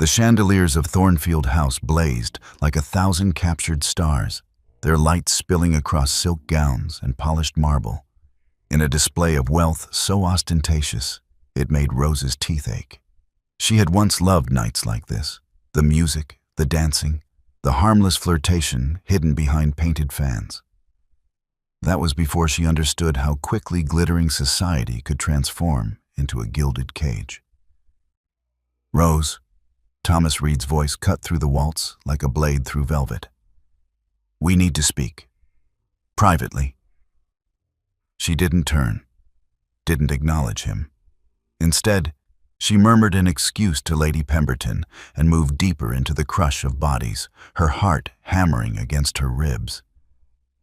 The chandeliers of Thornfield House blazed like 1,000 captured stars, their light spilling across silk gowns and polished marble, in a display of wealth so ostentatious it made Rose's teeth ache. She had once loved nights like this, the music, the dancing, the harmless flirtation hidden behind painted fans. That was before she understood how quickly glittering society could transform into a gilded cage. "Rose," Thomas Reed's voice cut through the waltz like a blade through velvet. "We need to speak. Privately." She didn't turn, didn't acknowledge him. Instead, she murmured an excuse to Lady Pemberton and moved deeper into the crush of bodies, her heart hammering against her ribs.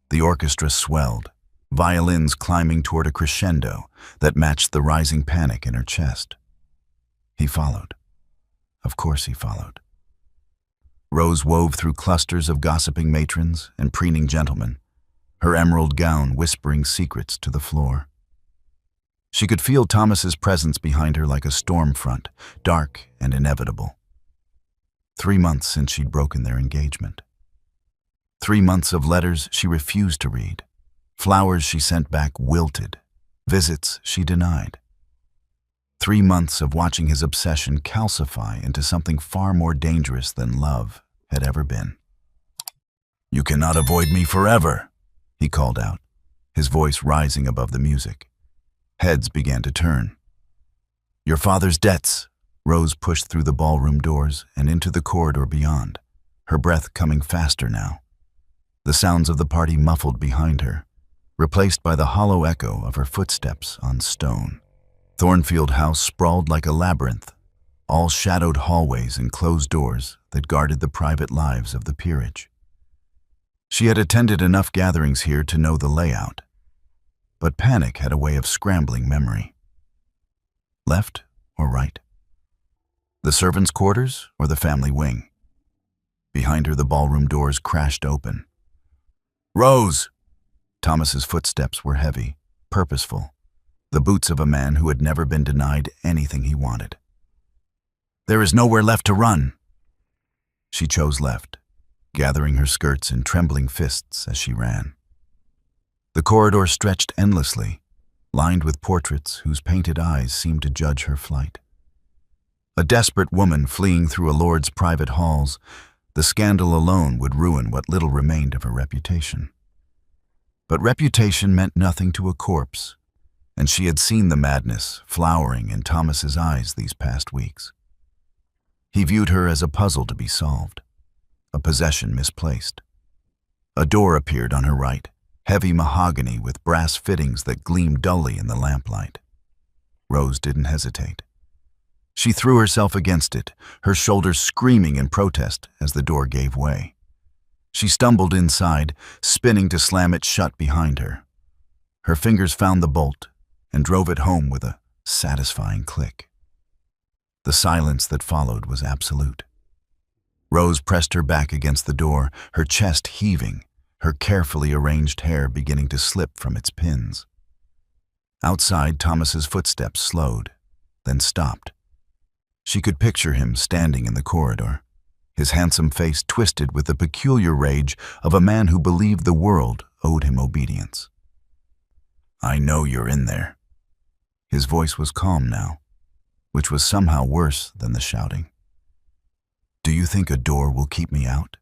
The orchestra swelled, violins climbing toward a crescendo that matched the rising panic in her chest. He followed. Of course he followed. Rose wove through clusters of gossiping matrons and preening gentlemen, her emerald gown whispering secrets to the floor. She could feel Thomas's presence behind her like a storm front, dark and inevitable. 3 months since she'd broken their engagement. 3 months of letters she refused to read, flowers she sent back wilted, visits she denied. 3 months of watching his obsession calcify into something far more dangerous than love had ever been. "You cannot avoid me forever," he called out, his voice rising above the music. Heads began to turn. "Your father's debts." Rose pushed through the ballroom doors and into the corridor beyond, her breath coming faster now. The sounds of the party muffled behind her, replaced by the hollow echo of her footsteps on stone. Thornfield House sprawled like a labyrinth, all shadowed hallways and closed doors that guarded the private lives of the peerage. She had attended enough gatherings here to know the layout, but panic had a way of scrambling memory. Left or right? The servants' quarters or the family wing? Behind her, the ballroom doors crashed open. "Rose!" Thomas's footsteps were heavy, purposeful, the boots of a man who had never been denied anything he wanted. "There is nowhere left to run." She chose left, gathering her skirts in trembling fists as she ran. The corridor stretched endlessly, lined with portraits whose painted eyes seemed to judge her flight. A desperate woman fleeing through a lord's private halls, the scandal alone would ruin what little remained of her reputation. But reputation meant nothing to a corpse, and she had seen the madness flowering in Thomas's eyes these past weeks. He viewed her as a puzzle to be solved, a possession misplaced. A door appeared on her right, heavy mahogany with brass fittings that gleamed dully in the lamplight. Rose didn't hesitate. She threw herself against it, her shoulders screaming in protest as the door gave way. She stumbled inside, spinning to slam it shut behind her. Her fingers found the bolt and drove it home with a satisfying click. The silence that followed was absolute. Rose pressed her back against the door, her chest heaving, her carefully arranged hair beginning to slip from its pins. Outside, Thomas's footsteps slowed, then stopped. She could picture him standing in the corridor, his handsome face twisted with the peculiar rage of a man who believed the world owed him obedience. "I know you're in there." His voice was calm now, which was somehow worse than the shouting. "Do you think a door will keep me out?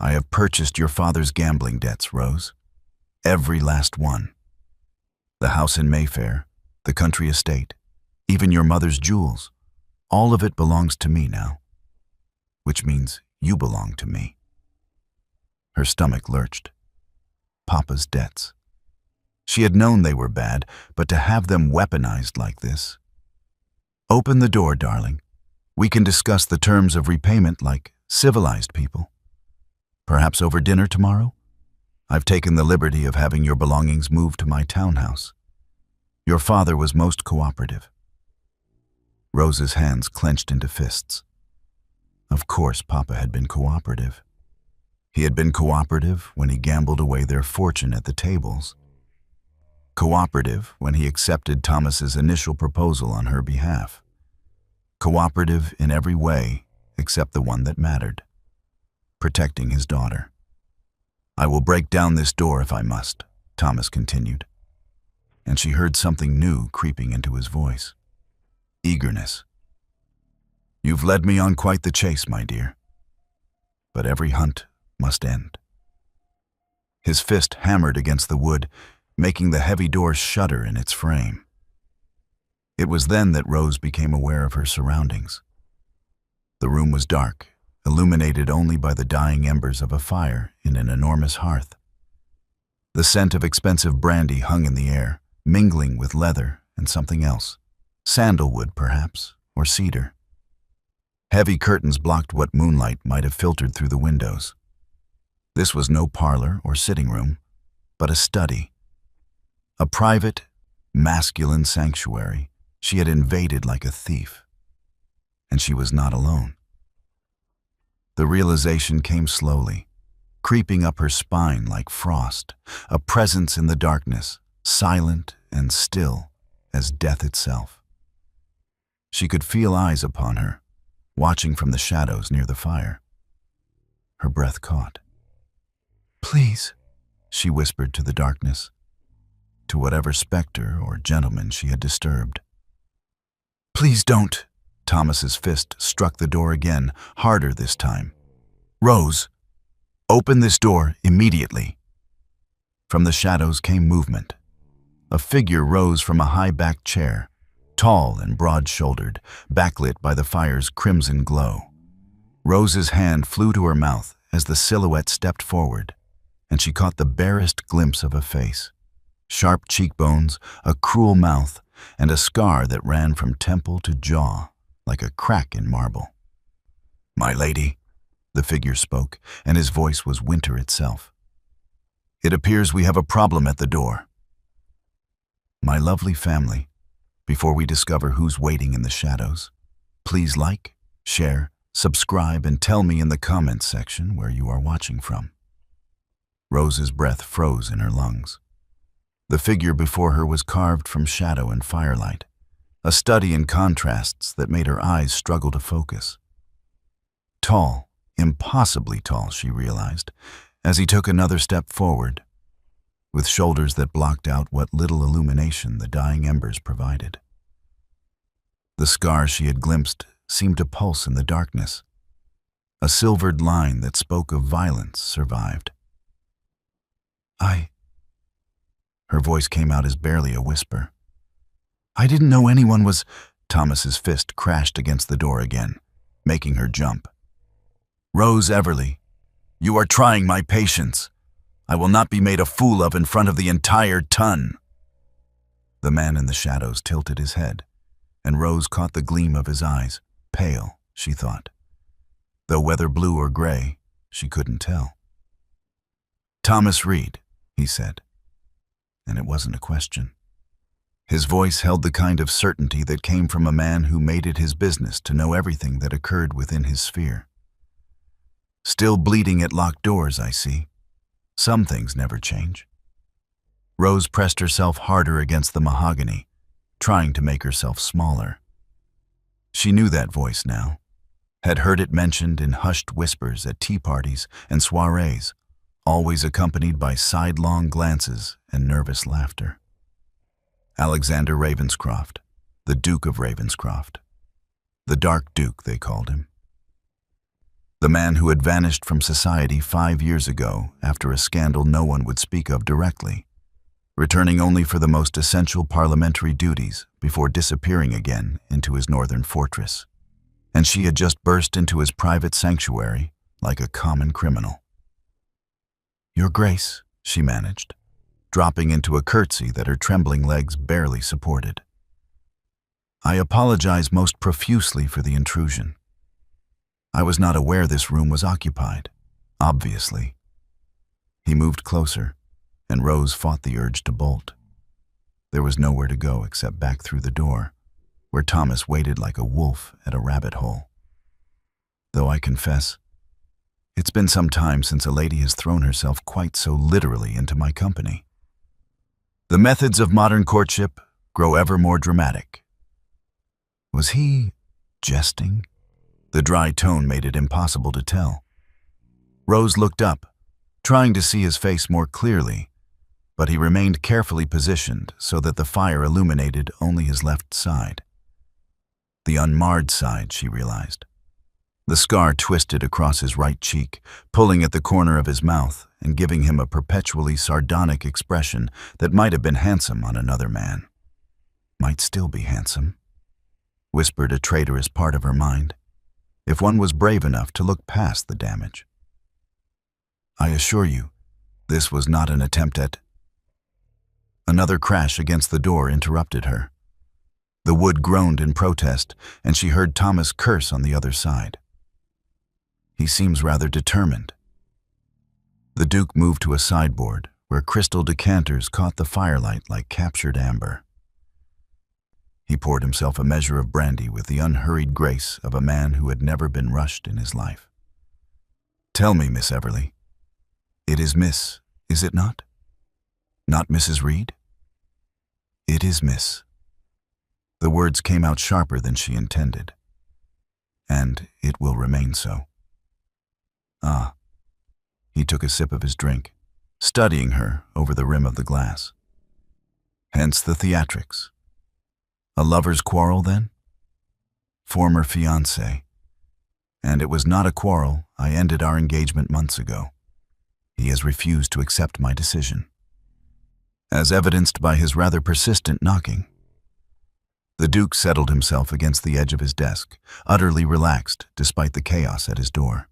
I have purchased your father's gambling debts, Rose. Every last one. The house in Mayfair, the country estate, even your mother's jewels. All of it belongs to me now. Which means you belong to me." Her stomach lurched. Papa's debts. She had known they were bad, but to have them weaponized like this. "Open the door, darling. We can discuss the terms of repayment like civilized people. Perhaps over dinner tomorrow? I've taken the liberty of having your belongings moved to my townhouse. Your father was most cooperative." Rose's hands clenched into fists. Of course Papa had been cooperative. He had been cooperative when he gambled away their fortune at the tables. Cooperative when he accepted Thomas's initial proposal on her behalf. Cooperative in every way except the one that mattered: protecting his daughter. "I will break down this door if I must," Thomas continued, and she heard something new creeping into his voice: eagerness. "You've led me on quite the chase, my dear, but every hunt must end." His fist hammered against the wood, making the heavy door shudder in its frame. It was then that Rose became aware of her surroundings. The room was dark, illuminated only by the dying embers of a fire in an enormous hearth. The scent of expensive brandy hung in the air, mingling with leather and something else, sandalwood perhaps, or cedar. Heavy curtains blocked what moonlight might have filtered through the windows. This was no parlor or sitting room, but a study. A private, masculine sanctuary she had invaded like a thief. And she was not alone. The realization came slowly, creeping up her spine like frost, a presence in the darkness, silent and still as death itself. She could feel eyes upon her, watching from the shadows near the fire. Her breath caught. "Please," she whispered to the darkness, to whatever specter or gentleman she had disturbed. "Please don't." Thomas's fist struck the door again, harder this time. "Rose, open this door immediately." From the shadows came movement. A figure rose from a high-backed chair, tall and broad-shouldered, backlit by the fire's crimson glow. Rose's hand flew to her mouth as the silhouette stepped forward, and she caught the barest glimpse of a face: sharp cheekbones, a cruel mouth, and a scar that ran from temple to jaw, like a crack in marble. "My lady," the figure spoke, and his voice was winter itself. "It appears we have a problem at the door." My lovely family, before we discover who's waiting in the shadows, please like, share, subscribe, and tell me in the comments section where you are watching from. Rose's breath froze in her lungs. The figure before her was carved from shadow and firelight, a study in contrasts that made her eyes struggle to focus. Tall, impossibly tall, she realized, as he took another step forward, with shoulders that blocked out what little illumination the dying embers provided. The scar she had glimpsed seemed to pulse in the darkness. A silvered line that spoke of violence survived. Her voice came out as barely a whisper. "I didn't know anyone was—" Thomas's fist crashed against the door again, making her jump. "Rose Everly, you are trying my patience. I will not be made a fool of in front of the entire ton." The man in the shadows tilted his head, and Rose caught the gleam of his eyes, pale, she thought. Though whether blue or gray, she couldn't tell. "Thomas Reed," he said, and it wasn't a question. His voice held the kind of certainty that came from a man who made it his business to know everything that occurred within his sphere. "Still bleeding at locked doors, I see. Some things never change." Rose pressed herself harder against the mahogany, trying to make herself smaller. She knew that voice now, had heard it mentioned in hushed whispers at tea parties and soirees, always accompanied by sidelong glances and nervous laughter. Alexander Ravenscroft, the Duke of Ravenscroft. The Dark Duke, they called him. The man who had vanished from society 5 years ago after a scandal no one would speak of directly, returning only for the most essential parliamentary duties before disappearing again into his northern fortress. And she had just burst into his private sanctuary like a common criminal. "Your Grace," she managed, dropping into a curtsy that her trembling legs barely supported. "I apologize most profusely for the intrusion. I was not aware this room was occupied, obviously." He moved closer, and Rose fought the urge to bolt. There was nowhere to go except back through the door, where Thomas waited like a wolf at a rabbit hole. Though I confess, it's been some time since a lady has thrown herself quite so literally into my company. The methods of modern courtship grow ever more dramatic. Was he jesting? The dry tone made it impossible to tell. Rose looked up, trying to see his face more clearly, but he remained carefully positioned so that the fire illuminated only his left side. The unmarred side, she realized. The scar twisted across his right cheek, pulling at the corner of his mouth and giving him a perpetually sardonic expression that might have been handsome on another man. Might still be handsome, whispered a traitorous part of her mind, if one was brave enough to look past the damage. I assure you, this was not an attempt at... Another crash against the door interrupted her. The wood groaned in protest, and she heard Thomas curse on the other side. He seems rather determined. The Duke moved to a sideboard where crystal decanters caught the firelight like captured amber. He poured himself a measure of brandy with the unhurried grace of a man who had never been rushed in his life. Tell me, Miss Everly, it is Miss, is it not? Not Mrs. Reed? It is Miss. The words came out sharper than she intended. And it will remain so. Ah. He took a sip of his drink, studying her over the rim of the glass. Hence the theatrics. A lover's quarrel, then? Former fiancé. And it was not a quarrel. I ended our engagement months ago. He has refused to accept my decision, as evidenced by his rather persistent knocking. The Duke settled himself against the edge of his desk, utterly relaxed despite the chaos at his door.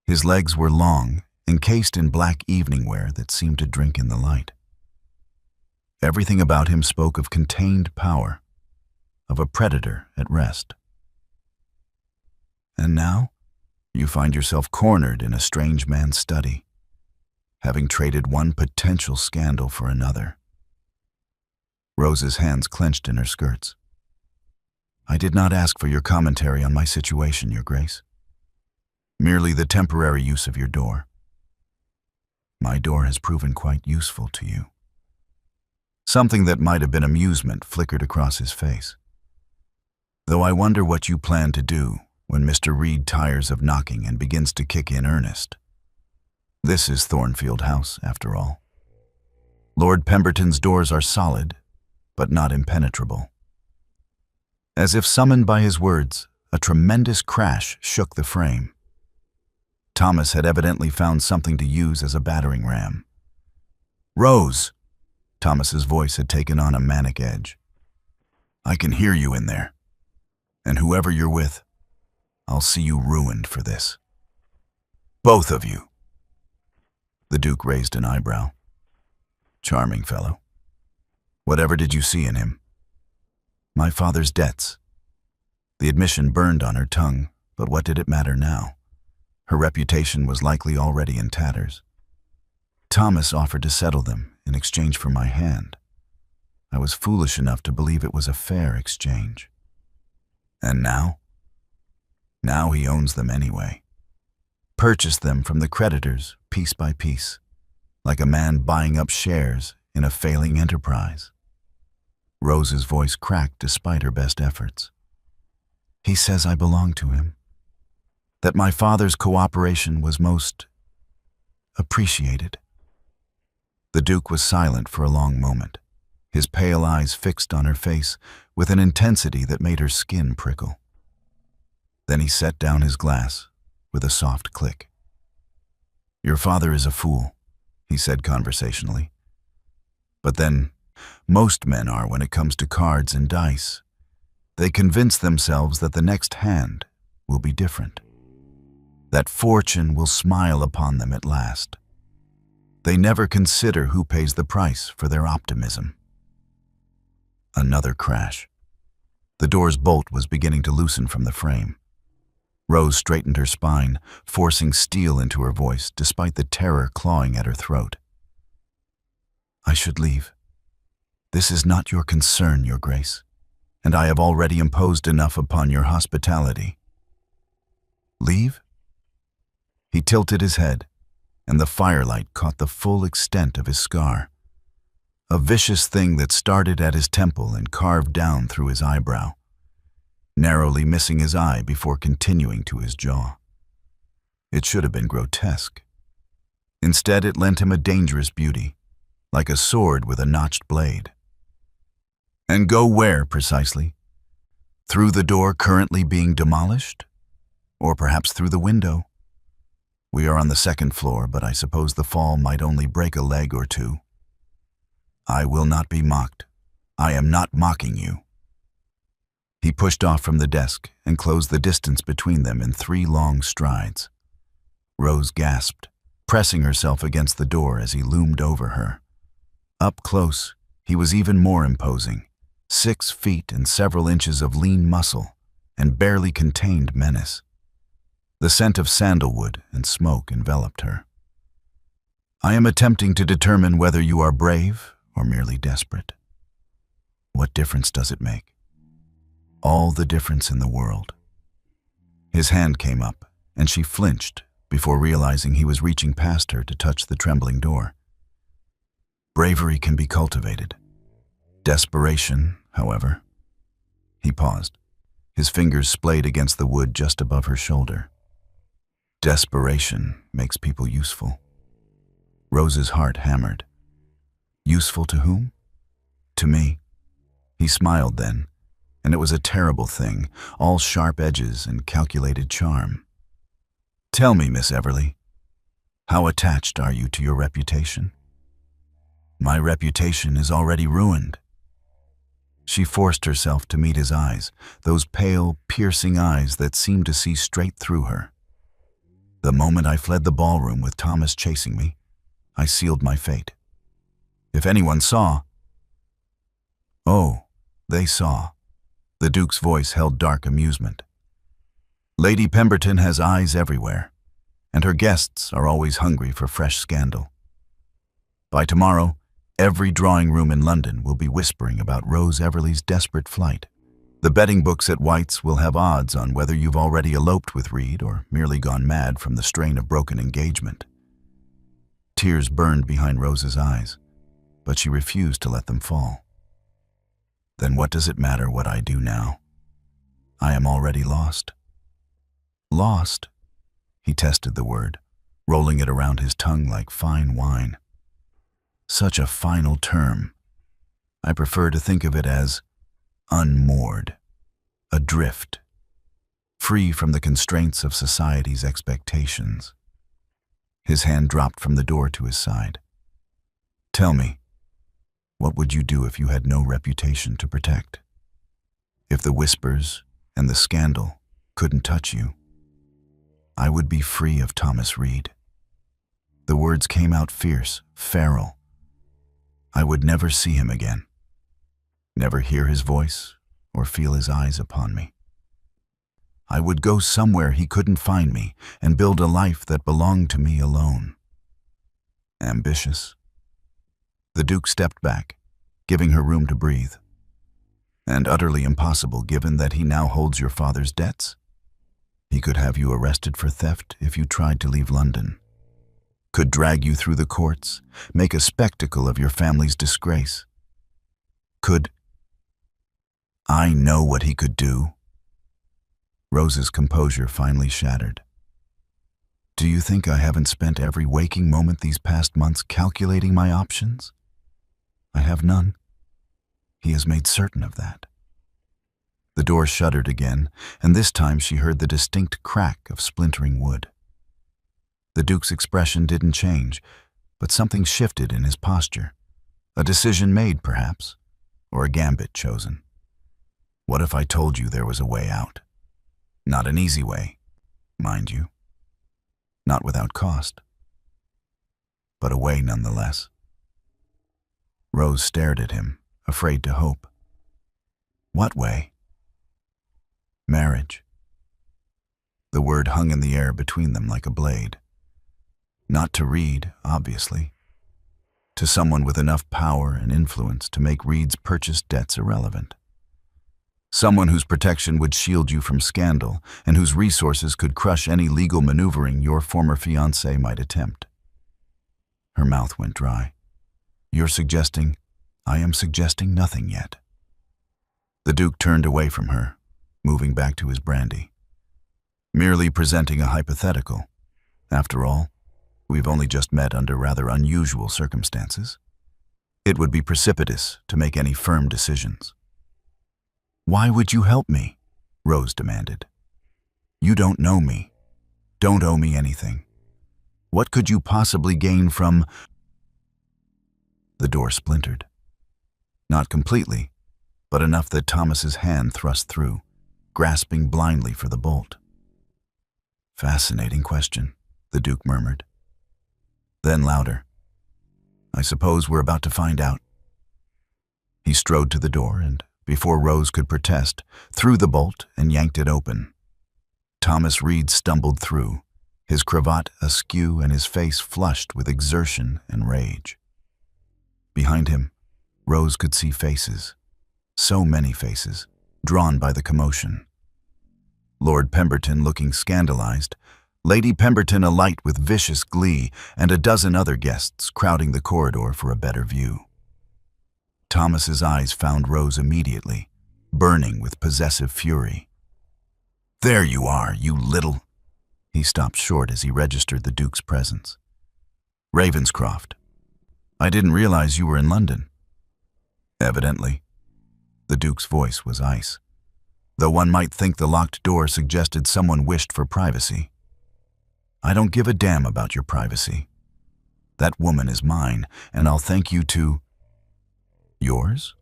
His legs were long, encased in black evening wear that seemed to drink in the light. Everything about him spoke of contained power, of a predator at rest. And now, you find yourself cornered in a strange man's study, having traded one potential scandal for another. Rose's hands clenched in her skirts. I did not ask for your commentary on my situation, Your Grace. Merely the temporary use of your door. My door has proven quite useful to you. Something that might have been amusement flickered across his face. Though I wonder what you plan to do when Mr. Reed tires of knocking and begins to kick in earnest. This is Thornfield House, after all. Lord Pemberton's doors are solid, but not impenetrable. As if summoned by his words, a tremendous crash shook the frame. Thomas had evidently found something to use as a battering ram. Rose! Thomas's voice had taken on a manic edge. I can hear you in there. And whoever you're with, I'll see you ruined for this. Both of you. The Duke raised an eyebrow. Charming fellow. Whatever did you see in him? My father's debts. The admission burned on her tongue, but what did it matter now? Her reputation was likely already in tatters. Thomas offered to settle them in exchange for my hand. I was foolish enough to believe it was a fair exchange. And now? Now he owns them anyway. Purchased them from the creditors piece by piece, like a man buying up shares in a failing enterprise. Rose's voice cracked despite her best efforts. He says I belong to him. That my father's cooperation was most appreciated. The Duke was silent for a long moment, his pale eyes fixed on her face with an intensity that made her skin prickle. Then he set down his glass with a soft click. Your father is a fool, he said conversationally. But then, most men are when it comes to cards and dice. They convince themselves that the next hand will be different, that fortune will smile upon them at last. They never consider who pays the price for their optimism. Another crash. The door's bolt was beginning to loosen from the frame. Rose straightened her spine, forcing steel into her voice despite the terror clawing at her throat. I should leave. This is not your concern, Your Grace, and I have already imposed enough upon your hospitality. Leave? He tilted his head, and the firelight caught the full extent of his scar, a vicious thing that started at his temple and carved down through his eyebrow. narrowly missing his eye before continuing to his jaw. It should have been grotesque. Instead, it lent him a dangerous beauty, like a sword with a notched blade. And go where, precisely? Through the door currently being demolished? Or perhaps through the window? We are on the second floor, but I suppose the fall might only break a leg or two. I will not be mocked. I am not mocking you. He pushed off from the desk and closed the distance between them in 3 long strides. Rose gasped, pressing herself against the door as he loomed over her. Up close, he was even more imposing, 6 feet and several inches of lean muscle and barely contained menace. The scent of sandalwood and smoke enveloped her. I am attempting to determine whether you are brave or merely desperate. What difference does it make? All the difference in the world. His hand came up, and she flinched before realizing he was reaching past her to touch the trembling door. Bravery can be cultivated. Desperation, however. He paused, his fingers splayed against the wood just above her shoulder. Desperation makes people useful. Rose's heart hammered. Useful to whom? To me. He smiled then, and it was a terrible thing, all sharp edges and calculated charm. Tell me, Miss Everly, how attached are you to your reputation? My reputation is already ruined. She forced herself to meet his eyes, those pale, piercing eyes that seemed to see straight through her. The moment I fled the ballroom with Thomas chasing me, I sealed my fate. If anyone saw— Oh, they saw. The Duke's voice held dark amusement. Lady Pemberton has eyes everywhere, and her guests are always hungry for fresh scandal. By tomorrow, every drawing room in London will be whispering about Rose Everly's desperate flight. The betting books at White's will have odds on whether you've already eloped with Reed or merely gone mad from the strain of broken engagement. Tears burned behind Rose's eyes, but she refused to let them fall. Then what does it matter what I do now? I am already lost. Lost? He tested the word, rolling it around his tongue like fine wine. Such a final term. I prefer to think of it as unmoored, adrift, free from the constraints of society's expectations. His hand dropped from the door to his side. Tell me, what would you do if you had no reputation to protect? If the whispers and the scandal couldn't touch you? I would be free of Thomas Reed. The words came out fierce, feral. I would never see him again. Never hear his voice or feel his eyes upon me. I would go somewhere he couldn't find me and build a life that belonged to me alone. Ambitious? The Duke stepped back, giving her room to breathe. And utterly impossible given that he now holds your father's debts. He could have you arrested for theft if you tried to leave London. Could drag you through the courts, make a spectacle of your family's disgrace. I know what he could do. Rose's composure finally shattered. Do you think I haven't spent every waking moment these past months calculating my options? I have none. He has made certain of that. The door shuddered again, and this time she heard the distinct crack of splintering wood. The Duke's expression didn't change, but something shifted in his posture. A decision made, perhaps, or a gambit chosen. What if I told you there was a way out? Not an easy way, mind you. Not without cost. But a way nonetheless. Rose stared at him, afraid to hope. What way? Marriage. The word hung in the air between them like a blade. Not to Reed, obviously. To someone with enough power and influence to make Reed's purchased debts irrelevant. Someone whose protection would shield you from scandal and whose resources could crush any legal maneuvering your former fiancé might attempt. Her mouth went dry. You're suggesting— I am suggesting nothing yet. The Duke turned away from her, moving back to his brandy. Merely presenting a hypothetical. After all, we've only just met under rather unusual circumstances. It would be precipitous to make any firm decisions. "Why would you help me?" Rose demanded. "You don't know me. Don't owe me anything. What could you possibly gain from—" The door splintered. Not completely, but enough that Thomas's hand thrust through, grasping blindly for the bolt. "Fascinating question," the Duke murmured. Then louder, "I suppose we're about to find out." He strode to the door and, before Rose could protest, threw the bolt and yanked it open. Thomas Reed stumbled through, his cravat askew and his face flushed with exertion and rage. Behind him, Rose could see faces, so many faces, drawn by the commotion. Lord Pemberton looking scandalized, Lady Pemberton alight with vicious glee, and a dozen other guests crowding the corridor for a better view. Thomas's eyes found Rose immediately, burning with possessive fury. "There you are, you little—" He stopped short as he registered the Duke's presence. "Ravenscroft. I didn't realize you were in London." "Evidently." The Duke's voice was ice, though one might think the locked door suggested someone wished for privacy. "I don't give a damn about your privacy. That woman is mine, and I'll thank you to—" "Yours?"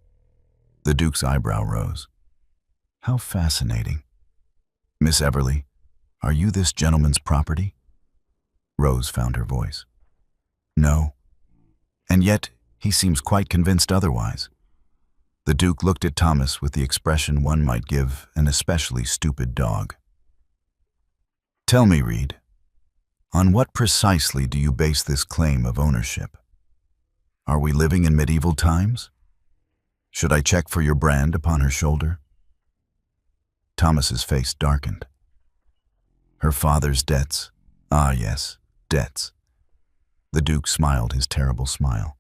The Duke's eyebrow rose. "How fascinating. Miss Everly, are you this gentleman's property?" Rose found her voice. "No. And yet he seems quite convinced otherwise." The Duke looked at Thomas with the expression one might give an especially stupid dog. "Tell me, Reed, on what precisely do you base this claim of ownership? Are we living in medieval times? Should I check for your brand upon her shoulder?" Thomas's face darkened. "Her father's debts. Ah, yes, debts." The Duke smiled his terrible smile.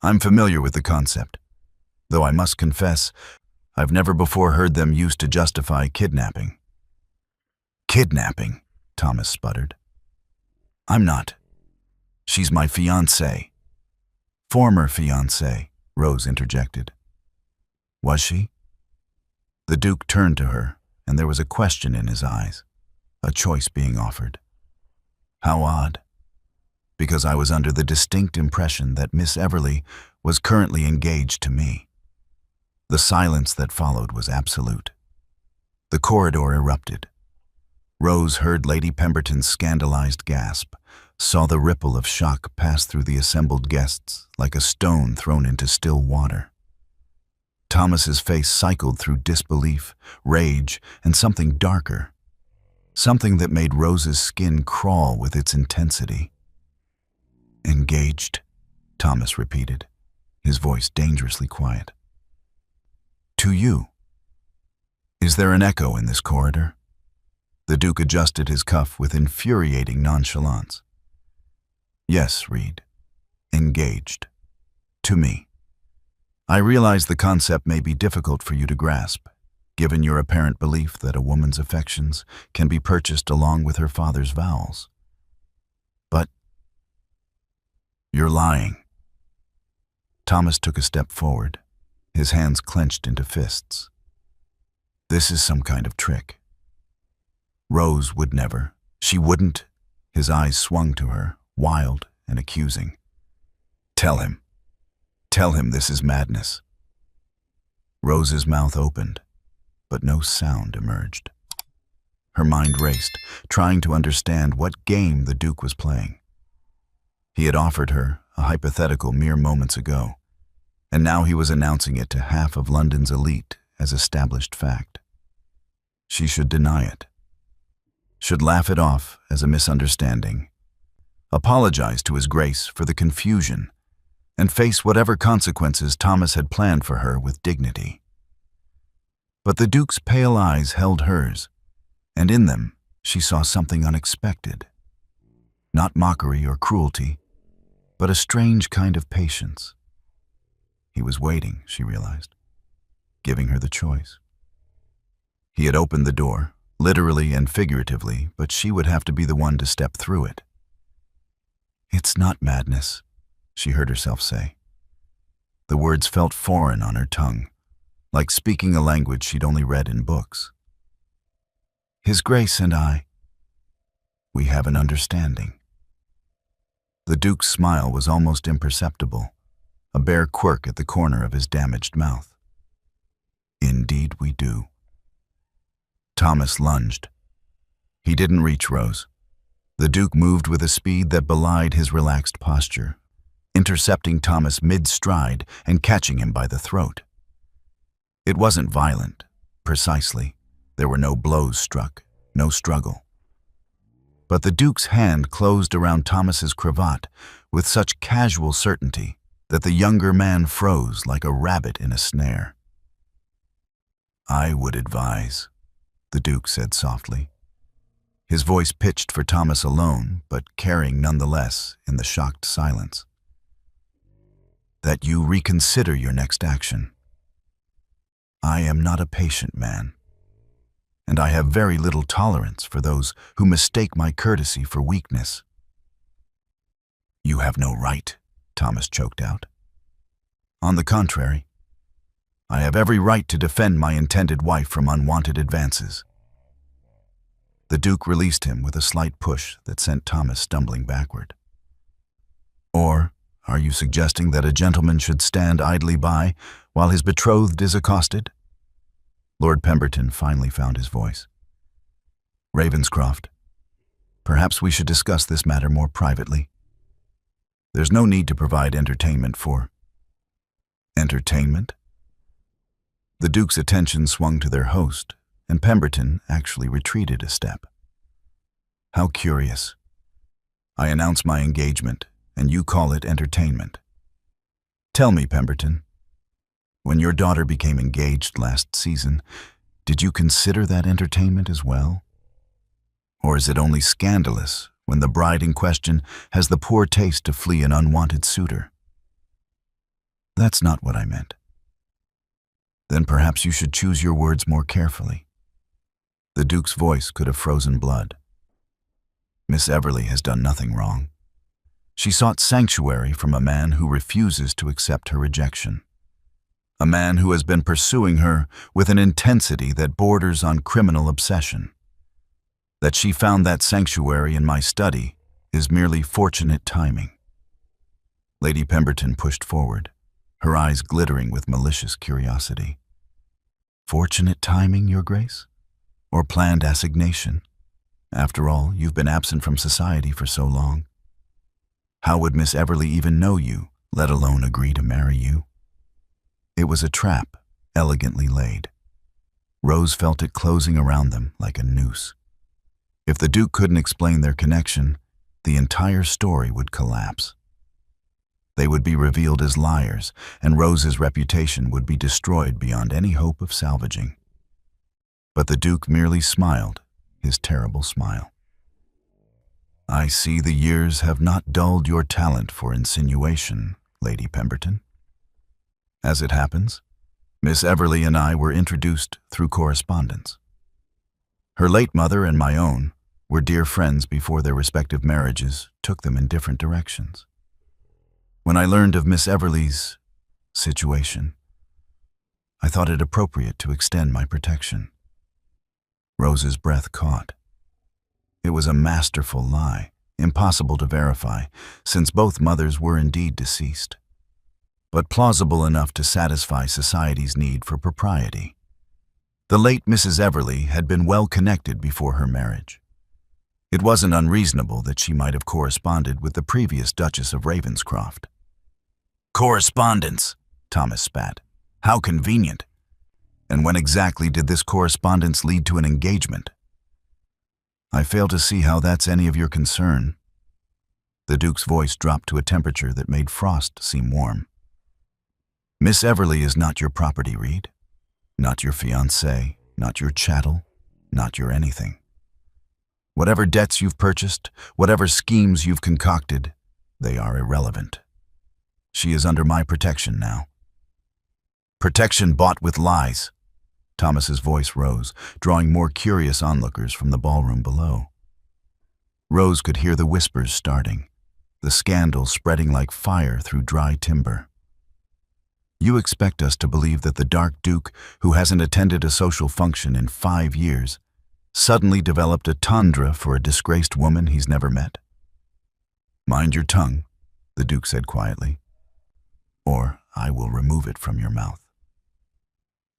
"I'm familiar with the concept, though I must confess, I've never before heard them used to justify kidnapping." "Kidnapping?" Thomas sputtered. "I'm not. She's my fiancée." "Former fiancée," Rose interjected. "Was she?" The Duke turned to her, and there was a question in his eyes, a choice being offered. "How odd. Because I was under the distinct impression that Miss Everly was currently engaged to me." The silence that followed was absolute. The corridor erupted. Rose heard Lady Pemberton's scandalized gasp, saw the ripple of shock pass through the assembled guests like a stone thrown into still water. Thomas's face cycled through disbelief, rage, and something darker, something that made Rose's skin crawl with its intensity. "Engaged," Thomas repeated, his voice dangerously quiet. "To you. Is there an echo in this corridor?" The Duke adjusted his cuff with infuriating nonchalance. "Yes, Reed. Engaged. To me. I realize the concept may be difficult for you to grasp, given your apparent belief that a woman's affections can be purchased along with her father's vows. But you're lying." Thomas took a step forward, his hands clenched into fists. "This is some kind of trick. Rose would never. She wouldn't." His eyes swung to her, wild and accusing. "Tell him. Tell him this is madness." Rose's mouth opened, but no sound emerged. Her mind raced, trying to understand what game the Duke was playing. He had offered her a hypothetical mere moments ago, and now he was announcing it to half of London's elite as established fact. She should deny it, should laugh it off as a misunderstanding, apologize to His Grace for the confusion, and face whatever consequences Thomas had planned for her with dignity. But the Duke's pale eyes held hers, and in them she saw something unexpected. Not mockery or cruelty, but a strange kind of patience. He was waiting, she realized, giving her the choice. He had opened the door, literally and figuratively, but she would have to be the one to step through it. "It's not madness," she heard herself say. The words felt foreign on her tongue, like speaking a language she'd only read in books. "His Grace and I, we have an understanding." The Duke's smile was almost imperceptible, a bare quirk at the corner of his damaged mouth. "Indeed we do." Thomas lunged. He didn't reach Rose. The Duke moved with a speed that belied his relaxed posture, intercepting Thomas mid-stride and catching him by the throat. It wasn't violent, precisely. There were no blows struck, no struggle. But the Duke's hand closed around Thomas's cravat with such casual certainty that the younger man froze like a rabbit in a snare. "I would advise," the Duke said softly, his voice pitched for Thomas alone, but carrying nonetheless in the shocked silence, "that you reconsider your next action. I am not a patient man, and I have very little tolerance for those who mistake my courtesy for weakness." "You have no right," Thomas choked out. "On the contrary, I have every right to defend my intended wife from unwanted advances." The Duke released him with a slight push that sent Thomas stumbling backward. "Or are you suggesting that a gentleman should stand idly by while his betrothed is accosted?" Lord Pemberton finally found his voice. "Ravenscroft, perhaps we should discuss this matter more privately. There's no need to provide entertainment for—" "Entertainment?" The Duke's attention swung to their host, and Pemberton actually retreated a step. "How curious. I announce my engagement, and you call it entertainment. Tell me, Pemberton, when your daughter became engaged last season, did you consider that entertainment as well? Or is it only scandalous when the bride in question has the poor taste to flee an unwanted suitor?" "That's not what I meant." "Then perhaps you should choose your words more carefully." The Duke's voice could have frozen blood. "Miss Everly has done nothing wrong. She sought sanctuary from a man who refuses to accept her rejection. A man who has been pursuing her with an intensity that borders on criminal obsession. That she found that sanctuary in my study is merely fortunate timing." Lady Pemberton pushed forward, her eyes glittering with malicious curiosity. "Fortunate timing, Your Grace? Or planned assignation? After all, you've been absent from society for so long. How would Miss Everly even know you, let alone agree to marry you?" It was a trap, elegantly laid. Rose felt it closing around them like a noose. If the Duke couldn't explain their connection, the entire story would collapse. They would be revealed as liars, and Rose's reputation would be destroyed beyond any hope of salvaging. But the Duke merely smiled, his terrible smile. "I see the years have not dulled your talent for insinuation, Lady Pemberton. As it happens, Miss Everly and I were introduced through correspondence. Her late mother and my own were dear friends before their respective marriages took them in different directions. When I learned of Miss Everly's situation, I thought it appropriate to extend my protection." Rose's breath caught. It was a masterful lie, impossible to verify, since both mothers were indeed deceased, but plausible enough to satisfy society's need for propriety. The late Mrs. Everly had been well connected before her marriage. It wasn't unreasonable that she might have corresponded with the previous Duchess of Ravenscroft. "Correspondence," Thomas spat. "How convenient. And when exactly did this correspondence lead to an engagement?" "I fail to see how that's any of your concern." The Duke's voice dropped to a temperature that made frost seem warm. "Miss Everly is not your property, Reed. Not your fiancée, not your chattel, not your anything. Whatever debts you've purchased, whatever schemes you've concocted, they are irrelevant. She is under my protection now." "Protection bought with lies." Thomas's voice rose, drawing more curious onlookers from the ballroom below. Rose could hear the whispers starting, the scandal spreading like fire through dry timber. You expect us to believe that the Dark Duke, who hasn't attended a social function in 5 years, suddenly developed a tundra for a disgraced woman he's never met? Mind your tongue, the Duke said quietly, or I will remove it from your mouth.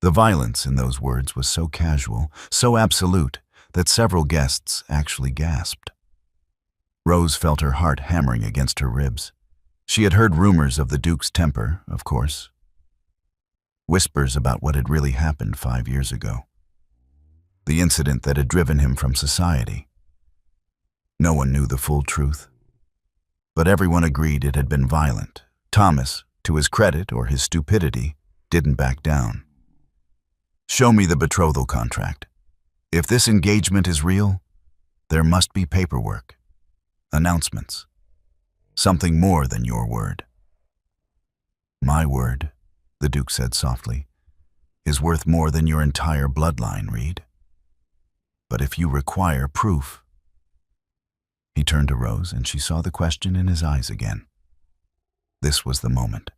The violence in those words was so casual, so absolute, that several guests actually gasped. Rose felt her heart hammering against her ribs. She had heard rumors of the Duke's temper, of course. Whispers about what had really happened 5 years ago. The incident that had driven him from society. No one knew the full truth. But everyone agreed it had been violent. Thomas, to his credit or his stupidity, didn't back down. Show me the betrothal contract. If this engagement is real, there must be paperwork, announcements, something more than your word. My word, the Duke said softly, is worth more than your entire bloodline, Reed. But if you require proof. He turned to Rose, and she saw the question in his eyes again. This was the moment,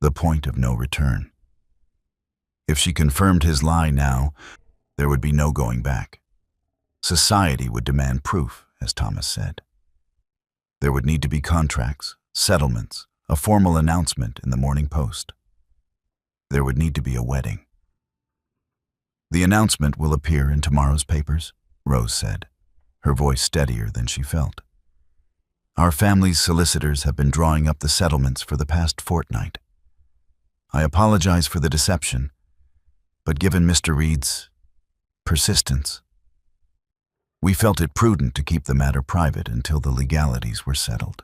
the point of no return. If she confirmed his lie now, there would be no going back. Society would demand proof, as Thomas said. There would need to be contracts, settlements, a formal announcement in the Morning Post. There would need to be a wedding. The announcement will appear in tomorrow's papers, Rose said, her voice steadier than she felt. Our family's solicitors have been drawing up the settlements for the past fortnight. I apologize for the deception, but given Mr. Reed's persistence, we felt it prudent to keep the matter private until the legalities were settled.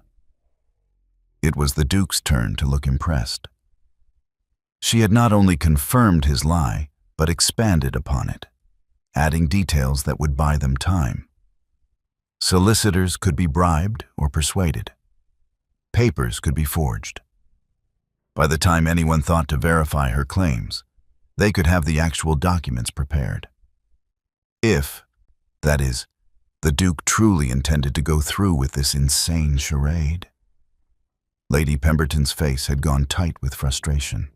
It was the Duke's turn to look impressed. She had not only confirmed his lie, but expanded upon it, adding details that would buy them time. Solicitors could be bribed or persuaded. Papers could be forged. By the time anyone thought to verify her claims, they could have the actual documents prepared. If, that is, the Duke truly intended to go through with this insane charade. Lady Pemberton's face had gone tight with frustration.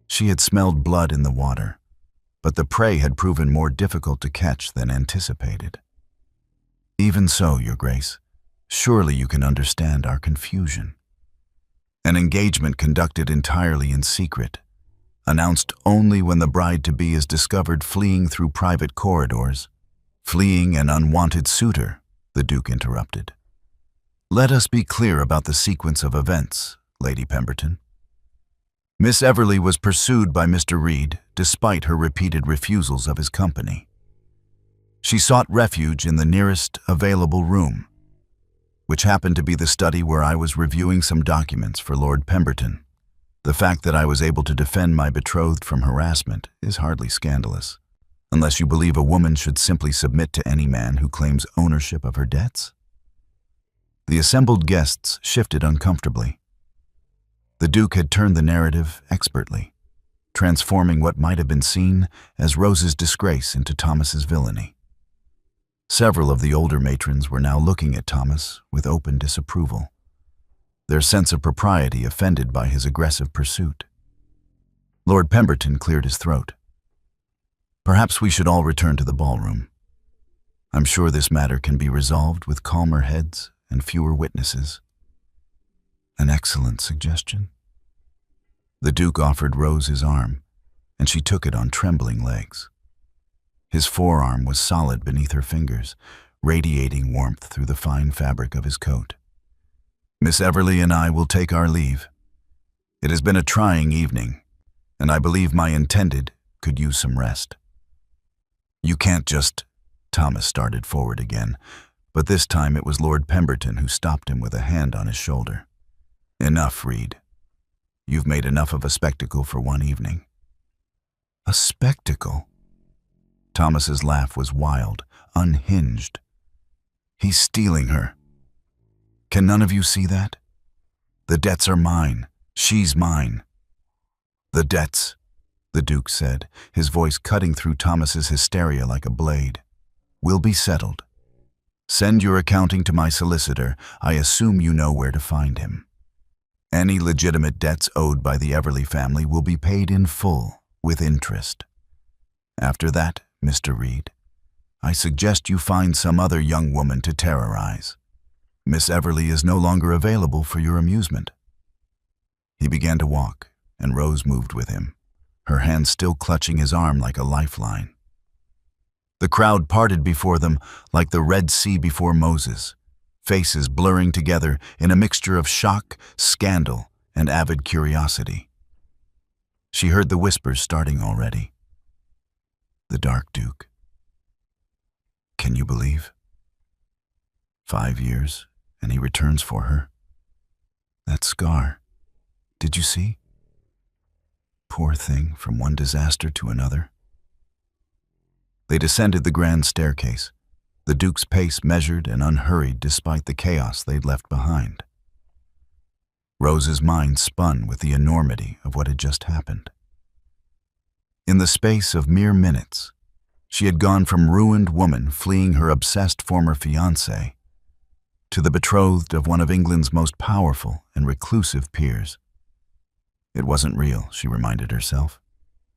She had smelled blood in the water, but the prey had proven more difficult to catch than anticipated. Even so, Your Grace, surely you can understand our confusion. An engagement conducted entirely in secret, announced only when the bride-to-be is discovered fleeing through private corridors, fleeing an unwanted suitor, the Duke interrupted. Let us be clear about the sequence of events, Lady Pemberton. Miss Everly was pursued by Mr. Reed despite her repeated refusals of his company. She sought refuge in the nearest available room, which happened to be the study where I was reviewing some documents for Lord Pemberton. The fact that I was able to defend my betrothed from harassment is hardly scandalous, unless you believe a woman should simply submit to any man who claims ownership of her debts. The assembled guests shifted uncomfortably. The Duke had turned the narrative expertly, transforming what might have been seen as Rose's disgrace into Thomas's villainy. Several of the older matrons were now looking at Thomas with open disapproval, their sense of propriety offended by his aggressive pursuit. Lord Pemberton cleared his throat. Perhaps we should all return to the ballroom. I'm sure this matter can be resolved with calmer heads and fewer witnesses. An excellent suggestion. The Duke offered Rose his arm, and she took it on trembling legs. His forearm was solid beneath her fingers, radiating warmth through the fine fabric of his coat. Miss Everly and I will take our leave. It has been a trying evening, and I believe my intended could use some rest. You can't just... Thomas started forward again, but this time it was Lord Pemberton who stopped him with a hand on his shoulder. Enough, Reed. You've made enough of a spectacle for one evening. A spectacle? Thomas's laugh was wild, unhinged. He's stealing her. Can none of you see that? The debts are mine. She's mine. The debts, the Duke said, his voice cutting through Thomas's hysteria like a blade. "Will be settled. Send your accounting to my solicitor. I assume you know where to find him. Any legitimate debts owed by the Everly family will be paid in full, with interest. After that, Mr. Reed, I suggest you find some other young woman to terrorize. Miss Everly is no longer available for your amusement." He began to walk, and Rose moved with him, her hand still clutching his arm like a lifeline. The crowd parted before them like the Red Sea before Moses, faces blurring together in a mixture of shock, scandal, and avid curiosity. She heard the whispers starting already. The Dark Duke. Can you believe? 5 years, and he returns for her. That scar. Did you see? Poor thing, from one disaster to another. They descended the grand staircase, the Duke's pace measured and unhurried despite the chaos they'd left behind. Rose's mind spun with the enormity of what had just happened. In the space of mere minutes, she had gone from ruined woman fleeing her obsessed former fiancé to the betrothed of one of England's most powerful and reclusive peers. It wasn't real, she reminded herself.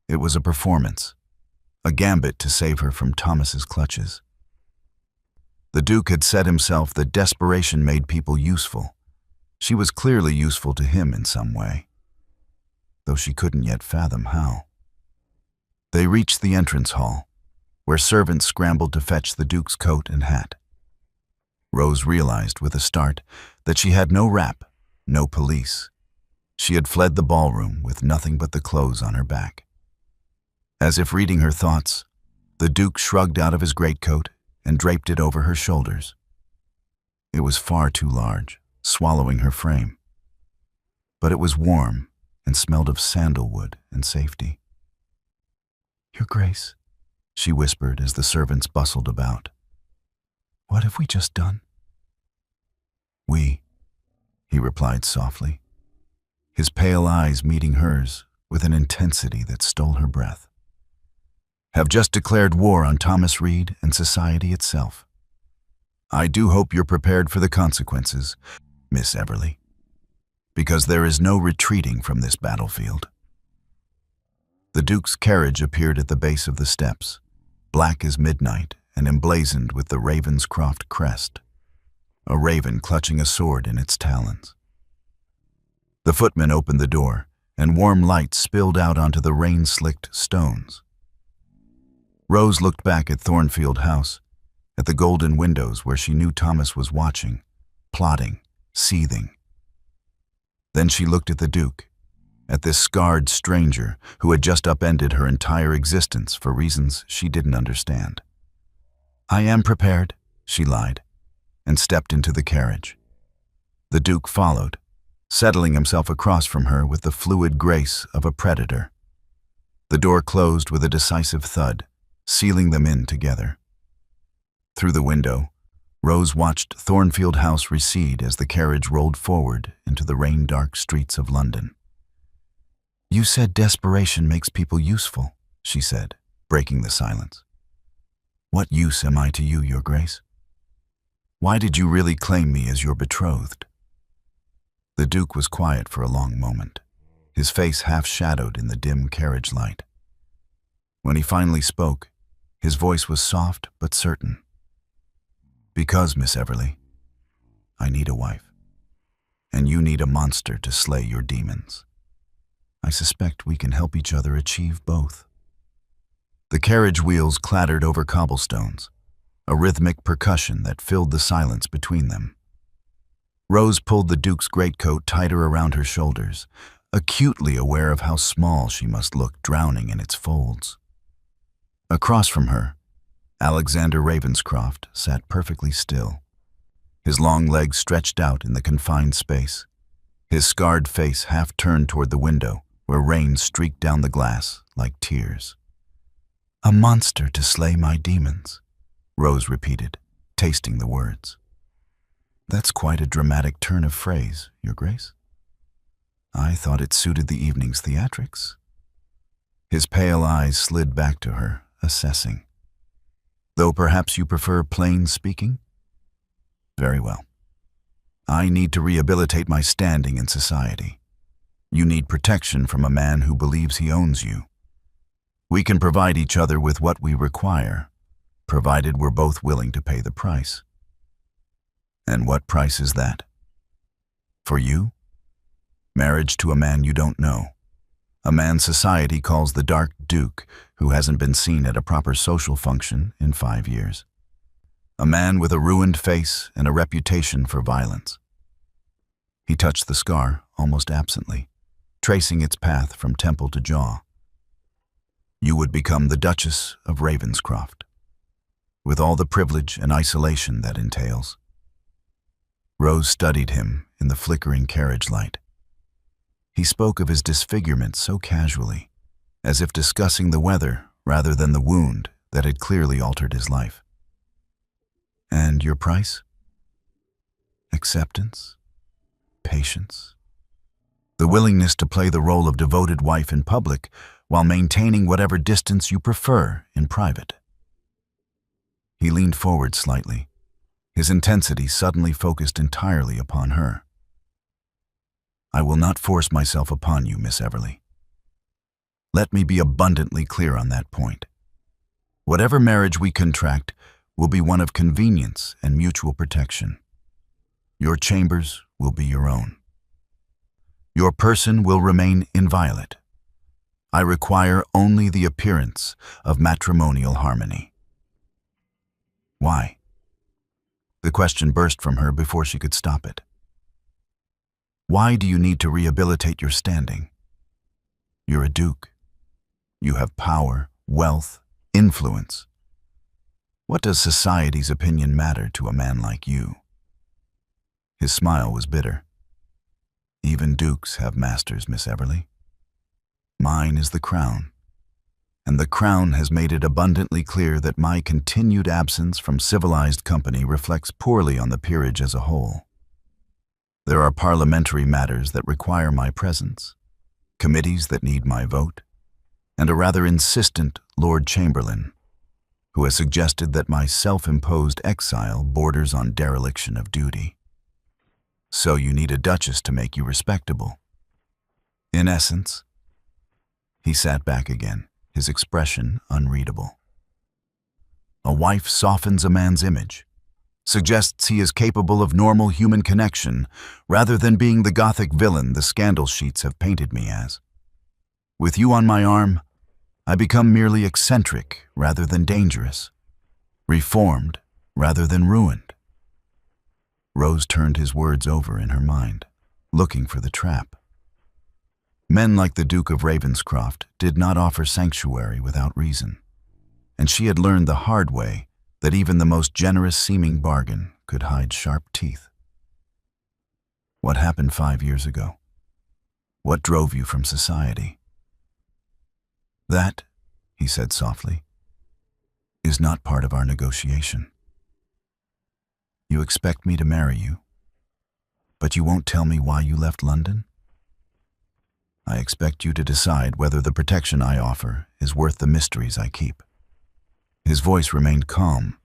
It was a performance, a gambit to save her from Thomas's clutches. The Duke had said himself that desperation made people useful. She was clearly useful to him in some way, though she couldn't yet fathom how. They reached the entrance hall, where servants scrambled to fetch the Duke's coat and hat. Rose realized with a start that she had no wrap, no police. She had fled the ballroom with nothing but the clothes on her back. As if reading her thoughts, the Duke shrugged out of his greatcoat and draped it over her shoulders. It was far too large, swallowing her frame. But it was warm and smelled of sandalwood and safety. "Your Grace," she whispered as the servants bustled about. "What have we just done?" "We," he replied softly, his pale eyes meeting hers with an intensity that stole her breath, "have just declared war on Thomas Reed and society itself. I do hope you're prepared for the consequences, Miss Everly, because there is no retreating from this battlefield." The Duke's carriage appeared at the base of the steps, black as midnight and emblazoned with the Ravenscroft crest, a raven clutching a sword in its talons. The footman opened the door, and warm light spilled out onto the rain-slicked stones. Rose looked back at Thornfield House, at the golden windows where she knew Thomas was watching, plotting, seething. Then she looked at the Duke, at this scarred stranger who had just upended her entire existence for reasons she didn't understand. "I am prepared," she lied, and stepped into the carriage. The Duke followed, settling himself across from her with the fluid grace of a predator. The door closed with a decisive thud, sealing them in together. Through the window, Rose watched Thornfield House recede as the carriage rolled forward into the rain-dark streets of London. "You said desperation makes people useful," she said, breaking the silence. "What use am I to you, Your Grace? Why did you really claim me as your betrothed?" The Duke was quiet for a long moment, his face half-shadowed in the dim carriage light. When he finally spoke, his voice was soft but certain. "Because, Miss Everly, I need a wife, and you need a monster to slay your demons. I suspect we can help each other achieve both." The carriage wheels clattered over cobblestones, a rhythmic percussion that filled the silence between them. Rose pulled the Duke's greatcoat tighter around her shoulders, acutely aware of how small she must look drowning in its folds. Across from her, Alexander Ravenscroft sat perfectly still, his long legs stretched out in the confined space, his scarred face half turned toward the window where rain streaked down the glass like tears. "A monster to slay my demons," Rose repeated, tasting the words. "That's quite a dramatic turn of phrase, Your Grace. I thought it suited the evening's theatrics." His pale eyes slid back to her, assessing. Though perhaps you prefer plain speaking? Very well. I need to rehabilitate my standing in society. You need protection from a man who believes he owns you. We can provide each other with what we require, provided we're both willing to pay the price. And what price is that? For you? Marriage to a man you don't know. A man society calls the Dark Duke, who hasn't been seen at a proper social function in 5 years. A man with a ruined face and a reputation for violence. He touched the scar almost absently, tracing its path from temple to jaw. You would become the Duchess of Ravenscroft, with all the privilege and isolation that entails. Rose studied him in the flickering carriage light. He spoke of his disfigurement so casually, as if discussing the weather rather than the wound that had clearly altered his life. And your price? Acceptance? Patience? The willingness to play the role of devoted wife in public while maintaining whatever distance you prefer in private. He leaned forward slightly, his intensity suddenly focused entirely upon her. I will not force myself upon you, Miss Everly. Let me be abundantly clear on that point. Whatever marriage we contract will be one of convenience and mutual protection. Your chambers will be your own. Your person will remain inviolate. I require only the appearance of matrimonial harmony. Why? The question burst from her before she could stop it. Why do you need to rehabilitate your standing? You're a duke. You have power, wealth, influence. What does society's opinion matter to a man like you? His smile was bitter. Even dukes have masters, Miss Everly. Mine is the crown, and the crown has made it abundantly clear that my continued absence from civilized company reflects poorly on the peerage as a whole. There are parliamentary matters that require my presence, committees that need my vote, and a rather insistent Lord Chamberlain, who has suggested that my self-imposed exile borders on dereliction of duty. So you need a duchess to make you respectable. In essence, he sat back again, his expression unreadable. A wife softens a man's image, suggests he is capable of normal human connection rather than being the gothic villain the scandal sheets have painted me as. With you on my arm, I become merely eccentric rather than dangerous, reformed rather than ruined. Rose turned his words over in her mind, looking for the trap. Men like the Duke of Ravenscroft did not offer sanctuary without reason, and she had learned the hard way that even the most generous-seeming bargain could hide sharp teeth. What happened 5 years ago? What drove you from society? That, he said softly, is not part of our negotiation. You expect me to marry you, but you won't tell me why you left London? I expect you to decide whether the protection I offer is worth the mysteries I keep. His voice remained calm,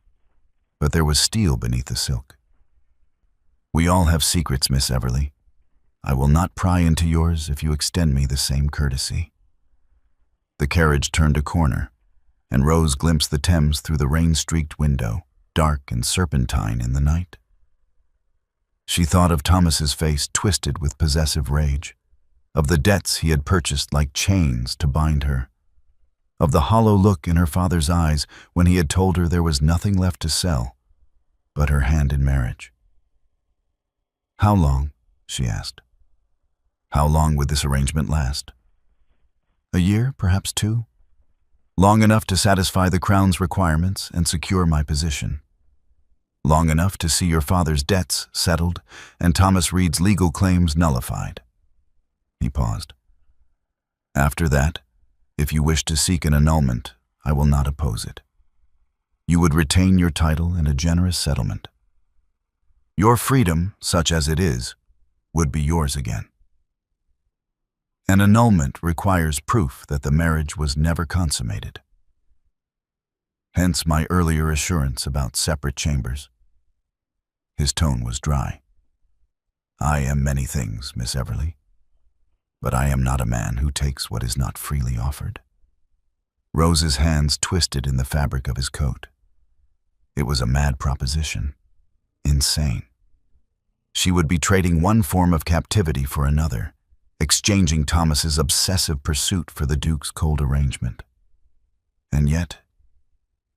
but there was steel beneath the silk. We all have secrets, Miss Everly. I will not pry into yours if you extend me the same courtesy. The carriage turned a corner, and Rose glimpsed the Thames through the rain-streaked window, dark and serpentine in the night. She thought of Thomas's face twisted with possessive rage, of the debts he had purchased like chains to bind her, of the hollow look in her father's eyes when he had told her there was nothing left to sell but her hand in marriage. How long? She asked. How long would this arrangement last? A year, perhaps 2? Long enough to satisfy the Crown's requirements and secure my position. Long enough to see your father's debts settled and Thomas Reed's legal claims nullified. He paused. After that, if you wish to seek an annulment, I will not oppose it. You would retain your title and a generous settlement. Your freedom, such as it is, would be yours again. An annulment requires proof that the marriage was never consummated. Hence my earlier assurance about separate chambers. His tone was dry. I am many things, Miss Everly, but I am not a man who takes what is not freely offered. Rose's hands twisted in the fabric of his coat. It was a mad proposition. Insane. She would be trading one form of captivity for another, exchanging Thomas's obsessive pursuit for the Duke's cold arrangement. And yet,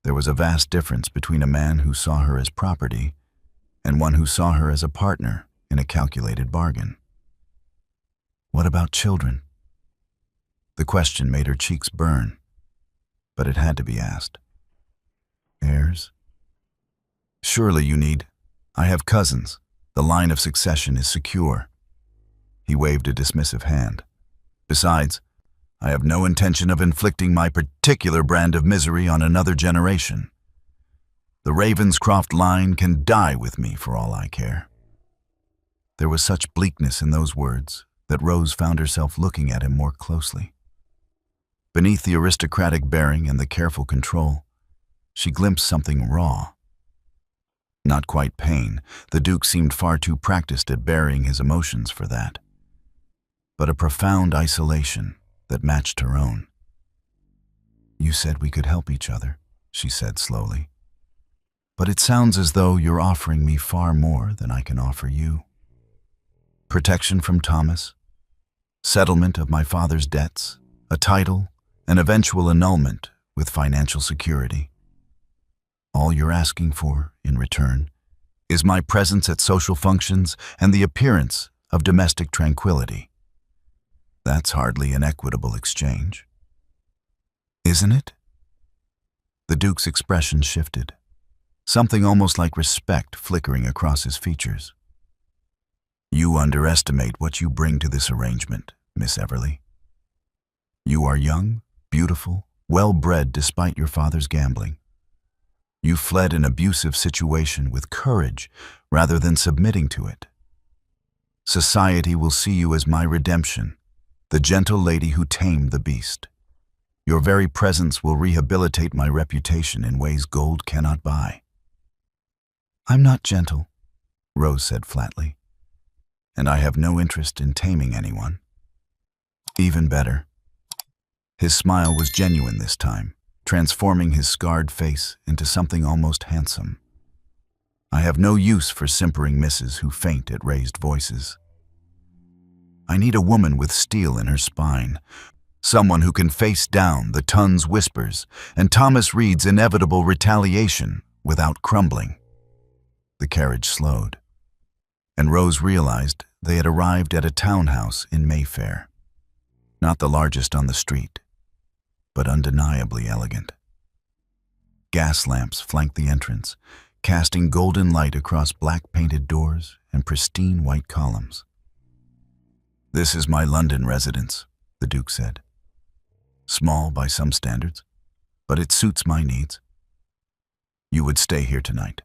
there was a vast difference between a man who saw her as property and one who saw her as a partner in a calculated bargain. What about children? The question made her cheeks burn, but it had to be asked. Heirs? Surely you need. I have cousins. The line of succession is secure. He waved a dismissive hand. Besides, I have no intention of inflicting my particular brand of misery on another generation. The Ravenscroft line can die with me for all I care. There was such bleakness in those words that Rose found herself looking at him more closely. Beneath the aristocratic bearing and the careful control, she glimpsed something raw. Not quite pain. The Duke seemed far too practiced at burying his emotions for that. But a profound isolation that matched her own. You said we could help each other, she said slowly. But it sounds as though you're offering me far more than I can offer you. Protection from Thomas, settlement of my father's debts, a title, an eventual annulment with financial security. All you're asking for, in return, is my presence at social functions and the appearance of domestic tranquility. That's hardly an equitable exchange. Isn't it? The Duke's expression shifted, something almost like respect flickering across his features. You underestimate what you bring to this arrangement, Miss Everly. You are young, beautiful, well-bred despite your father's gambling. You fled an abusive situation with courage rather than submitting to it. Society will see you as my redemption, the gentle lady who tamed the beast. Your very presence will rehabilitate my reputation in ways gold cannot buy. I'm not gentle, Rose said flatly, and I have no interest in taming anyone. Even better. His smile was genuine this time, transforming his scarred face into something almost handsome. I have no use for simpering misses who faint at raised voices. I need a woman with steel in her spine, someone who can face down the ton's whispers and Thomas Reed's inevitable retaliation without crumbling. The carriage slowed, and Rose realized they had arrived at a townhouse in Mayfair. Not the largest on the street, but undeniably elegant. Gas lamps flanked the entrance, casting golden light across black-painted doors and pristine white columns. This is my London residence, the Duke said. Small by some standards, but it suits my needs. You would stay here tonight.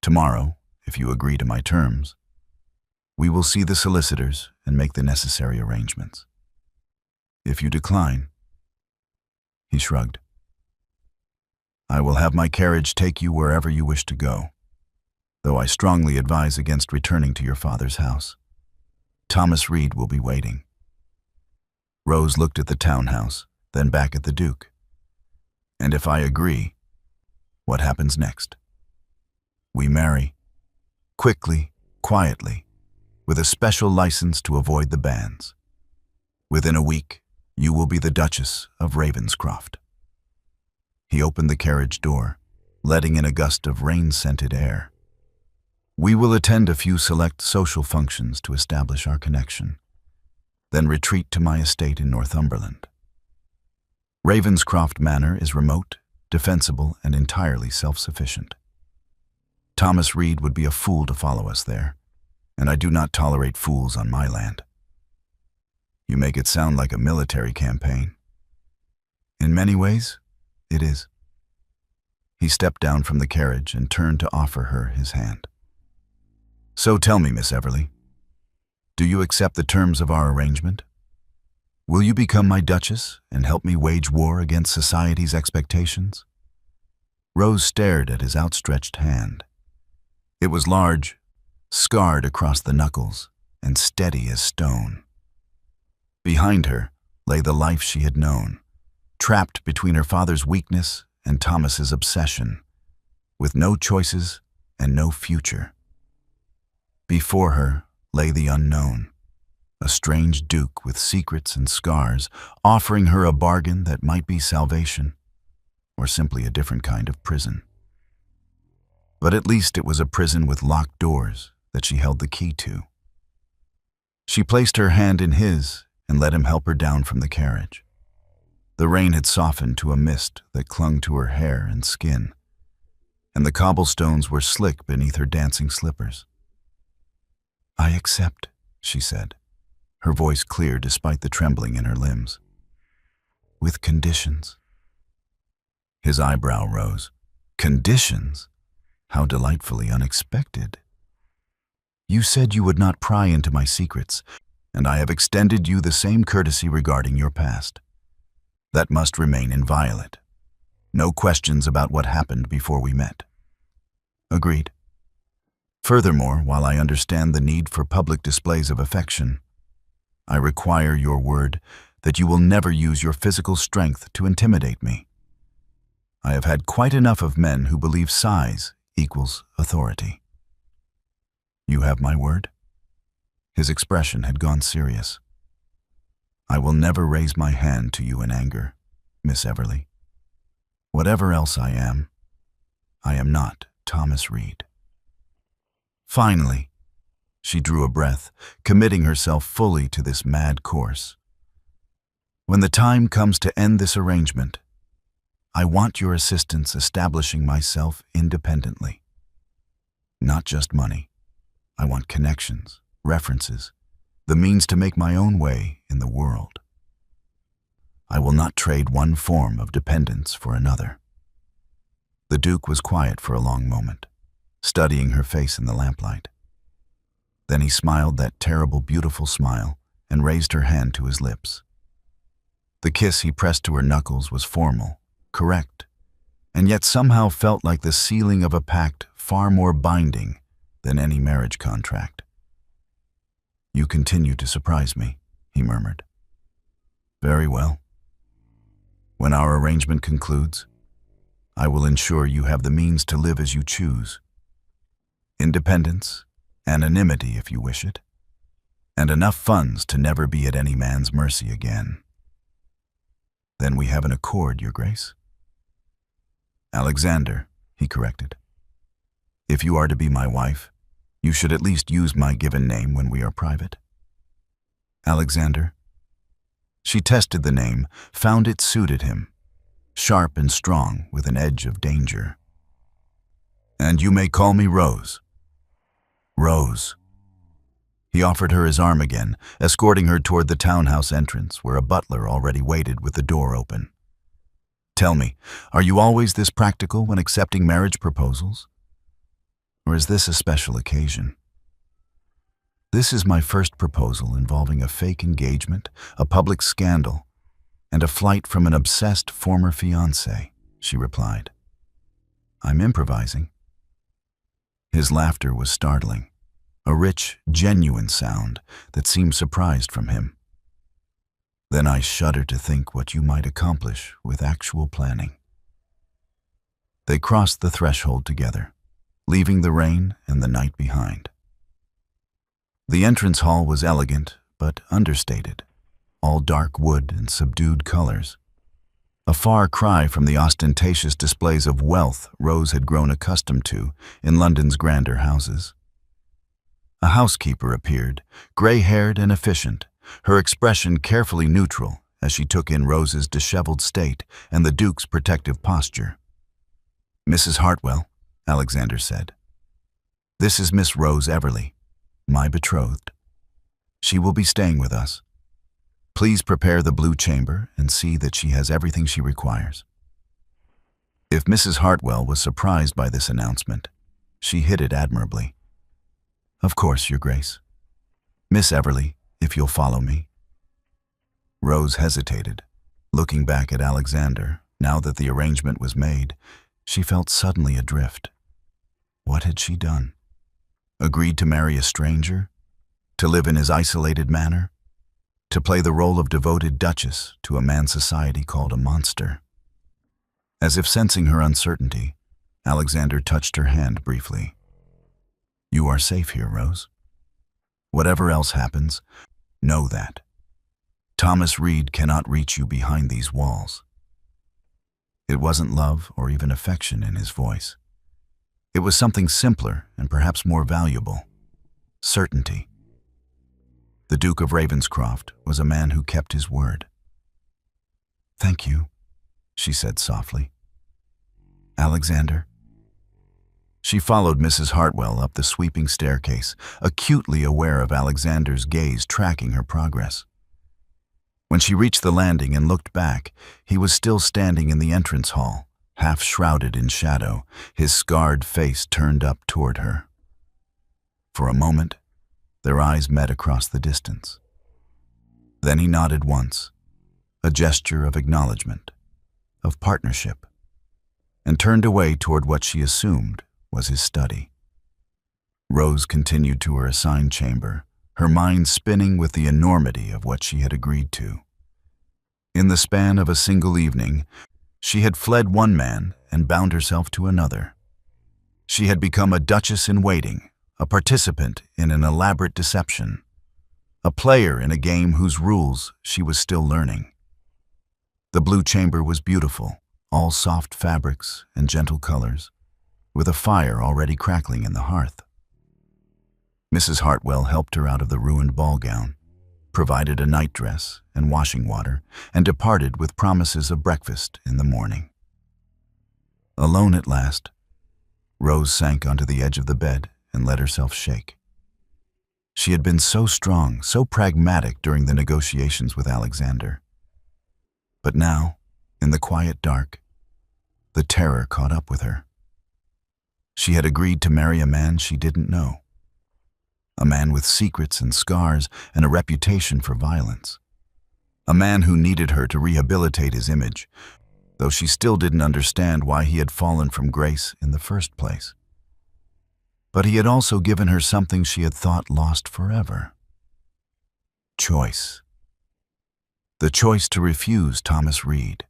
Tomorrow, if you agree to my terms, we will see the solicitors and make the necessary arrangements. If you decline, he shrugged. I will have my carriage take you wherever you wish to go, though I strongly advise against returning to your father's house. Thomas Reed will be waiting. Rose looked at the townhouse, then back at the Duke. And if I agree, what happens next? We marry. Quickly, quietly, with a special license to avoid the bans. Within a week, you will be the Duchess of Ravenscroft. He opened the carriage door, letting in a gust of rain-scented air. We will attend a few select social functions to establish our connection, then retreat to my estate in Northumberland. Ravenscroft Manor is remote, defensible, and entirely self-sufficient. Thomas Reed would be a fool to follow us there, and I do not tolerate fools on my land. You make it sound like a military campaign. In many ways, it is. He stepped down from the carriage and turned to offer her his hand. So tell me, Miss Everly, do you accept the terms of our arrangement? Will you become my Duchess and help me wage war against society's expectations? Rose stared at his outstretched hand. It was large, scarred across the knuckles, and steady as stone. Behind her lay the life she had known, trapped between her father's weakness and Thomas's obsession, with no choices and no future. Before her lay the unknown, a strange duke with secrets and scars, offering her a bargain that might be salvation, or simply a different kind of prison. But at least it was a prison with locked doors that she held the key to. She placed her hand in his and let him help her down from the carriage. The rain had softened to a mist that clung to her hair and skin, and the cobblestones were slick beneath her dancing slippers. "I accept," she said, her voice clear despite the trembling in her limbs. "With conditions." His eyebrow rose. Conditions? How delightfully unexpected. "You said you would not pry into my secrets, and I have extended you the same courtesy regarding your past. That must remain inviolate. No questions about what happened before we met." "Agreed. Furthermore, while I understand the need for public displays of affection, I require your word that you will never use your physical strength to intimidate me. I have had quite enough of men who believe size equals authority." "You have my word?" His expression had gone serious. "I will never raise my hand to you in anger, Miss Everly. Whatever else I am not Thomas Reed." Finally, she drew a breath, committing herself fully to this mad course. "When the time comes to end this arrangement, I want your assistance establishing myself independently. Not just money. I want connections, references, the means to make my own way in the world. I will not trade one form of dependence for another." The Duke was quiet for a long moment, studying her face in the lamplight. Then he smiled that terrible, beautiful smile and raised her hand to his lips. The kiss he pressed to her knuckles was formal, correct, and yet somehow felt like the sealing of a pact far more binding than any marriage contract. "You continue to surprise me," he murmured. "Very well. When our arrangement concludes, I will ensure you have the means to live as you choose. Independence, anonymity if you wish it, and enough funds to never be at any man's mercy again." "Then we have an accord, Your Grace." "Alexander," he corrected. "If you are to be my wife, you should at least use my given name when we are private." "Alexander." She tested the name, found it suited him, sharp and strong with an edge of danger. "And you may call me Rose." "Rose." He offered her his arm again, escorting her toward the townhouse entrance where a butler already waited with the door open. "Tell me, are you always this practical when accepting marriage proposals? Or is this a special occasion?" "This is my first proposal involving a fake engagement, a public scandal, and a flight from an obsessed former fiancé," she replied. "I'm improvising." His laughter was startling, a rich, genuine sound that seemed surprised from him. "Then I shudder to think what you might accomplish with actual planning." They crossed the threshold together, leaving the rain and the night behind. The entrance hall was elegant but understated, all dark wood and subdued colors. A far cry from the ostentatious displays of wealth Rose had grown accustomed to in London's grander houses. A housekeeper appeared, gray-haired and efficient, her expression carefully neutral as she took in Rose's disheveled state and the Duke's protective posture. "Mrs. Hartwell," Alexander said. "This is Miss Rose Everly, my betrothed. She will be staying with us. Please prepare the blue chamber and see that she has everything she requires." If Mrs. Hartwell was surprised by this announcement, she hid it admirably. "Of course, Your Grace. Miss Everly, if you'll follow me." Rose hesitated, looking back at Alexander. Now that the arrangement was made, she felt suddenly adrift. What had she done? Agreed to marry a stranger? To live in his isolated manner? To play the role of devoted duchess to a man society called a monster? As if sensing her uncertainty, Alexander touched her hand briefly. You are safe here, Rose. Whatever else happens, know that. Thomas Reed cannot reach you behind these walls. It wasn't love or even affection in his voice. It was something simpler and perhaps more valuable. Certainty. The Duke of Ravenscroft was a man who kept his word. Thank you, she said softly. Alexander. She followed Mrs. Hartwell up the sweeping staircase, acutely aware of Alexander's gaze tracking her progress. When she reached the landing and looked back, he was still standing in the entrance hall, half shrouded in shadow, his scarred face turned up toward her. For a moment, their eyes met across the distance. Then he nodded once, a gesture of acknowledgement, of partnership, and turned away toward what she assumed was his study. Rose continued to her assigned chamber, her mind spinning with the enormity of what she had agreed to. In the span of a single evening, she had fled one man and bound herself to another. She had become a duchess in waiting, a participant in an elaborate deception, a player in a game whose rules she was still learning. The blue chamber was beautiful, all soft fabrics and gentle colors, with a fire already crackling in the hearth. Mrs. Hartwell helped her out of the ruined ball gown, provided a nightdress and washing water, and departed with promises of breakfast in the morning. Alone at last, Rose sank onto the edge of the bed and let herself shake. She had been so strong, so pragmatic during the negotiations with Alexander. But now, in the quiet dark, the terror caught up with her. She had agreed to marry a man she didn't know. A man with secrets and scars and a reputation for violence. A man who needed her to rehabilitate his image, though she still didn't understand why he had fallen from grace in the first place. But he had also given her something she had thought lost forever. Choice. The choice to refuse Thomas Reed.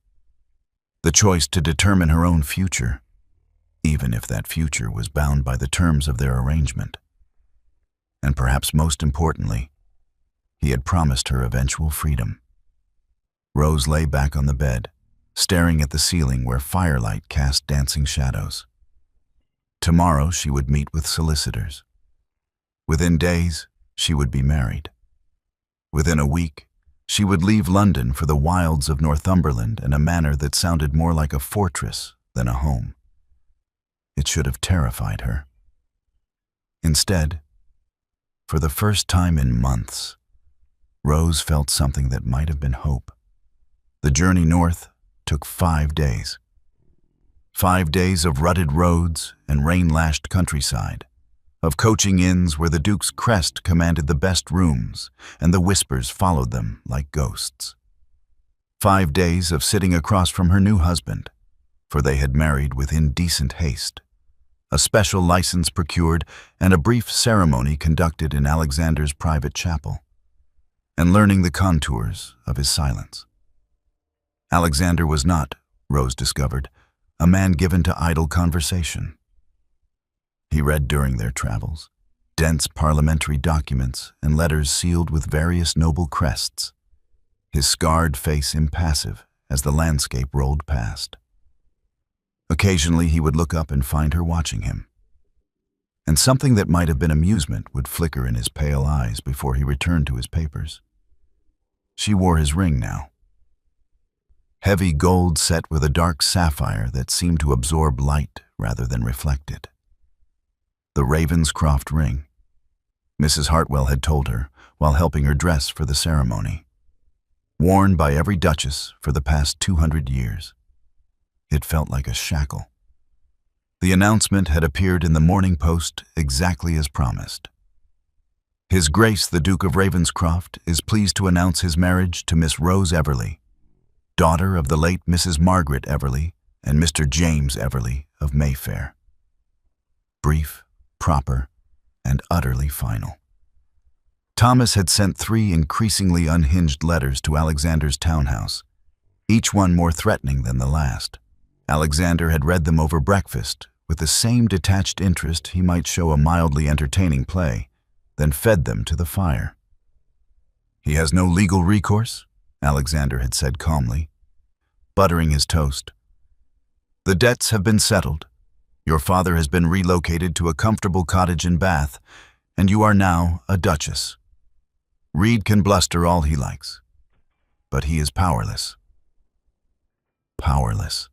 The choice to determine her own future, even if that future was bound by the terms of their arrangement. And perhaps most importantly, he had promised her eventual freedom. Rose lay back on the bed, staring at the ceiling where firelight cast dancing shadows. Tomorrow she would meet with solicitors. Within days, she would be married. Within a week, she would leave London for the wilds of Northumberland in a manner that sounded more like a fortress than a home. It should have terrified her. Instead, for the first time in months, Rose felt something that might have been hope. The journey north took 5 days. 5 days of rutted roads and rain-lashed countryside, of coaching inns where the Duke's crest commanded the best rooms and the whispers followed them like ghosts. 5 days of sitting across from her new husband, for they had married with indecent haste. A special license procured and a brief ceremony conducted in Alexander's private chapel, and learning the contours of his silence. Alexander was not, Rose discovered, a man given to idle conversation. He read during their travels, dense parliamentary documents and letters sealed with various noble crests, his scarred face impassive as the landscape rolled past. Occasionally he would look up and find her watching him, and something that might have been amusement would flicker in his pale eyes before he returned to his papers. She wore his ring now. Heavy gold set with a dark sapphire that seemed to absorb light rather than reflect it. The Ravenscroft ring, Mrs. Hartwell had told her while helping her dress for the ceremony. Worn by every duchess for the past 200 years. It felt like a shackle. The announcement had appeared in the Morning Post exactly as promised. His Grace the Duke of Ravenscroft is pleased to announce his marriage to Miss Rose Everly, daughter of the late Mrs. Margaret Everly and Mr. James Everly of Mayfair. Brief, proper, and utterly final. Thomas had sent 3 increasingly unhinged letters to Alexander's townhouse, each one more threatening than the last. Alexander had read them over breakfast with the same detached interest he might show a mildly entertaining play, then fed them to the fire. "He has no legal recourse," Alexander had said calmly, buttering his toast. "The debts have been settled. Your father has been relocated to a comfortable cottage in Bath, and you are now a duchess. Reed can bluster all he likes, but he is powerless." Powerless.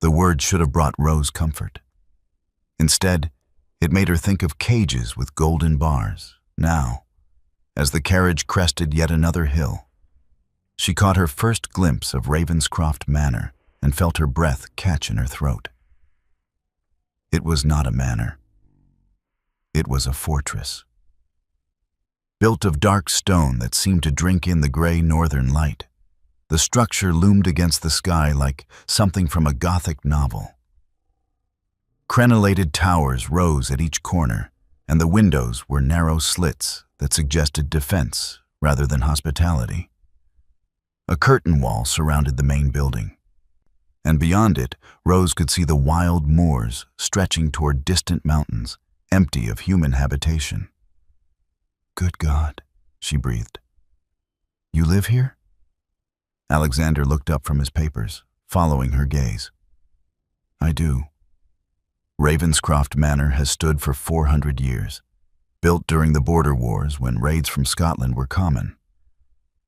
The word should have brought Rose comfort. Instead, it made her think of cages with golden bars. Now, as the carriage crested yet another hill, she caught her first glimpse of Ravenscroft Manor and felt her breath catch in her throat. It was not a manor. It was a fortress. Built of dark stone that seemed to drink in the gray northern light, the structure loomed against the sky like something from a Gothic novel. Crenellated towers rose at each corner, and the windows were narrow slits that suggested defense rather than hospitality. A curtain wall surrounded the main building, and beyond it, Rose could see the wild moors stretching toward distant mountains, empty of human habitation. "Good God," she breathed. "You live here?" Alexander looked up from his papers, following her gaze. "I do. Ravenscroft Manor has stood for 400 years, built during the border wars when raids from Scotland were common.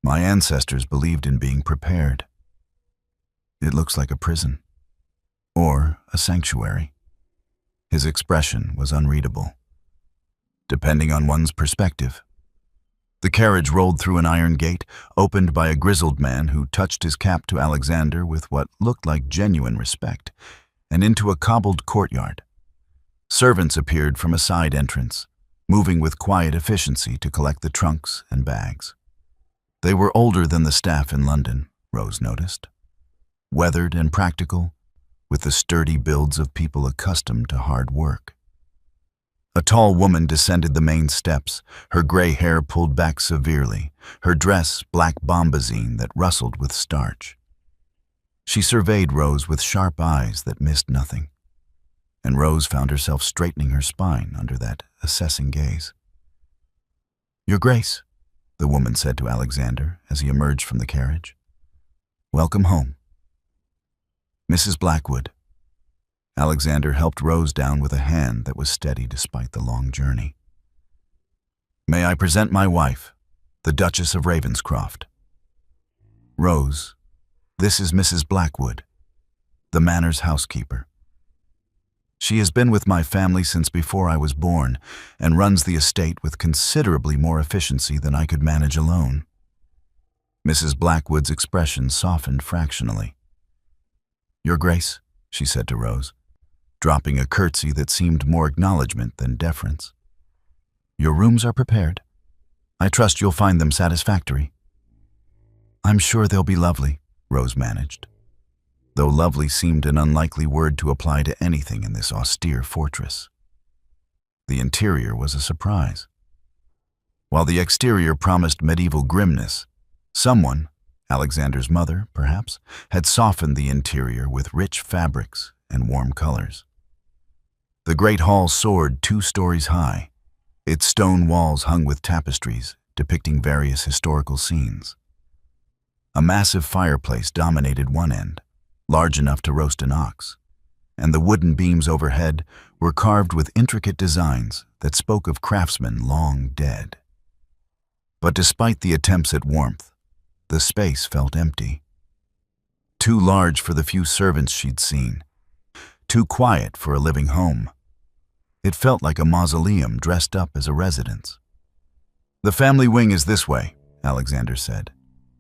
My ancestors believed in being prepared. It looks like a prison, or a sanctuary." His expression was unreadable, depending on one's perspective. The carriage rolled through an iron gate, opened by a grizzled man who touched his cap to Alexander with what looked like genuine respect, and into a cobbled courtyard. Servants appeared from a side entrance, moving with quiet efficiency to collect the trunks and bags. They were older than the staff in London, Rose noticed. Weathered and practical, with the sturdy builds of people accustomed to hard work. A tall woman descended the main steps, her gray hair pulled back severely, her dress black bombazine that rustled with starch. She surveyed Rose with sharp eyes that missed nothing, and Rose found herself straightening her spine under that assessing gaze. "Your Grace," the woman said to Alexander as he emerged from the carriage. "Welcome home." "Mrs. Blackwood." Alexander helped Rose down with a hand that was steady despite the long journey. "May I present my wife, the Duchess of Ravenscroft." "Rose, this is Mrs. Blackwood, the manor's housekeeper. She has been with my family since before I was born and runs the estate with considerably more efficiency than I could manage alone." Mrs. Blackwood's expression softened fractionally. "Your Grace," she said to Rose, dropping a curtsy that seemed more acknowledgement than deference. "Your rooms are prepared. I trust you'll find them satisfactory." "I'm sure they'll be lovely," Rose managed, though lovely seemed an unlikely word to apply to anything in this austere fortress. The interior was a surprise. While the exterior promised medieval grimness, someone, Alexander's mother, perhaps, had softened the interior with rich fabrics and warm colors. The great hall soared 2 stories high, its stone walls hung with tapestries depicting various historical scenes. A massive fireplace dominated one end, large enough to roast an ox, and the wooden beams overhead were carved with intricate designs that spoke of craftsmen long dead. But despite the attempts at warmth, the space felt empty. Too large for the few servants she'd seen, too quiet for a living home. It felt like a mausoleum dressed up as a residence. "The family wing is this way," Alexander said,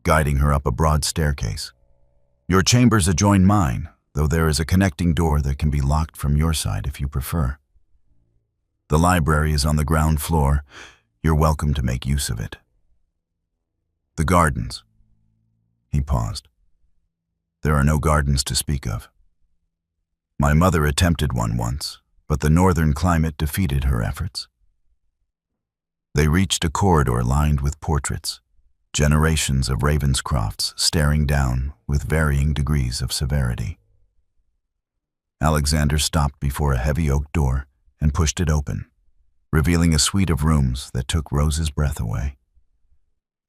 guiding her up a broad staircase. "Your chambers adjoin mine, though there is a connecting door that can be locked from your side if you prefer. The library is on the ground floor. You're welcome to make use of it. The gardens. He paused. There are no gardens to speak of. My mother attempted one once, but the northern climate defeated her efforts. They reached a corridor lined with portraits, generations of Ravenscrofts staring down with varying degrees of severity. Alexander stopped before a heavy oak door and pushed it open, revealing a suite of rooms that took Rose's breath away.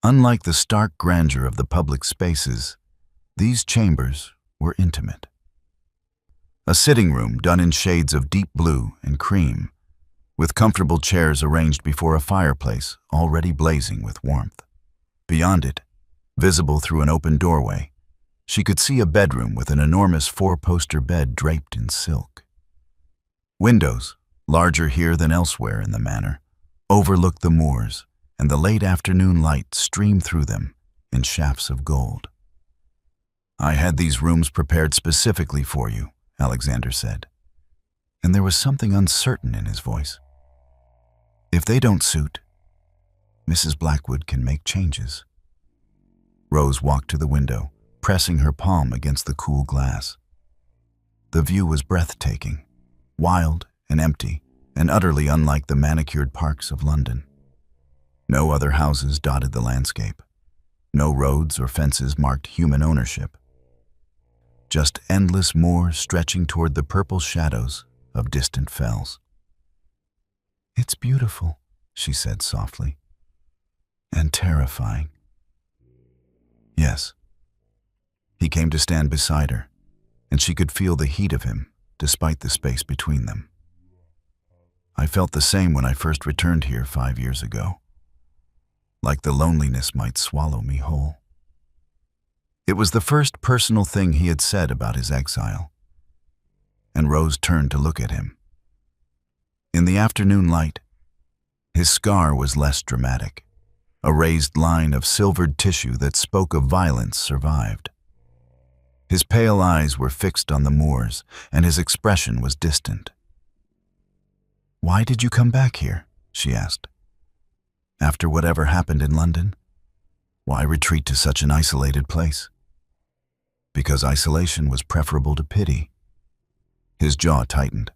Unlike the stark grandeur of the public spaces, these chambers were intimate. A sitting room done in shades of deep blue and cream, with comfortable chairs arranged before a fireplace already blazing with warmth. Beyond it, visible through an open doorway, she could see a bedroom with an enormous four-poster bed draped in silk. Windows, larger here than elsewhere in the manor, overlooked the moors, and the late afternoon light streamed through them in shafts of gold. I had these rooms prepared specifically for you, Alexander said, and there was something uncertain in his voice. If they don't suit, Mrs. Blackwood can make changes. Rose walked to the window, pressing her palm against the cool glass. The view was breathtaking, wild and empty, and utterly unlike the manicured parks of London. No other houses dotted the landscape. No roads or fences marked human ownership. Just endless moor stretching toward the purple shadows of distant fells. It's beautiful, she said softly. And terrifying. Yes. He came to stand beside her, and she could feel the heat of him despite the space between them. I felt the same when I first returned here 5 years ago. Like the loneliness might swallow me whole. It was the first personal thing he had said about his exile, and Rose turned to look at him. In the afternoon light, his scar was less dramatic. A raised line of silvered tissue that spoke of violence survived. His pale eyes were fixed on the moors, and his expression was distant. "Why did you come back here?" she asked. "After whatever happened in London, why retreat to such an isolated place?" Because isolation was preferable to pity. His jaw tightened.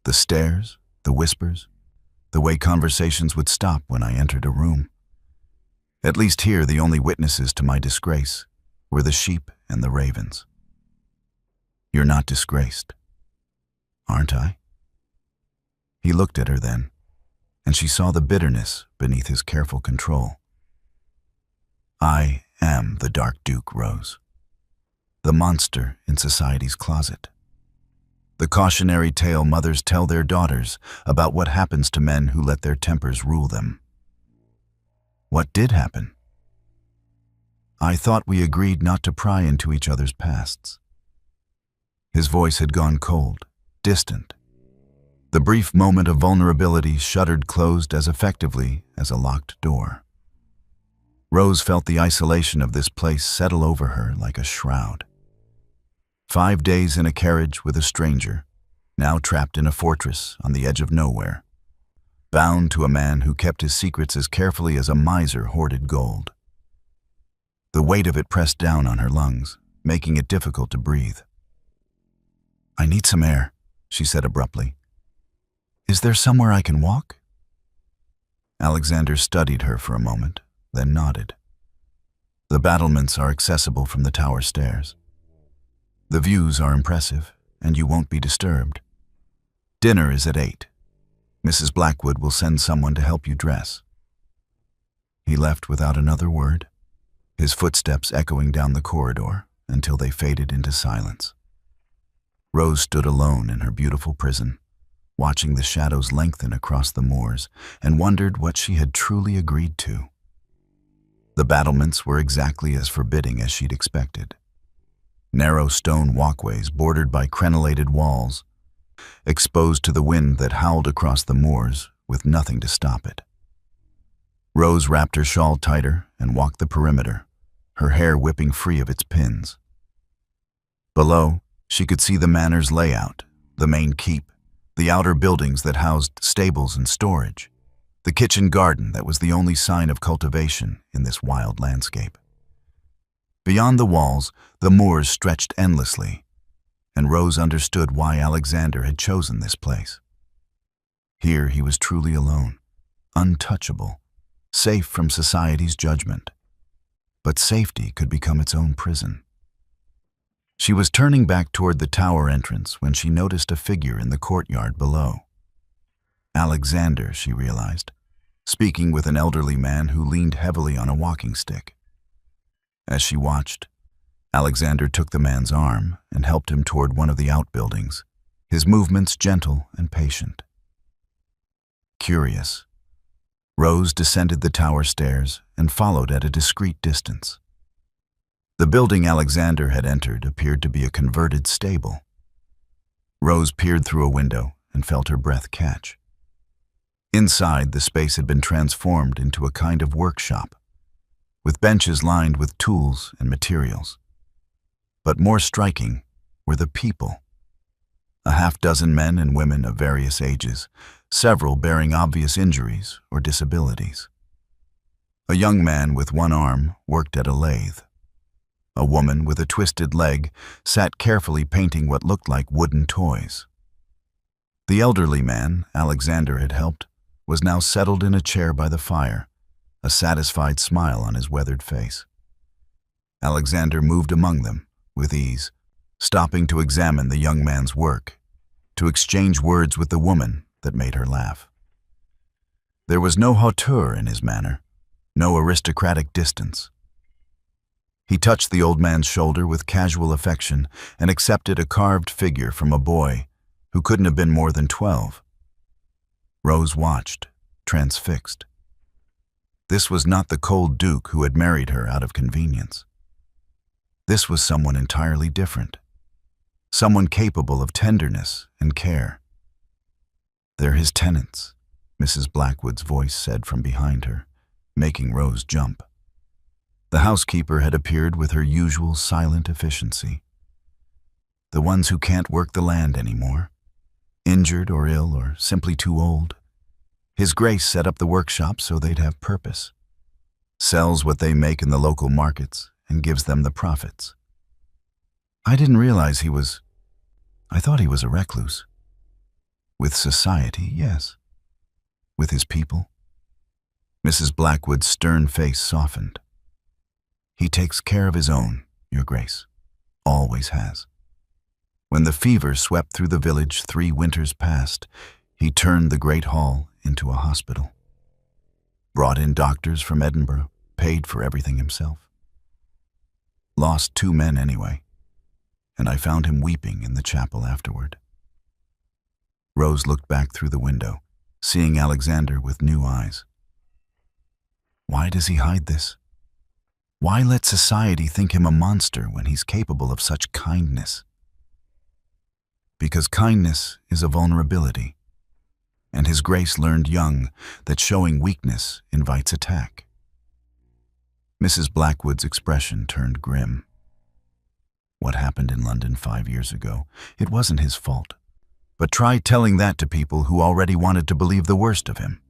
The stares, the whispers, the way conversations would stop when I entered a room. At least here, the only witnesses to my disgrace were the sheep and the ravens. You're not disgraced, aren't I? He looked at her then, and she saw the bitterness beneath his careful control. I am the Dark Duke, Rose. The monster in society's closet. The cautionary tale mothers tell their daughters about what happens to men who let their tempers rule them. What did happen? I thought we agreed not to pry into each other's pasts. His voice had gone cold, distant. The brief moment of vulnerability shuttered closed as effectively as a locked door. Rose felt the isolation of this place settle over her like a shroud. 5 days in a carriage with a stranger, now trapped in a fortress on the edge of nowhere, bound to a man who kept his secrets as carefully as a miser hoarded gold. The weight of it pressed down on her lungs, making it difficult to breathe. I need some air, she said abruptly. Is there somewhere I can walk? Alexander studied her for a moment, then nodded. The battlements are accessible from the tower stairs. The views are impressive, and you won't be disturbed. Dinner is at 8. Mrs. Blackwood will send someone to help you dress. He left without another word, his footsteps echoing down the corridor until they faded into silence. Rose stood alone in her beautiful prison, watching the shadows lengthen across the moors, and wondered what she had truly agreed to. The battlements were exactly as forbidding as she'd expected. Narrow stone walkways bordered by crenellated walls, exposed to the wind that howled across the moors with nothing to stop it. Rose wrapped her shawl tighter and walked the perimeter, her hair whipping free of its pins. Below, she could see the manor's layout, the main keep, the outer buildings that housed stables and storage. the kitchen garden that was the only sign of cultivation in this wild landscape. Beyond the walls, the moors stretched endlessly, and Rose understood why Alexander had chosen this place. Here he was truly alone, untouchable, safe from society's judgment. But safety could become its own prison. She was turning back toward the tower entrance when she noticed a figure in the courtyard below. Alexander, she realized, speaking with an elderly man who leaned heavily on a walking stick. As she watched, Alexander took the man's arm and helped him toward one of the outbuildings, his movements gentle and patient. Curious, Rose descended the tower stairs and followed at a discreet distance. The building Alexander had entered appeared to be a converted stable. Rose peered through a window and felt her breath catch. Inside, the space had been transformed into a kind of workshop, with benches lined with tools and materials. But more striking were the people. A half-dozen men and women of various ages, several bearing obvious injuries or disabilities. A young man with one arm worked at a lathe. A woman with a twisted leg sat carefully painting what looked like wooden toys. The elderly man Alexander had helped was now settled in a chair by the fire, a satisfied smile on his weathered face. Alexander moved among them with ease, stopping to examine the young man's work, to exchange words with the woman that made her laugh. There was no hauteur in his manner, no aristocratic distance. He touched the old man's shoulder with casual affection and accepted a carved figure from a boy who couldn't have been more than 12. Rose watched, transfixed. This was not the cold duke who had married her out of convenience. This was someone entirely different, someone capable of tenderness and care. "They're his tenants," Mrs. Blackwood's voice said from behind her, making Rose jump. The housekeeper had appeared with her usual silent efficiency. "The ones who can't work the land anymore, injured or ill or simply too old. His Grace set up the workshop so they'd have purpose. Sells what they make in the local markets and gives them the profits." "I didn't realize I thought he was a recluse." "With society, yes. With his people." Mrs. Blackwood's stern face softened. "He takes care of his own, Your Grace. Always has. When the fever swept through the village 3 winters past, he turned the great hall into a hospital. Brought in doctors from Edinburgh, paid for everything himself. Lost 2 men anyway, and I found him weeping in the chapel afterward." Rose looked back through the window, seeing Alexander with new eyes. Why does he hide this? Why let society think him a monster when he's capable of such kindness? Because kindness is a vulnerability, and His Grace learned young that showing weakness invites attack. Mrs. Blackwood's expression turned grim. What happened in London 5 years ago, it wasn't his fault. But try telling that to people who already wanted to believe the worst of him.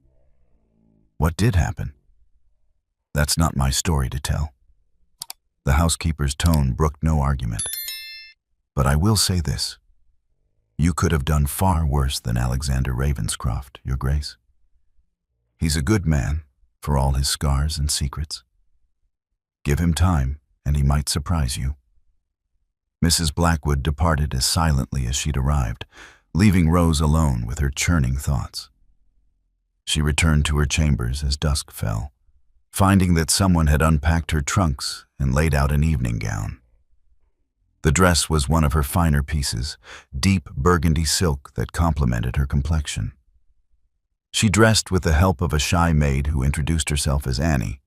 What did happen? That's not my story to tell. The housekeeper's tone brooked no argument. But I will say this. You could have done far worse than Alexander Ravenscroft, Your Grace. He's a good man, for all his scars and secrets. Give him time, and he might surprise you. Mrs. Blackwood departed as silently as she'd arrived, leaving Rose alone with her churning thoughts. She returned to her chambers as dusk fell, finding that someone had unpacked her trunks and laid out an evening gown. The dress was one of her finer pieces, deep burgundy silk that complemented her complexion. She dressed with the help of a shy maid who introduced herself as Annie,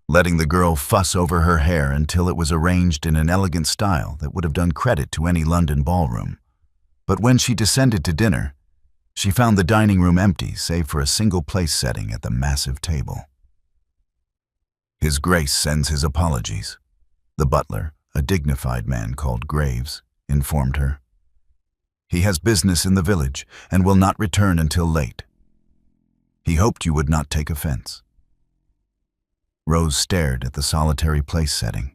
letting the girl fuss over her hair until it was arranged in an elegant style that would have done credit to any London ballroom. But when she descended to dinner, she found the dining room empty save for a single place setting at the massive table. "His Grace sends his apologies," the butler, a dignified man called Graves, informed her. "He has business in the village and will not return until late. He hoped you would not take offense. Rose stared at the solitary place setting,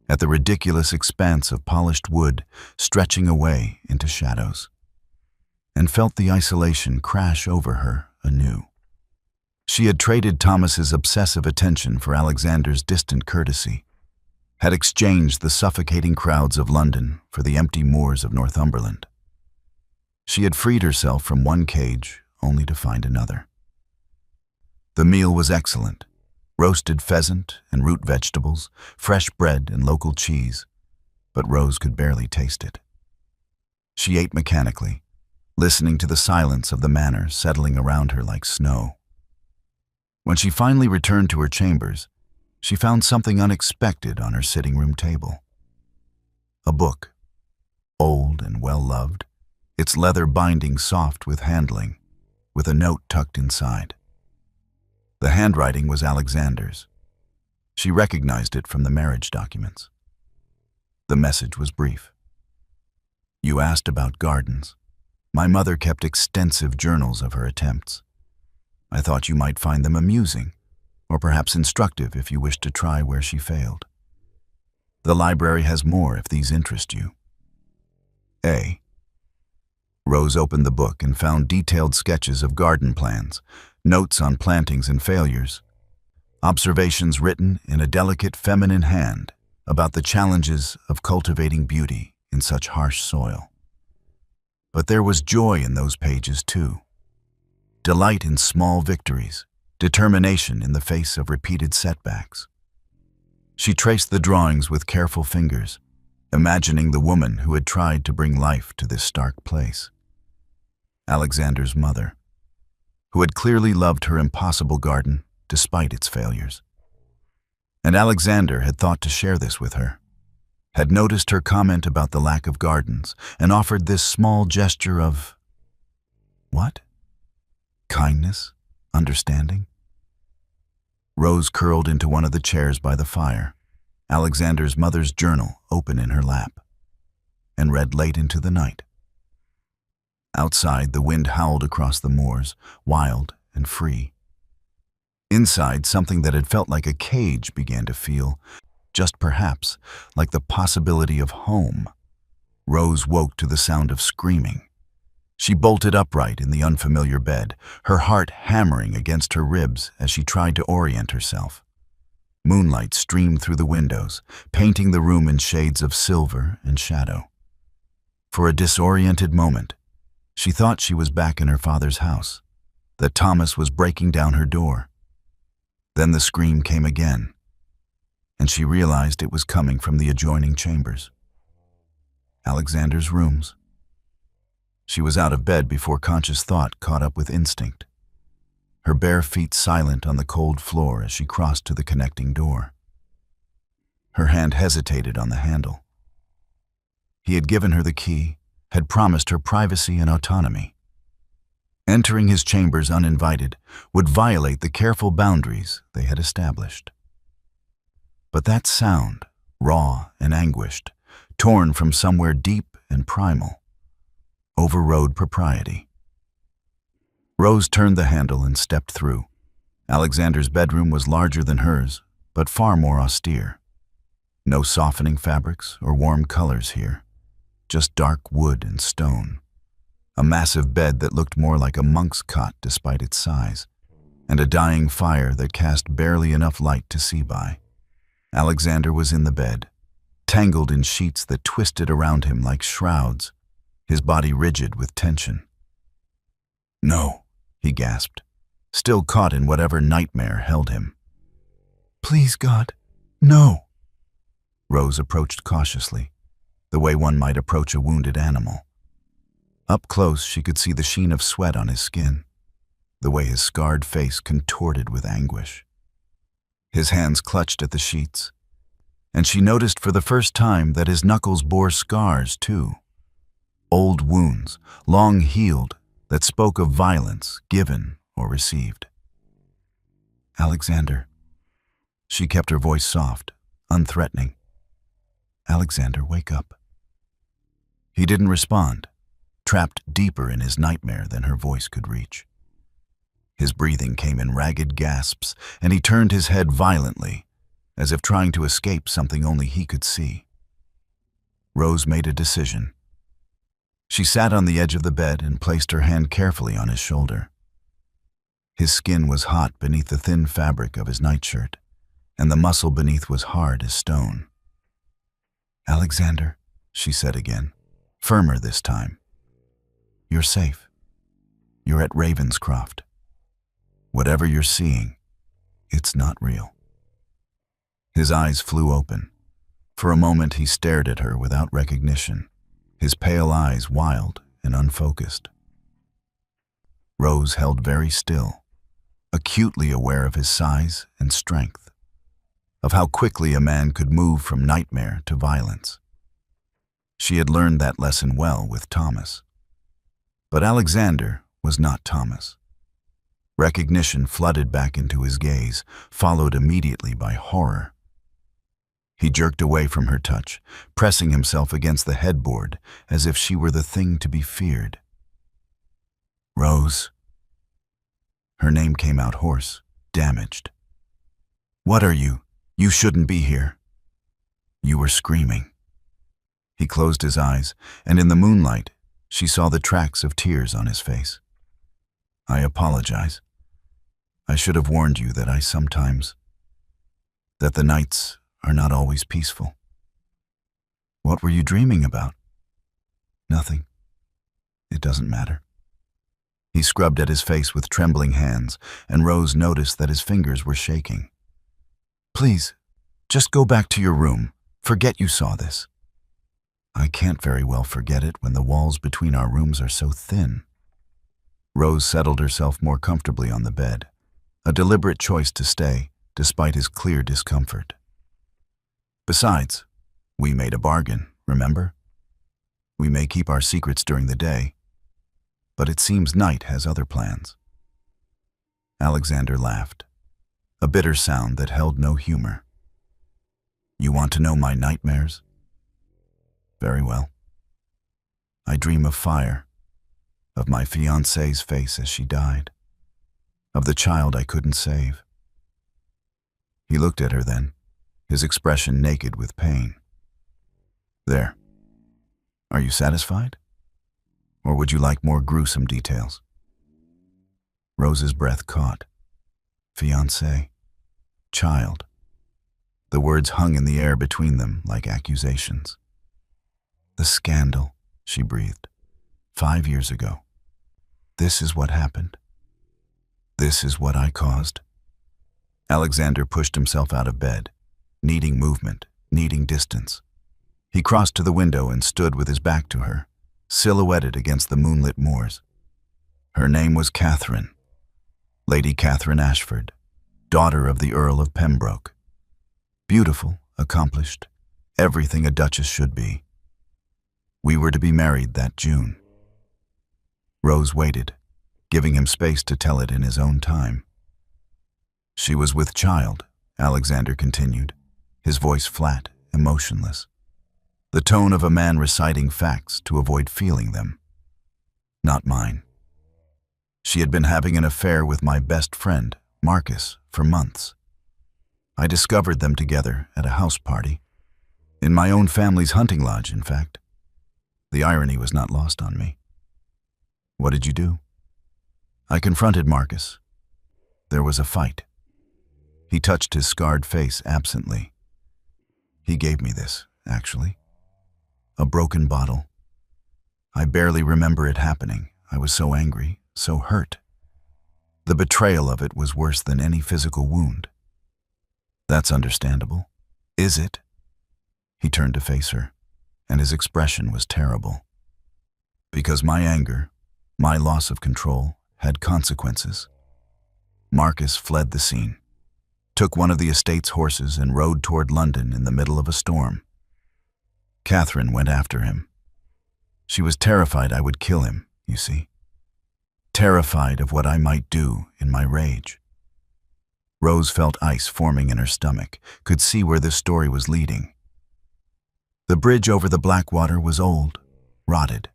at the ridiculous expanse of polished wood stretching away into shadows, and felt the isolation crash over her anew. She had traded Thomas's obsessive attention for Alexander's distant courtesy, had exchanged the suffocating crowds of London for the empty moors of Northumberland. She had freed herself from one cage only to find another. The meal was excellent: roasted pheasant and root vegetables, fresh bread and local cheese, but Rose could barely taste it. She ate mechanically, listening to the silence of the manor settling around her like snow. When she finally returned to her chambers, she found something unexpected on her sitting room table. A book, old and well-loved, its leather binding soft with handling, with a note tucked inside. The handwriting was Alexander's. She recognized it from the marriage documents. The message was brief. You asked about gardens. My mother kept extensive journals of her attempts. I thought you might find them amusing, or perhaps instructive if you wished to try where she failed. The library has more if these interest you. A. Rose opened the book and found detailed sketches of garden plans, notes on plantings and failures, observations written in a delicate feminine hand about the challenges of cultivating beauty in such harsh soil. But there was joy in those pages too. Delight in small victories, determination in the face of repeated setbacks. She traced the drawings with careful fingers, imagining the woman who had tried to bring life to this stark place. Alexander's mother, who had clearly loved her impossible garden despite its failures. And Alexander had thought to share this with her, had noticed her comment about the lack of gardens, and offered this small gesture of... what? Kindness? Understanding? Rose curled into one of the chairs by the fire, Alexander's mother's journal open in her lap, and read late into the night. Outside, the wind howled across the moors, wild and free. Inside, something that had felt like a cage began to feel, just perhaps, like the possibility of home. Rose woke to the sound of screaming. She bolted upright in the unfamiliar bed, her heart hammering against her ribs as she tried to orient herself. Moonlight streamed through the windows, painting the room in shades of silver and shadow. For a disoriented moment, she thought she was back in her father's house, that Thomas was breaking down her door. Then the scream came again, and she realized it was coming from the adjoining chambers. Alexander's rooms. She was out of bed before conscious thought caught up with instinct, her bare feet silent on the cold floor as she crossed to the connecting door. Her hand hesitated on the handle. He had given her the key, had promised her privacy and autonomy. Entering his chambers uninvited would violate the careful boundaries they had established. But that sound, raw and anguished, torn from somewhere deep and primal, overrode propriety. Rose turned the handle and stepped through. Alexander's bedroom was larger than hers, but far more austere. No softening fabrics or warm colors here, just dark wood and stone. A massive bed that looked more like a monk's cot despite its size, and a dying fire that cast barely enough light to see by. Alexander was in the bed, tangled in sheets that twisted around him like shrouds, his body rigid with tension. "No," he gasped, still caught in whatever nightmare held him. "Please, God, no." Rose approached cautiously, the way one might approach a wounded animal. Up close, she could see the sheen of sweat on his skin, the way his scarred face contorted with anguish. His hands clutched at the sheets, and she noticed for the first time that his knuckles bore scars, too. Old wounds, long healed, that spoke of violence given or received. "Alexander." She kept her voice soft, unthreatening. "Alexander, wake up." He didn't respond, trapped deeper in his nightmare than her voice could reach. His breathing came in ragged gasps, and he turned his head violently, as if trying to escape something only he could see. Rose made a decision. She sat on the edge of the bed and placed her hand carefully on his shoulder. His skin was hot beneath the thin fabric of his nightshirt, and the muscle beneath was hard as stone. "Alexander," she said again, firmer this time. "You're safe. You're at Ravenscroft. Whatever you're seeing, it's not real." His eyes flew open. For a moment he stared at her without recognition, his pale eyes wild and unfocused. Rose held very still, acutely aware of his size and strength, of how quickly a man could move from nightmare to violence. She had learned that lesson well with Thomas. But Alexander was not Thomas. Recognition flooded back into his gaze, followed immediately by horror. He jerked away from her touch, pressing himself against the headboard as if she were the thing to be feared. "Rose." Her name came out hoarse, damaged. "What are you? You shouldn't be here." "You were screaming." He closed his eyes, and in the moonlight, she saw the tracks of tears on his face. "I apologize. I should have warned you that that the nights are not always peaceful." "What were you dreaming about?" "Nothing. It doesn't matter." He scrubbed at his face with trembling hands, and Rose noticed that his fingers were shaking. "Please, just go back to your room. Forget you saw this." "I can't very well forget it when the walls between our rooms are so thin." Rose settled herself more comfortably on the bed, a deliberate choice to stay, despite his clear discomfort. "Besides, we made a bargain, remember? We may keep our secrets during the day, but it seems night has other plans." Alexander laughed, a bitter sound that held no humor. "You want to know my nightmares? Very well. I dream of fire, of my fiancée's face as she died, of the child I couldn't save." He looked at her then, his expression naked with pain. "There. Are you satisfied? Or would you like more gruesome details?" Rose's breath caught. Fiancé. Child. The words hung in the air between them like accusations. "The scandal," she breathed. 5 years ago. This is what happened. This is what I caused." Alexander pushed himself out of bed, needing movement, needing distance. He crossed to the window and stood with his back to her, silhouetted against the moonlit moors. Her name was Catherine, Lady Catherine Ashford, daughter of the Earl of Pembroke. Beautiful, accomplished, everything a duchess should be. We were to be married that June. Rose waited, giving him space to tell it in his own time. "She was with child," Alexander continued, his voice flat, emotionless. The tone of a man reciting facts to avoid feeling them. "Not mine. She had been having an affair with my best friend, Marcus, for months. I discovered them together at a house party. In my own family's hunting lodge, in fact. The irony was not lost on me." "What did you do?" "I confronted Marcus. There was a fight." He touched his scarred face absently. "He gave me this, actually. A broken bottle. I barely remember it happening. I was so angry, so hurt. The betrayal of it was worse than any physical wound." "That's understandable." "Is it?" He turned to face her, and his expression was terrible. "Because my anger, my loss of control, had consequences. Marcus fled the scene, took one of the estate's horses and rode toward London in the middle of a storm. Catherine went after him. She was terrified I would kill him, you see. Terrified of what I might do in my rage." Rose felt ice forming in her stomach, could see where this story was leading. The bridge over the Blackwater was old, rotted.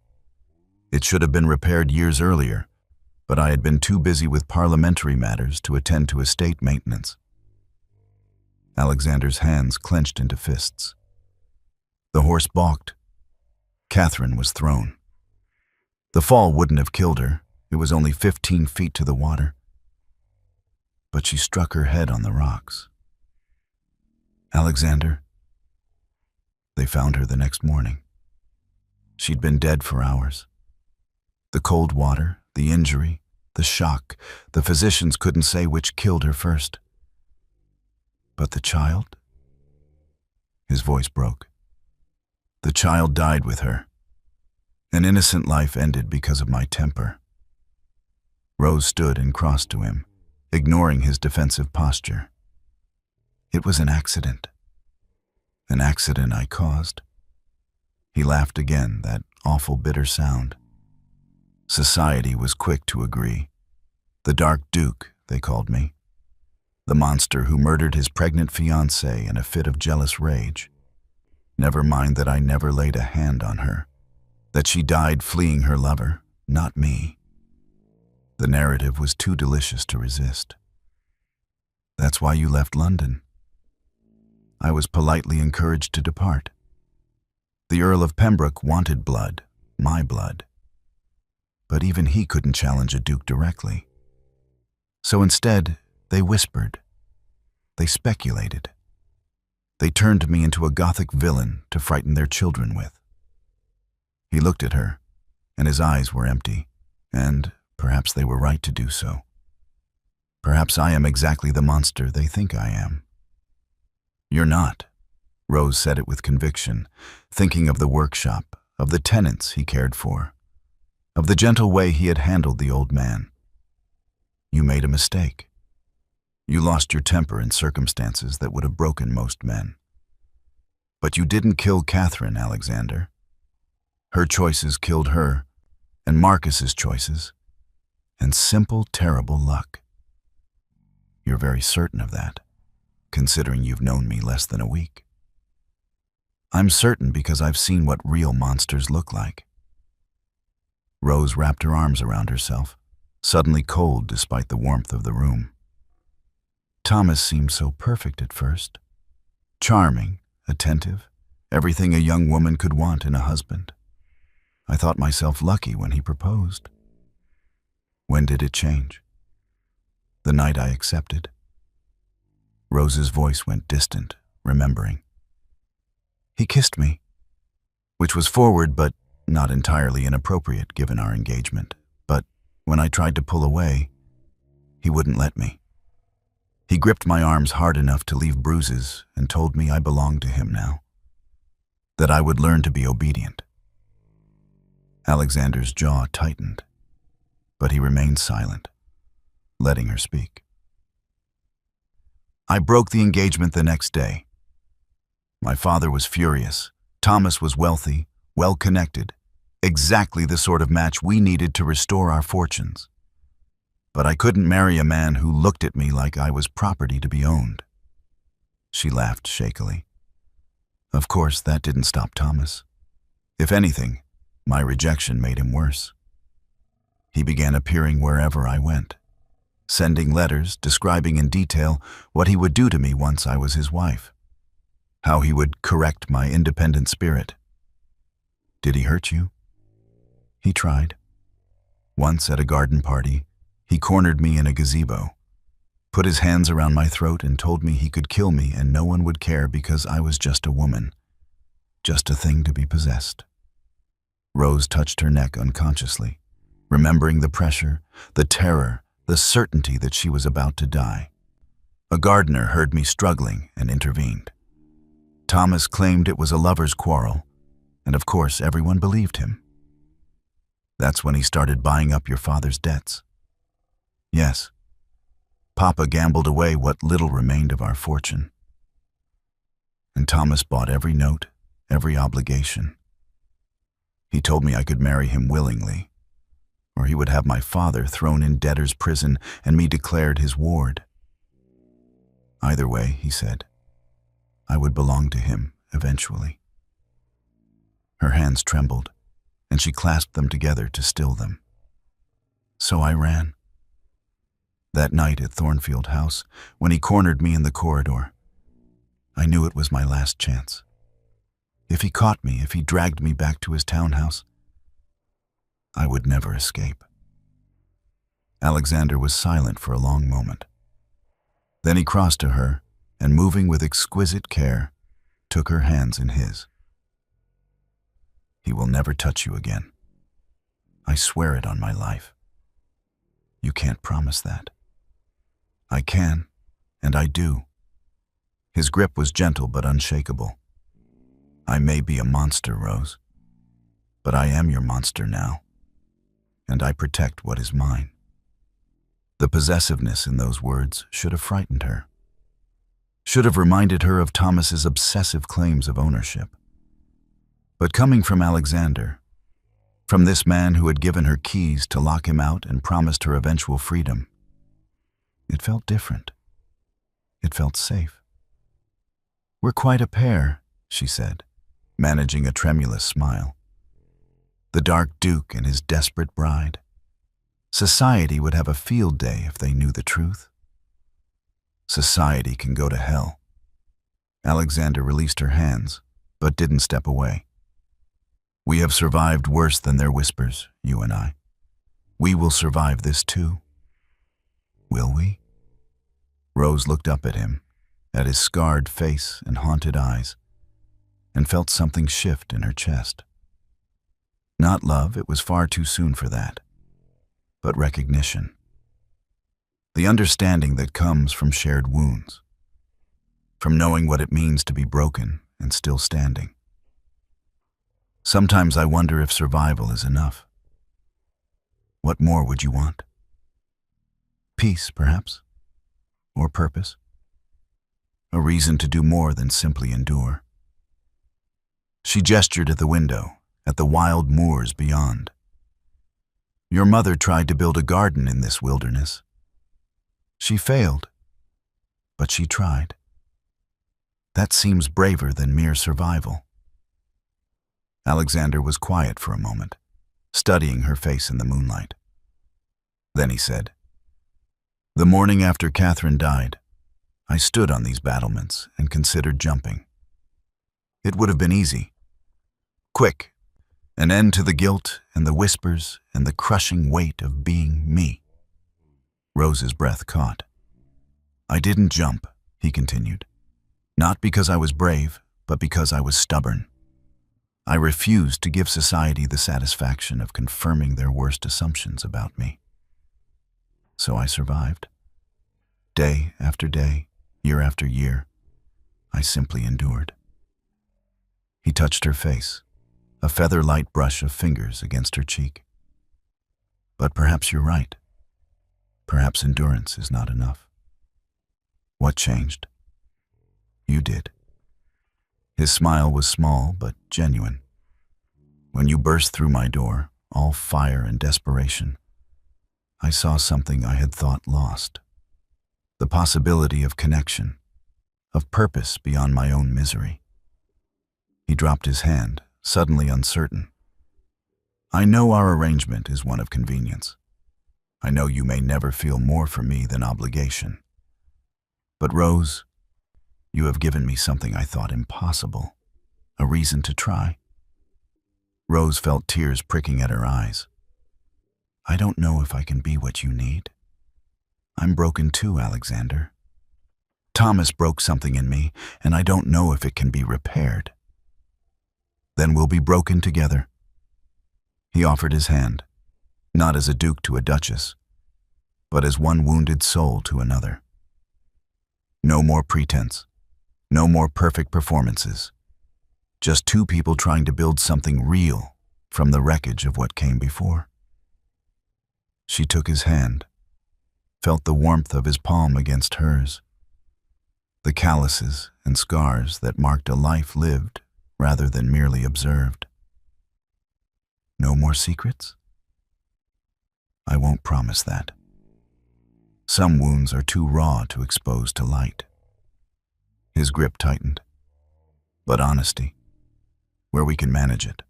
It should have been repaired years earlier, but I had been too busy with parliamentary matters to attend to estate maintenance. Alexander's hands clenched into fists. The horse balked. Catherine was thrown. The fall wouldn't have killed her. It was only 15 feet to the water. But she struck her head on the rocks. Alexander. They found her the next morning. She'd been dead for hours. The cold water, the injury, the shock, the physicians couldn't say which killed her first. But the child? His voice broke. The child died with her. An innocent life ended because of my temper. Rose stood and crossed to him, ignoring his defensive posture. It was an accident. An accident I caused. He laughed again, that awful bitter sound. Society was quick to agree. The Dark Duke, they called me. The monster who murdered his pregnant fiancée in a fit of jealous rage. Never mind that I never laid a hand on her. That she died fleeing her lover, not me. The narrative was too delicious to resist. That's why you left London. I was politely encouraged to depart. The Earl of Pembroke wanted blood, my blood. But even he couldn't challenge a duke directly. So instead, they whispered. They speculated. They turned me into a Gothic villain to frighten their children with. He looked at her, and his eyes were empty, and perhaps they were right to do so. Perhaps I am exactly the monster they think I am. You're not. Rose said it with conviction, thinking of the workshop, of the tenants he cared for, of the gentle way he had handled the old man. You made a mistake. You lost your temper in circumstances that would have broken most men. But you didn't kill Catherine, Alexander. Her choices killed her, and Marcus's choices, and simple, terrible luck. You're very certain of that, considering you've known me less than a week. I'm certain because I've seen what real monsters look like. Rose wrapped her arms around herself, suddenly cold despite the warmth of the room. Thomas seemed so perfect at first. Charming, attentive, everything a young woman could want in a husband. I thought myself lucky when he proposed. When did it change? The night I accepted. Rose's voice went distant, remembering. He kissed me, which was forward but not entirely inappropriate given our engagement. But when I tried to pull away, he wouldn't let me. He gripped my arms hard enough to leave bruises and told me I belonged to him now, that I would learn to be obedient. Alexander's jaw tightened, but he remained silent, letting her speak. I broke the engagement the next day. My father was furious. Thomas was wealthy, well-connected, exactly the sort of match we needed to restore our fortunes. But I couldn't marry a man who looked at me like I was property to be owned. She laughed shakily. Of course, that didn't stop Thomas. If anything, my rejection made him worse. He began appearing wherever I went, sending letters describing in detail what he would do to me once I was his wife, how he would correct my independent spirit. Did he hurt you? He tried. Once at a garden party, he cornered me in a gazebo, put his hands around my throat and told me he could kill me and no one would care because I was just a woman, just a thing to be possessed. Rose touched her neck unconsciously, remembering the pressure, the terror, the certainty that she was about to die. A gardener heard me struggling and intervened. Thomas claimed it was a lover's quarrel, and of course everyone believed him. That's when he started buying up your father's debts. Yes, Papa gambled away what little remained of our fortune. And Thomas bought every note, every obligation. He told me I could marry him willingly, or he would have my father thrown in debtor's prison and me declared his ward. Either way, he said, I would belong to him eventually. Her hands trembled, and she clasped them together to still them. So I ran. That night at Thornfield House, when he cornered me in the corridor, I knew it was my last chance. If he caught me, if he dragged me back to his townhouse, I would never escape. Alexander was silent for a long moment. Then he crossed to her and, moving with exquisite care, took her hands in his. He will never touch you again. I swear it on my life. You can't promise that. I can, and I do. His grip was gentle but unshakable. I may be a monster, Rose, but I am your monster now, and I protect what is mine. The possessiveness in those words should have frightened her, should have reminded her of Thomas's obsessive claims of ownership. But coming from Alexander, from this man who had given her keys to lock him out and promised her eventual freedom, it felt different. It felt safe. "We're quite a pair," she said, managing a tremulous smile. The Dark Duke and his desperate bride. Society would have a field day if they knew the truth. Society can go to hell. Alexander released her hands, but didn't step away. "We have survived worse than their whispers, you and I. We will survive this too. Will we?" Rose looked up at him, at his scarred face and haunted eyes, and felt something shift in her chest. Not love, it was far too soon for that, but recognition. The understanding that comes from shared wounds, from knowing what it means to be broken and still standing. Sometimes I wonder if survival is enough. What more would you want? Peace, perhaps? Or purpose? A reason to do more than simply endure. She gestured at the window, at the wild moors beyond. "Your mother tried to build a garden in this wilderness. She failed, but she tried. That seems braver than mere survival." Alexander was quiet for a moment, studying her face in the moonlight. Then he said, "The morning after Catherine died, I stood on these battlements and considered jumping. It would have been easy. Quick, an end to the guilt and the whispers and the crushing weight of being me." Rose's breath caught. "I didn't jump," he continued. "Not because I was brave, but because I was stubborn. I refused to give society the satisfaction of confirming their worst assumptions about me. So I survived. Day after day, year after year, I simply endured." He touched her face, a feather-light brush of fingers against her cheek. "But perhaps you're right. Perhaps endurance is not enough." "What changed?" "You did." His smile was small but genuine. "When you burst through my door, all fire and desperation, I saw something I had thought lost. The possibility of connection, of purpose beyond my own misery." He dropped his hand, suddenly uncertain. "I know our arrangement is one of convenience. I know you may never feel more for me than obligation. But Rose, you have given me something I thought impossible, a reason to try." Rose felt tears pricking at her eyes. "I don't know if I can be what you need. I'm broken too, Alexander. Thomas broke something in me, and I don't know if it can be repaired." "Then we'll be broken together." He offered his hand, not as a duke to a duchess, but as one wounded soul to another. No more pretense, no more perfect performances. Just two people trying to build something real from the wreckage of what came before. She took his hand, felt the warmth of his palm against hers, the calluses and scars that marked a life lived rather than merely observed. "No more secrets?" "I won't promise that. Some wounds are too raw to expose to light." His grip tightened. "But honesty, where we can manage it.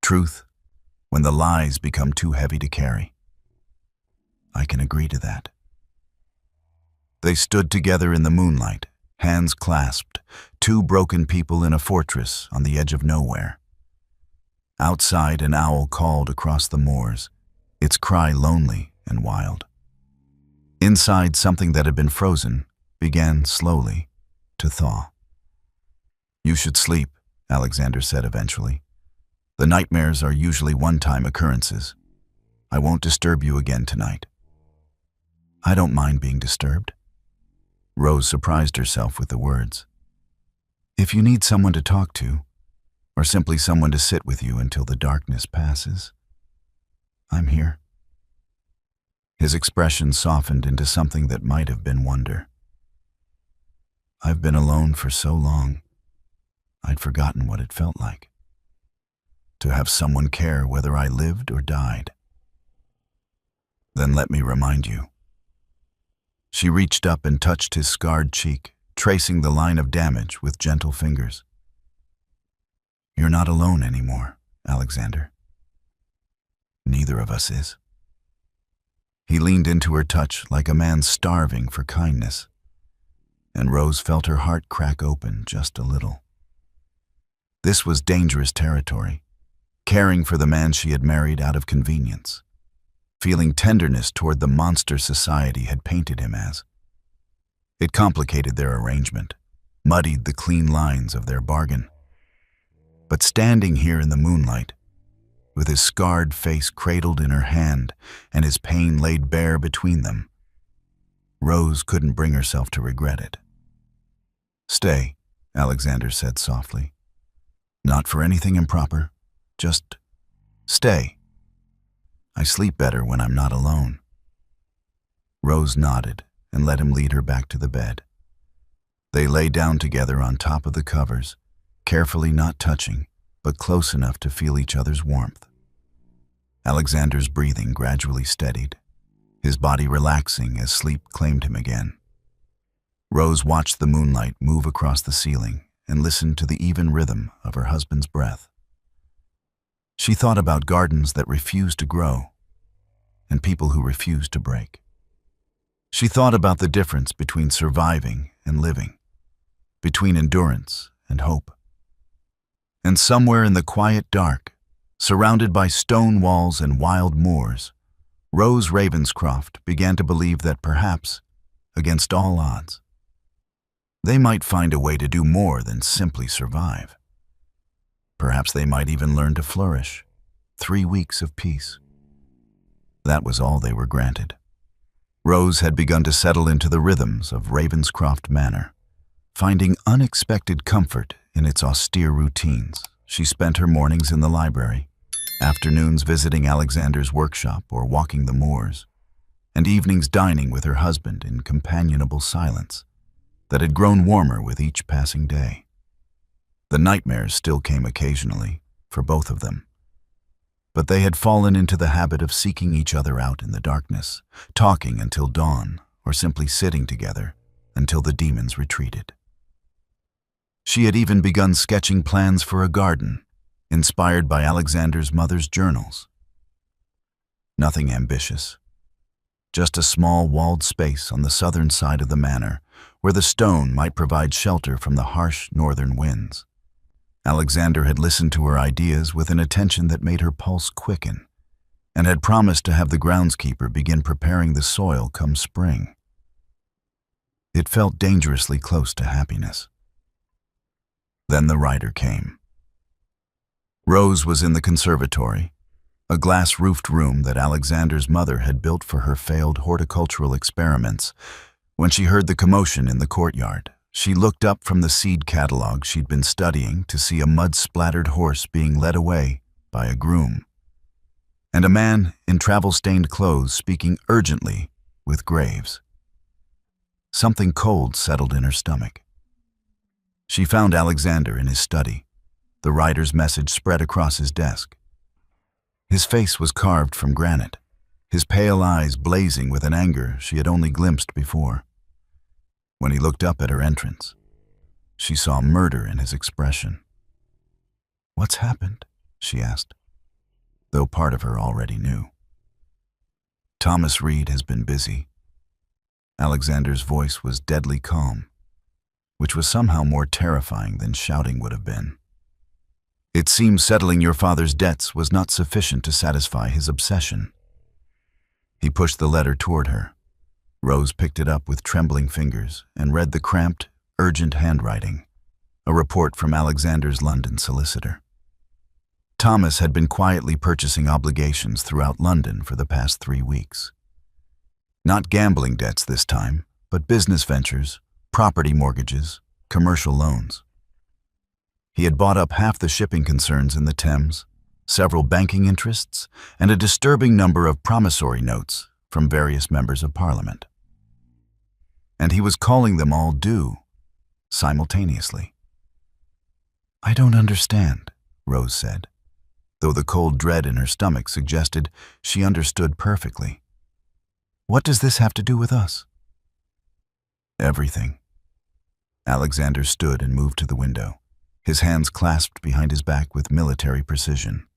Truth, when the lies become too heavy to carry. I can agree to that." They stood together in the moonlight, hands clasped, two broken people in a fortress on the edge of nowhere. Outside, an owl called across the moors, its cry lonely and wild. Inside, something that had been frozen began slowly to thaw. "You should sleep," Alexander said eventually. "The nightmares are usually one-time occurrences. I won't disturb you again tonight." "I don't mind being disturbed." Rose surprised herself with the words. "If you need someone to talk to, or simply someone to sit with you until the darkness passes, I'm here." His expression softened into something that might have been wonder. "I've been alone for so long, I'd forgotten what it felt like. To have someone care whether I lived or died." "Then let me remind you." She reached up and touched his scarred cheek, tracing the line of damage with gentle fingers. "You're not alone anymore, Alexander. Neither of us is." He leaned into her touch like a man starving for kindness, and Rose felt her heart crack open just a little. This was dangerous territory, caring for the man she had married out of convenience, feeling tenderness toward the monster society had painted him as. It complicated their arrangement, muddied the clean lines of their bargain. But standing here in the moonlight, with his scarred face cradled in her hand and his pain laid bare between them, Rose couldn't bring herself to regret it. "Stay," Alexander said softly. "Not for anything improper, just stay. I sleep better when I'm not alone." Rose nodded and let him lead her back to the bed. They lay down together on top of the covers, carefully not touching, but close enough to feel each other's warmth. Alexander's breathing gradually steadied, his body relaxing as sleep claimed him again. Rose watched the moonlight move across the ceiling and listened to the even rhythm of her husband's breath. She thought about gardens that refused to grow and people who refused to break. She thought about the difference between surviving and living, between endurance and hope. And somewhere in the quiet dark, surrounded by stone walls and wild moors, Rose Ravenscroft began to believe that perhaps, against all odds, they might find a way to do more than simply survive. Perhaps they might even learn to flourish. 3 weeks of peace. That was all they were granted. Rose had begun to settle into the rhythms of Ravenscroft Manor, finding unexpected comfort in its austere routines. She spent her mornings in the library, afternoons visiting Alexander's workshop or walking the moors, and evenings dining with her husband in companionable silence that had grown warmer with each passing day. The nightmares still came occasionally, for both of them, but they had fallen into the habit of seeking each other out in the darkness, talking until dawn, or simply sitting together until the demons retreated. She had even begun sketching plans for a garden, inspired by Alexander's mother's journals. Nothing ambitious, just a small walled space on the southern side of the manor where the stone might provide shelter from the harsh northern winds. Alexander had listened to her ideas with an attention that made her pulse quicken, and had promised to have the groundskeeper begin preparing the soil come spring. It felt dangerously close to happiness. Then the writer came. Rose was in the conservatory, a glass-roofed room that Alexander's mother had built for her failed horticultural experiments, when she heard the commotion in the courtyard. She looked up from the seed catalog she'd been studying to see a mud-splattered horse being led away by a groom, and a man in travel-stained clothes speaking urgently with Graves. Something cold settled in her stomach. She found Alexander in his study, the writer's message spread across his desk. His face was carved from granite, his pale eyes blazing with an anger she had only glimpsed before. When he looked up at her entrance, she saw murder in his expression. "What's happened?" she asked, though part of her already knew. Thomas Reed has been busy. Alexander's voice was deadly calm, which was somehow more terrifying than shouting would have been. It seems settling your father's debts was not sufficient to satisfy his obsession. He pushed the letter toward her. Rose picked it up with trembling fingers and read the cramped, urgent handwriting, a report from Alexander's London solicitor. Thomas had been quietly purchasing obligations throughout London for the past 3 weeks. Not gambling debts this time, but business ventures, property mortgages, commercial loans. He had bought up half the shipping concerns in the Thames, several banking interests, and a disturbing number of promissory notes from various members of Parliament. And he was calling them all due, simultaneously. "I don't understand," Rose said, though the cold dread in her stomach suggested she understood perfectly. "What does this have to do with us?" "Everything." Alexander stood and moved to the window, his hands clasped behind his back with military precision.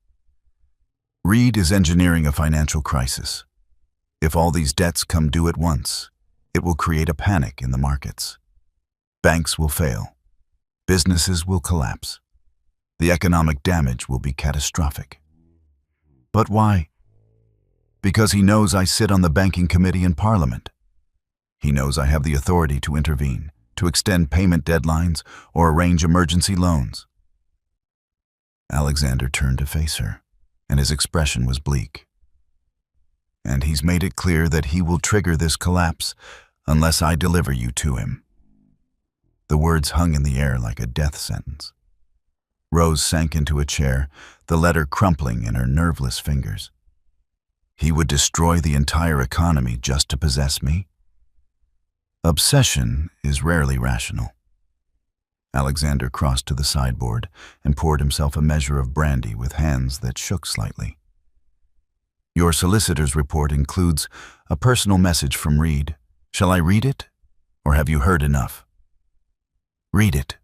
"Reed is engineering a financial crisis. If all these debts come due at once, it will create a panic in the markets. Banks will fail. Businesses will collapse. The economic damage will be catastrophic." "But why?" "Because he knows I sit on the banking committee in Parliament. He knows I have the authority to intervene, to extend payment deadlines or arrange emergency loans." Alexander turned to face her, and his expression was bleak. "And he's made it clear that he will trigger this collapse unless I deliver you to him." The words hung in the air like a death sentence. Rose sank into a chair, the letter crumpling in her nerveless fingers. He would destroy the entire economy just to possess me? Obsession is rarely rational. Alexander crossed to the sideboard and poured himself a measure of brandy with hands that shook slightly. "Your solicitor's report includes a personal message from Reed. Shall I read it, or have you heard enough?" "Read it."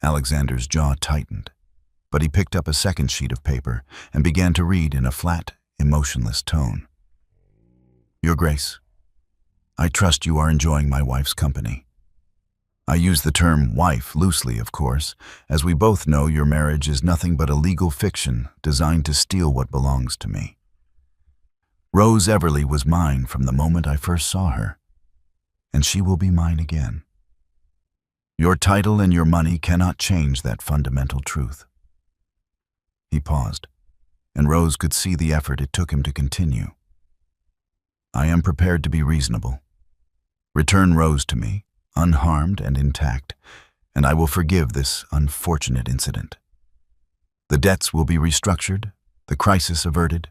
Alexander's jaw tightened, but he picked up a second sheet of paper and began to read in a flat, emotionless tone. "Your Grace, I trust you are enjoying my wife's company. I use the term wife loosely, of course, as we both know your marriage is nothing but a legal fiction designed to steal what belongs to me. Rose Everly was mine from the moment I first saw her, and she will be mine again. Your title and your money cannot change that fundamental truth." He paused, and Rose could see the effort it took him to continue. "I am prepared to be reasonable. Return Rose to me, unharmed and intact, and I will forgive this unfortunate incident. The debts will be restructured, the crisis averted,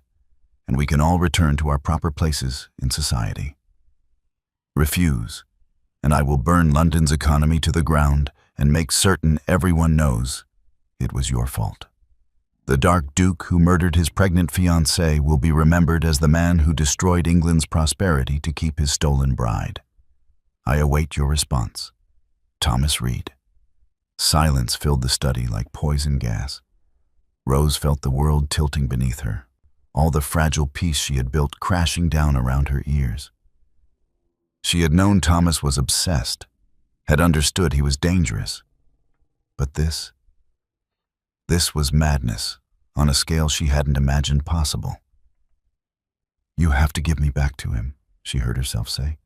and we can all return to our proper places in society. Refuse, and I will burn London's economy to the ground and make certain everyone knows it was your fault. The dark duke who murdered his pregnant fiancée will be remembered as the man who destroyed England's prosperity to keep his stolen bride. I await your response. Thomas Reed." Silence filled the study like poison gas. Rose felt the world tilting beneath her, all the fragile peace she had built crashing down around her ears. She had known Thomas was obsessed, had understood he was dangerous. But this was madness on a scale she hadn't imagined possible. "You have to give me back to him," she heard herself say.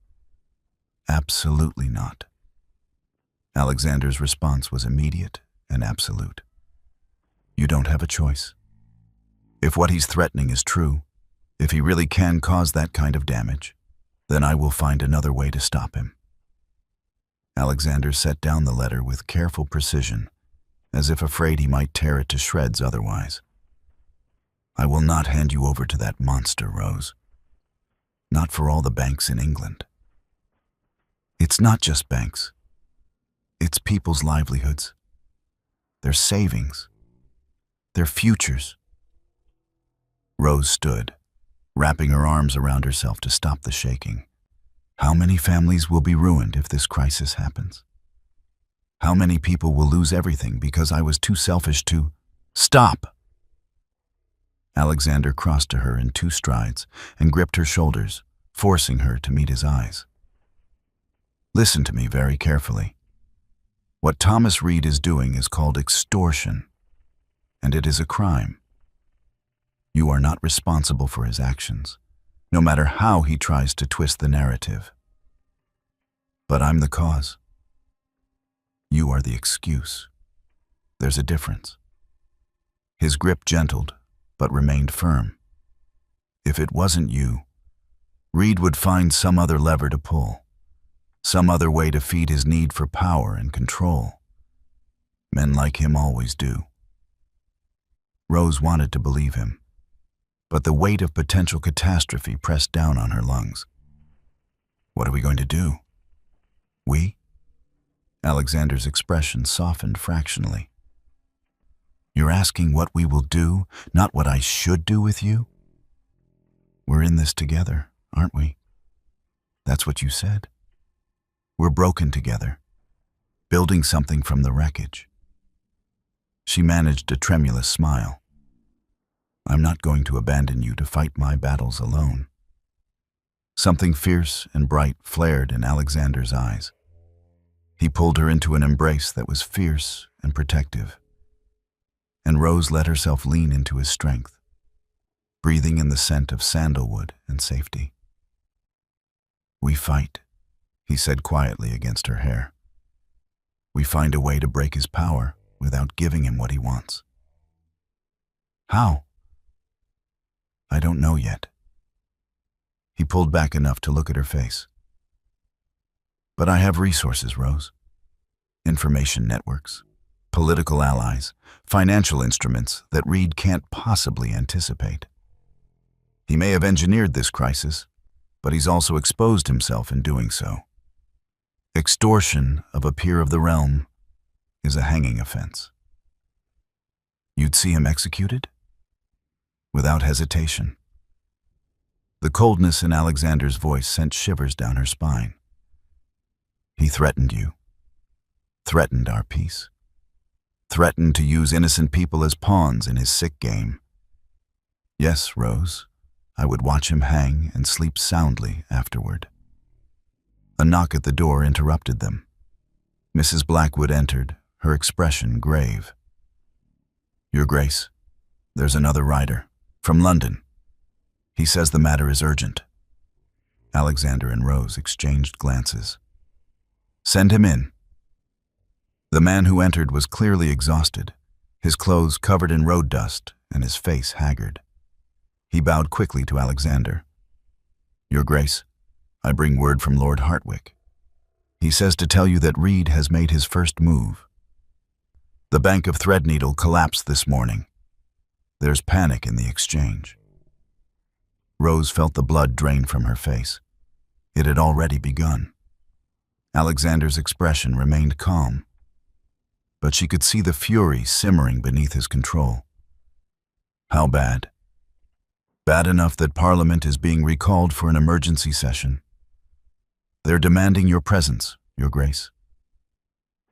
"Absolutely not." Alexander's response was immediate and absolute. "You don't have a choice. If what he's threatening is true, if he really can cause that kind of damage, then I will find another way to stop him." Alexander set down the letter with careful precision, as if afraid he might tear it to shreds otherwise. "I will not hand you over to that monster, Rose. Not for all the banks in England. It's not just banks. It's people's livelihoods, their savings, their futures." Rose stood, wrapping her arms around herself to stop the shaking. How many families will be ruined if this crisis happens? How many people will lose everything because I was too selfish to... "Stop!" Alexander crossed to her in 2 strides and gripped her shoulders, forcing her to meet his eyes. Listen to me very carefully. What Thomas Reed is doing is called extortion, and it is a crime. You are not responsible for his actions, no matter how he tries to twist the narrative. But I'm the cause. You are the excuse. There's a difference. His grip gentled, but remained firm. If it wasn't you, Reed would find some other lever to pull, some other way to feed his need for power and control. Men like him always do. Rose wanted to believe him, but the weight of potential catastrophe pressed down on her lungs. What are we going to do? We? Alexander's expression softened fractionally. You're asking what we will do, not what I should do with you? We're in this together, aren't we? That's what you said. We're broken together, building something from the wreckage. She managed a tremulous smile. I'm not going to abandon you to fight my battles alone. Something fierce and bright flared in Alexander's eyes. He pulled her into an embrace that was fierce and protective, and Rose let herself lean into his strength, breathing in the scent of sandalwood and safety. We fight, he said quietly against her hair. We find a way to break his power without giving him what he wants. How? I don't know yet. He pulled back enough to look at her face. But I have resources, Rose. Information networks, political allies, financial instruments that Reed can't possibly anticipate. He may have engineered this crisis, but he's also exposed himself in doing so. Extortion of a peer of the realm is a hanging offense. You'd see him executed? Without hesitation. The coldness in Alexander's voice sent shivers down her spine. He threatened you. Threatened our peace. Threatened to use innocent people as pawns in his sick game. Yes, Rose, I would watch him hang and sleep soundly afterward. A knock at the door interrupted them. Mrs. Blackwood entered, her expression grave. Your Grace, there's another rider, from London. He says the matter is urgent. Alexander and Rose exchanged glances. Send him in. The man who entered was clearly exhausted, his clothes covered in road dust and his face haggard. He bowed quickly to Alexander. Your Grace, I bring word from Lord Hartwick. He says to tell you that Reed has made his first move. The Bank of Threadneedle collapsed this morning. There's panic in the exchange. Rose felt the blood drain from her face. It had already begun. Alexander's expression remained calm, but she could see the fury simmering beneath his control. How bad? Bad enough that Parliament is being recalled for an emergency session. They're demanding your presence, Your Grace.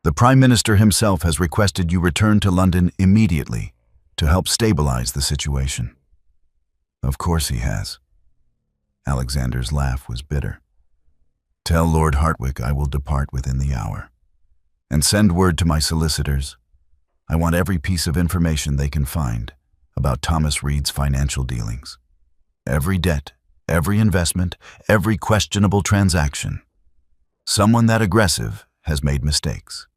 The Prime Minister himself has requested you return to London immediately to help stabilize the situation. Of course he has. Alexander's laugh was bitter. Tell Lord Hartwick I will depart within the hour. And send word to my solicitors. I want every piece of information they can find about Thomas Reed's financial dealings. Every debt, every investment, every questionable transaction. Someone that aggressive has made mistakes.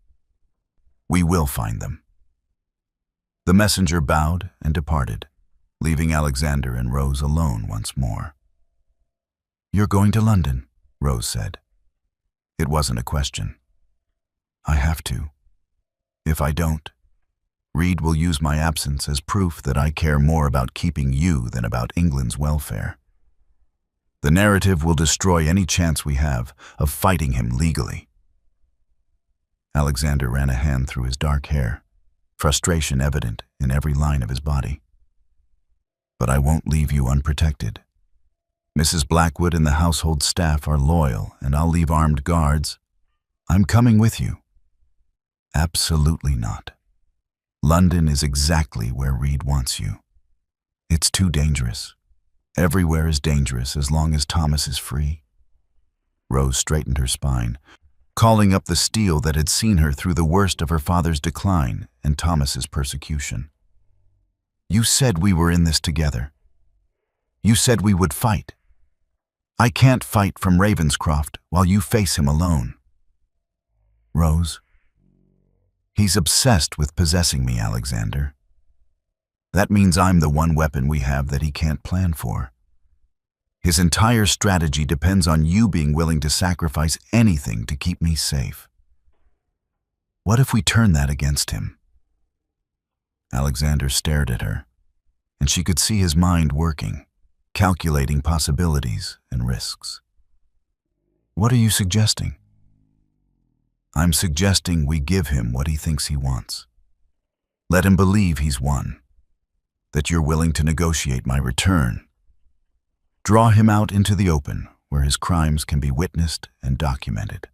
We will find them. The messenger bowed and departed, leaving Alexander and Rose alone once more. You're going to London, Rose said. It wasn't a question. I have to. If I don't, Reed will use my absence as proof that I care more about keeping you than about England's welfare. The narrative will destroy any chance we have of fighting him legally. Alexander ran a hand through his dark hair, frustration evident in every line of his body. But I won't leave you unprotected. Mrs. Blackwood and the household staff are loyal, and I'll leave armed guards. I'm coming with you. Absolutely not. London is exactly where Reed wants you. It's too dangerous. Everywhere is dangerous as long as Thomas is free. Rose straightened her spine, calling up the steel that had seen her through the worst of her father's decline and Thomas's persecution. You said we were in this together. You said we would fight. I can't fight from Ravenscroft while you face him alone. Rose, he's obsessed with possessing me, Alexander. That means I'm the one weapon we have that he can't plan for. His entire strategy depends on you being willing to sacrifice anything to keep me safe. What if we turn that against him? Alexander stared at her, and she could see his mind working, calculating possibilities and risks. What are you suggesting? I'm suggesting we give him what he thinks he wants. Let him believe he's won, that you're willing to negotiate my return. Draw him out into the open, where his crimes can be witnessed and documented.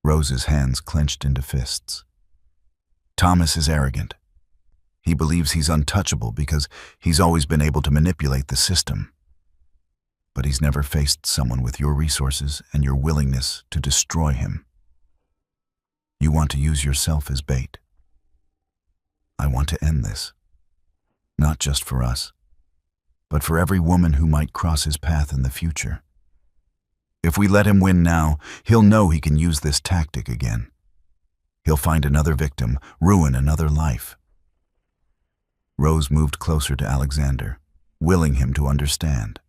Rose's hands clenched into fists. Thomas is arrogant. He believes he's untouchable because he's always been able to manipulate the system. But he's never faced someone with your resources and your willingness to destroy him. You want to use yourself as bait. I want to end this. Not just for us, but for every woman who might cross his path in the future. If we let him win now, he'll know he can use this tactic again. He'll find another victim, ruin another life. Rose moved closer to Alexander, willing him to understand.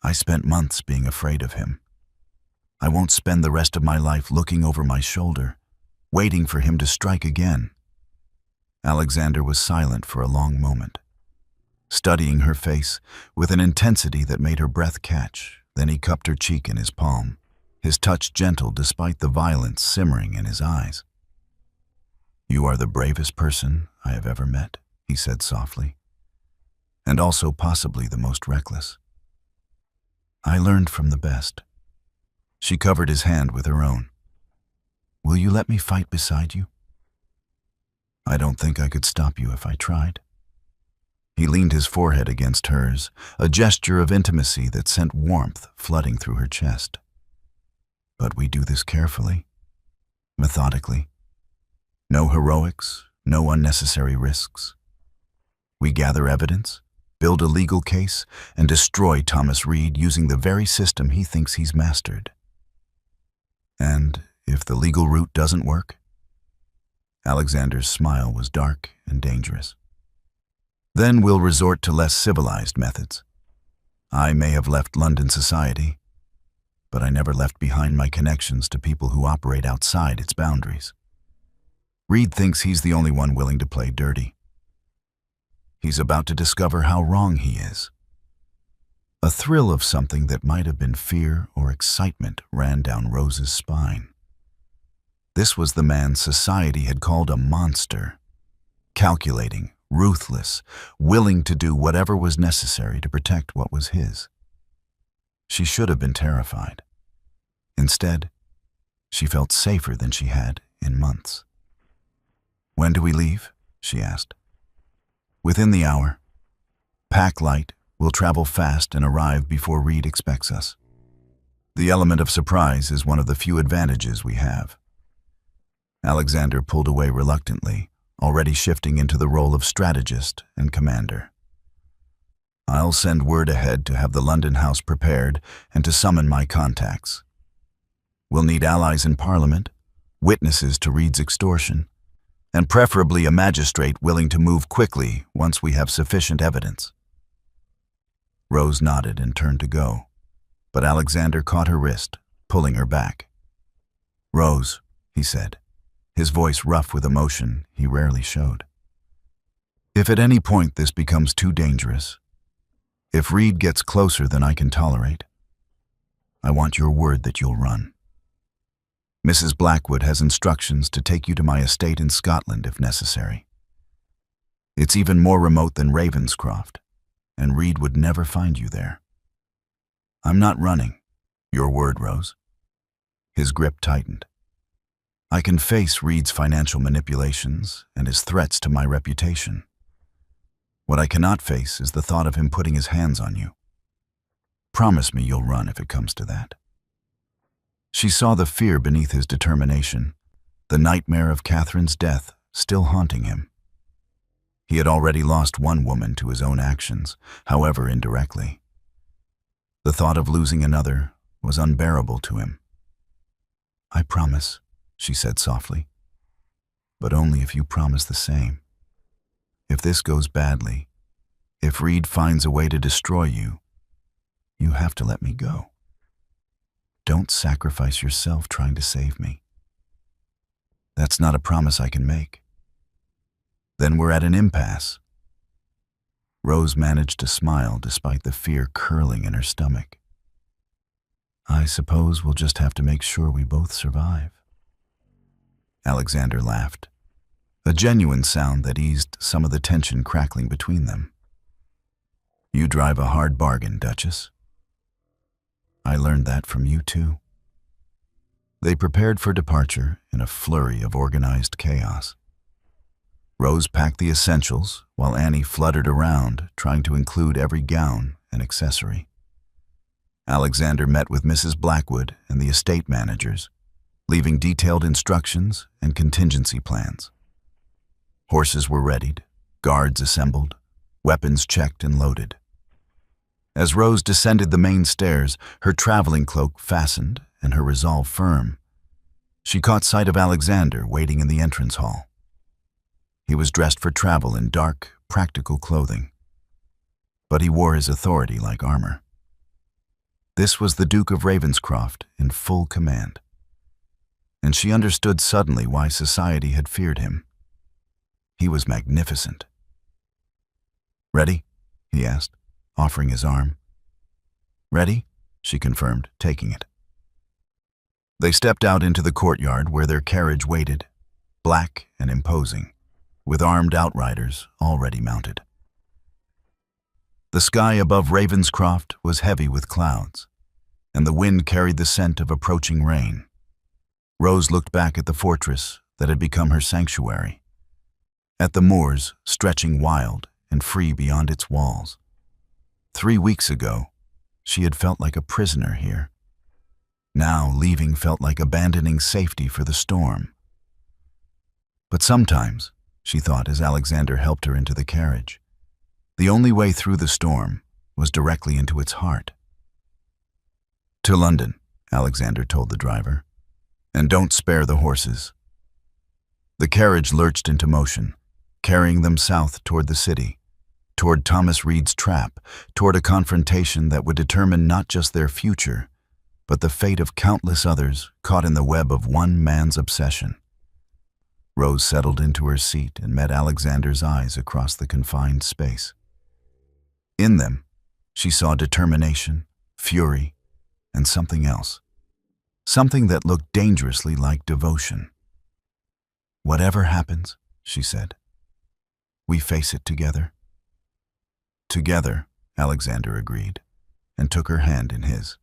I spent months being afraid of him. I won't spend the rest of my life looking over my shoulder, waiting for him to strike again. Alexander was silent for a long moment, studying her face with an intensity that made her breath catch. Then he cupped her cheek in his palm, his touch gentle despite the violence simmering in his eyes. You are the bravest person I have ever met, he said softly, and also possibly the most reckless. I learned from the best. She covered his hand with her own. Will you let me fight beside you? I don't think I could stop you if I tried. He leaned his forehead against hers, a gesture of intimacy that sent warmth flooding through her chest. But we do this carefully, methodically. No heroics, no unnecessary risks. We gather evidence, build a legal case, and destroy Thomas Reed using the very system he thinks he's mastered. And if the legal route doesn't work? Alexander's smile was dark and dangerous. Then we'll resort to less civilized methods. I may have left London society, but I never left behind my connections to people who operate outside its boundaries. Reed thinks he's the only one willing to play dirty. He's about to discover how wrong he is. A thrill of something that might have been fear or excitement ran down Rose's spine. This was the man society had called a monster, calculating, ruthless, willing to do whatever was necessary to protect what was his. She should have been terrified. Instead, she felt safer than she had in months. When do we leave? She asked. Within the hour. Pack light, we'll travel fast and arrive before Reed expects us. The element of surprise is one of the few advantages we have. Alexander pulled away reluctantly, already shifting into the role of strategist and commander. I'll send word ahead to have the London house prepared and to summon my contacts. We'll need allies in Parliament, witnesses to Reed's extortion, and preferably a magistrate willing to move quickly once we have sufficient evidence. Rose nodded and turned to go, but Alexander caught her wrist, pulling her back. Rose, he said, his voice rough with emotion he rarely showed. If at any point this becomes too dangerous, if Reed gets closer than I can tolerate, I want your word that you'll run. Mrs. Blackwood has instructions to take you to my estate in Scotland if necessary. It's even more remote than Ravenscroft, and Reed would never find you there. I'm not running. Your word, Rose. His grip tightened. I can face Reed's financial manipulations and his threats to my reputation. What I cannot face is the thought of him putting his hands on you. Promise me you'll run if it comes to that." She saw the fear beneath his determination, the nightmare of Catherine's death still haunting him. He had already lost one woman to his own actions, however indirectly. The thought of losing another was unbearable to him. "I promise," she said softly, "but only if you promise the same. If this goes badly, if Reed finds a way to destroy you, you have to let me go. Don't sacrifice yourself trying to save me." "That's not a promise I can make." "Then we're at an impasse." Rose managed to smile despite the fear curling in her stomach. "I suppose we'll just have to make sure we both survive." Alexander laughed, a genuine sound that eased some of the tension crackling between them. "You drive a hard bargain, Duchess." "I learned that from you too." They prepared for departure in a flurry of organized chaos. Rose packed the essentials while Annie fluttered around, trying to include every gown and accessory. Alexander met with Mrs. Blackwood and the estate managers, leaving detailed instructions and contingency plans. Horses were readied, guards assembled, weapons checked and loaded. As Rose descended the main stairs, her traveling cloak fastened and her resolve firm, she caught sight of Alexander waiting in the entrance hall. He was dressed for travel in dark, practical clothing, but he wore his authority like armor. This was the Duke of Ravenscroft in full command, and she understood suddenly why society had feared him. He was magnificent. "Ready?" he asked, offering his arm. "Ready?" she confirmed, taking it. They stepped out into the courtyard where their carriage waited, black and imposing, with armed outriders already mounted. The sky above Ravenscroft was heavy with clouds, and the wind carried the scent of approaching rain. Rose looked back at the fortress that had become her sanctuary, at the moors stretching wild and free beyond its walls. 3 weeks ago, she had felt like a prisoner here. Now, leaving felt like abandoning safety for the storm. But sometimes, she thought as Alexander helped her into the carriage, the only way through the storm was directly into its heart. "To London," Alexander told the driver, "and don't spare the horses." The carriage lurched into motion, carrying them south toward the city, toward Thomas Reed's trap, toward a confrontation that would determine not just their future, but the fate of countless others caught in the web of one man's obsession. Rose settled into her seat and met Alexander's eyes across the confined space. In them, she saw determination, fury, and something else. Something that looked dangerously like devotion. "Whatever happens," she said, "we face it together." "Together," Alexander agreed, and took her hand in his.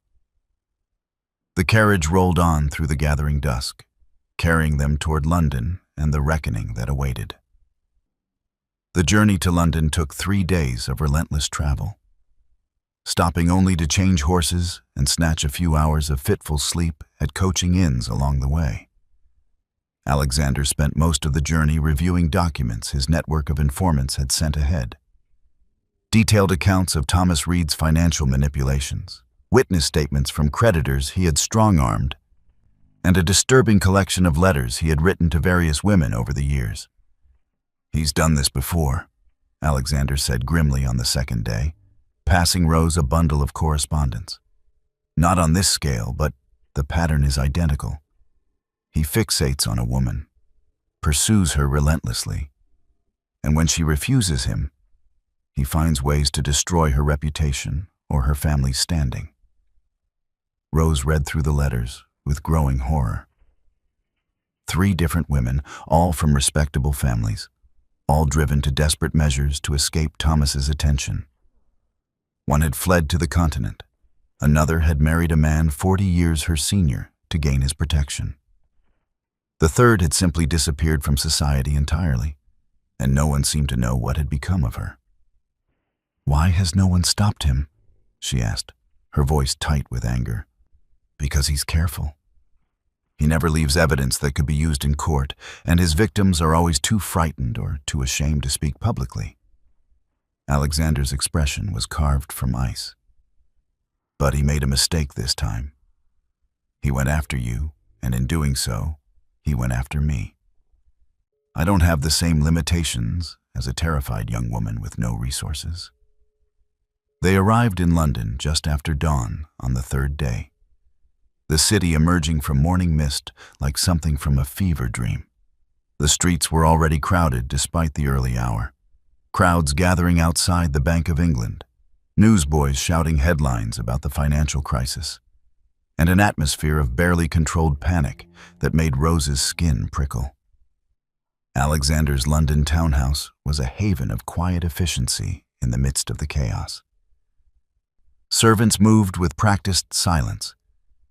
The carriage rolled on through the gathering dusk, carrying them toward London and the reckoning that awaited. The journey to London took 3 days of relentless travel, stopping only to change horses and snatch a few hours of fitful sleep at coaching inns along the way. Alexander spent most of the journey reviewing documents his network of informants had sent ahead. Detailed accounts of Thomas Reed's financial manipulations, witness statements from creditors he had strong-armed, and a disturbing collection of letters he had written to various women over the years. "He's done this before," Alexander said grimly on the second day, passing Rose a bundle of correspondence. "Not on this scale, but the pattern is identical. He fixates on a woman, pursues her relentlessly, and when she refuses him, he finds ways to destroy her reputation or her family's standing." Rose read through the letters with growing horror. 3 different women, all from respectable families, all driven to desperate measures to escape Thomas's attention. One had fled to the continent. Another had married a man 40 years her senior to gain his protection. The third had simply disappeared from society entirely, and no one seemed to know what had become of her. "Why has no one stopped him?" she asked, her voice tight with anger. "Because he's careful. He never leaves evidence that could be used in court, and his victims are always too frightened or too ashamed to speak publicly." Alexander's expression was carved from ice. "But he made a mistake this time. He went after you, and in doing so, he went after me. I don't have the same limitations as a terrified young woman with no resources." They arrived in London just after dawn on the third day, the city emerging from morning mist like something from a fever dream. The streets were already crowded despite the early hour, crowds gathering outside the Bank of England, newsboys shouting headlines about the financial crisis, and an atmosphere of barely controlled panic that made Rose's skin prickle. Alexander's London townhouse was a haven of quiet efficiency in the midst of the chaos. Servants moved with practiced silence,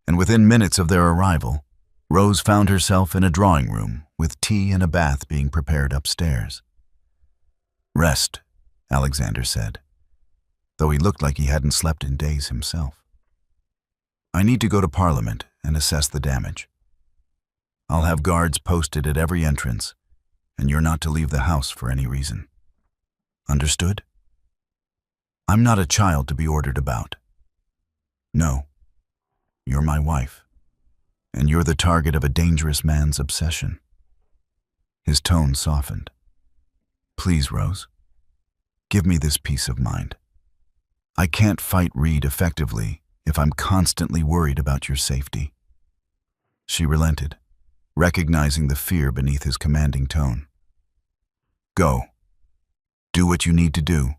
and within minutes of their arrival, Rose found herself in a drawing room with tea and a bath being prepared upstairs. "Rest," Alexander said, though he looked like he hadn't slept in days himself. "I need to go to Parliament and assess the damage. I'll have guards posted at every entrance, and you're not to leave the house for any reason. Understood? I'm not a child to be ordered about. No, you're my wife, and you're the target of a dangerous man's obsession." His tone softened. "Please, Rose, give me this peace of mind. I can't fight Reed effectively if I'm constantly worried about your safety." She relented, recognizing the fear beneath his commanding tone. "Go. Do what you need to do.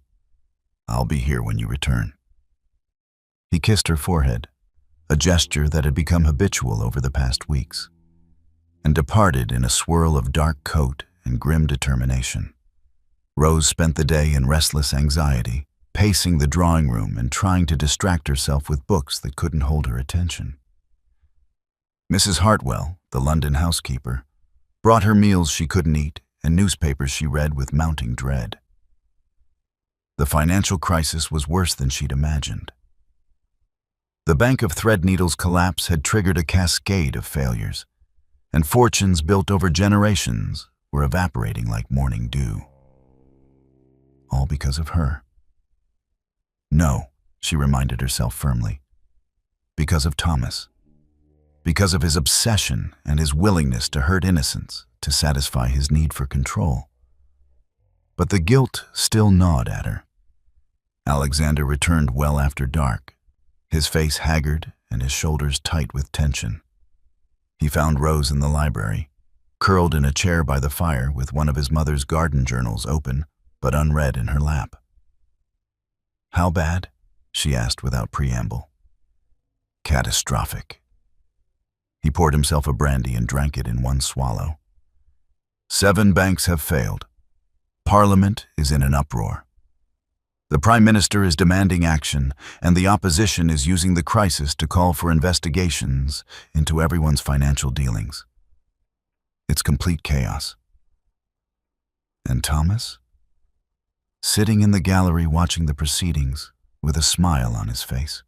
I'll be here when you return." He kissed her forehead, a gesture that had become habitual over the past weeks, and departed in a swirl of dark coat and grim determination. Rose spent the day in restless anxiety, pacing the drawing room and trying to distract herself with books that couldn't hold her attention. Mrs. Hartwell, the London housekeeper, brought her meals she couldn't eat and newspapers she read with mounting dread. The financial crisis was worse than she'd imagined. The Bank of Threadneedle's collapse had triggered a cascade of failures, and fortunes built over generations were evaporating like morning dew. All because of her. No, she reminded herself firmly. Because of Thomas. Because of his obsession and his willingness to hurt innocents to satisfy his need for control. But the guilt still gnawed at her. Alexander returned well after dark, his face haggard and his shoulders tight with tension. He found Rose in the library, curled in a chair by the fire with one of his mother's garden journals open but unread in her lap. "How bad?" she asked without preamble. "Catastrophic." He poured himself a brandy and drank it in one swallow. 7 banks have failed. Parliament is in an uproar. The Prime Minister is demanding action, and the opposition is using the crisis to call for investigations into everyone's financial dealings. It's complete chaos. And Thomas? Sitting in the gallery watching the proceedings with a smile on his face.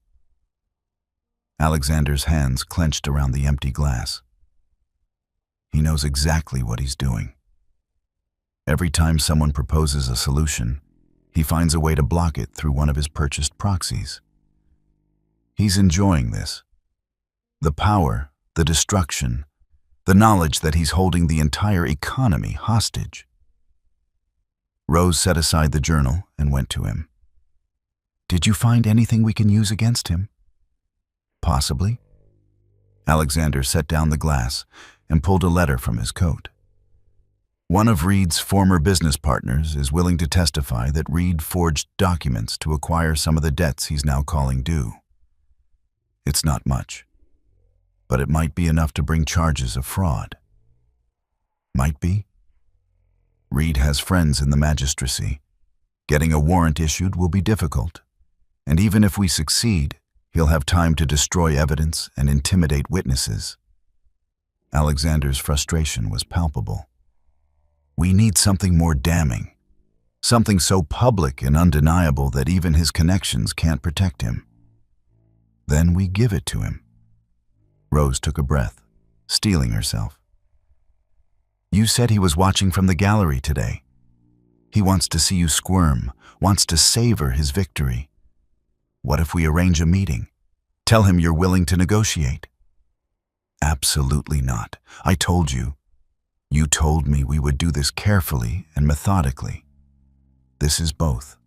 Alexander's hands clenched around the empty glass. He knows exactly what he's doing. Every time someone proposes a solution, he finds a way to block it through one of his purchased proxies. He's enjoying this. The power, the destruction, the knowledge that he's holding the entire economy hostage. Rose set aside the journal and went to him. "Did you find anything we can use against him?" "Possibly." Alexander set down the glass and pulled a letter from his coat. One of Reed's former business partners is willing to testify that Reed forged documents to acquire some of the debts he's now calling due. It's not much, but it might be enough to bring charges of fraud. Might be. Reed has friends in the magistracy. Getting a warrant issued will be difficult, and even if we succeed, he'll have time to destroy evidence and intimidate witnesses. Alexander's frustration was palpable. "We need something more damning." Something so public and undeniable that even his connections can't protect him. Then we give it to him. Rose took a breath, steeling herself. You said he was watching from the gallery today. He wants to see you squirm, wants to savor his victory. What if we arrange a meeting? Tell him you're willing to negotiate. Absolutely not. I told you. You told me we would do this carefully and methodically. This is both.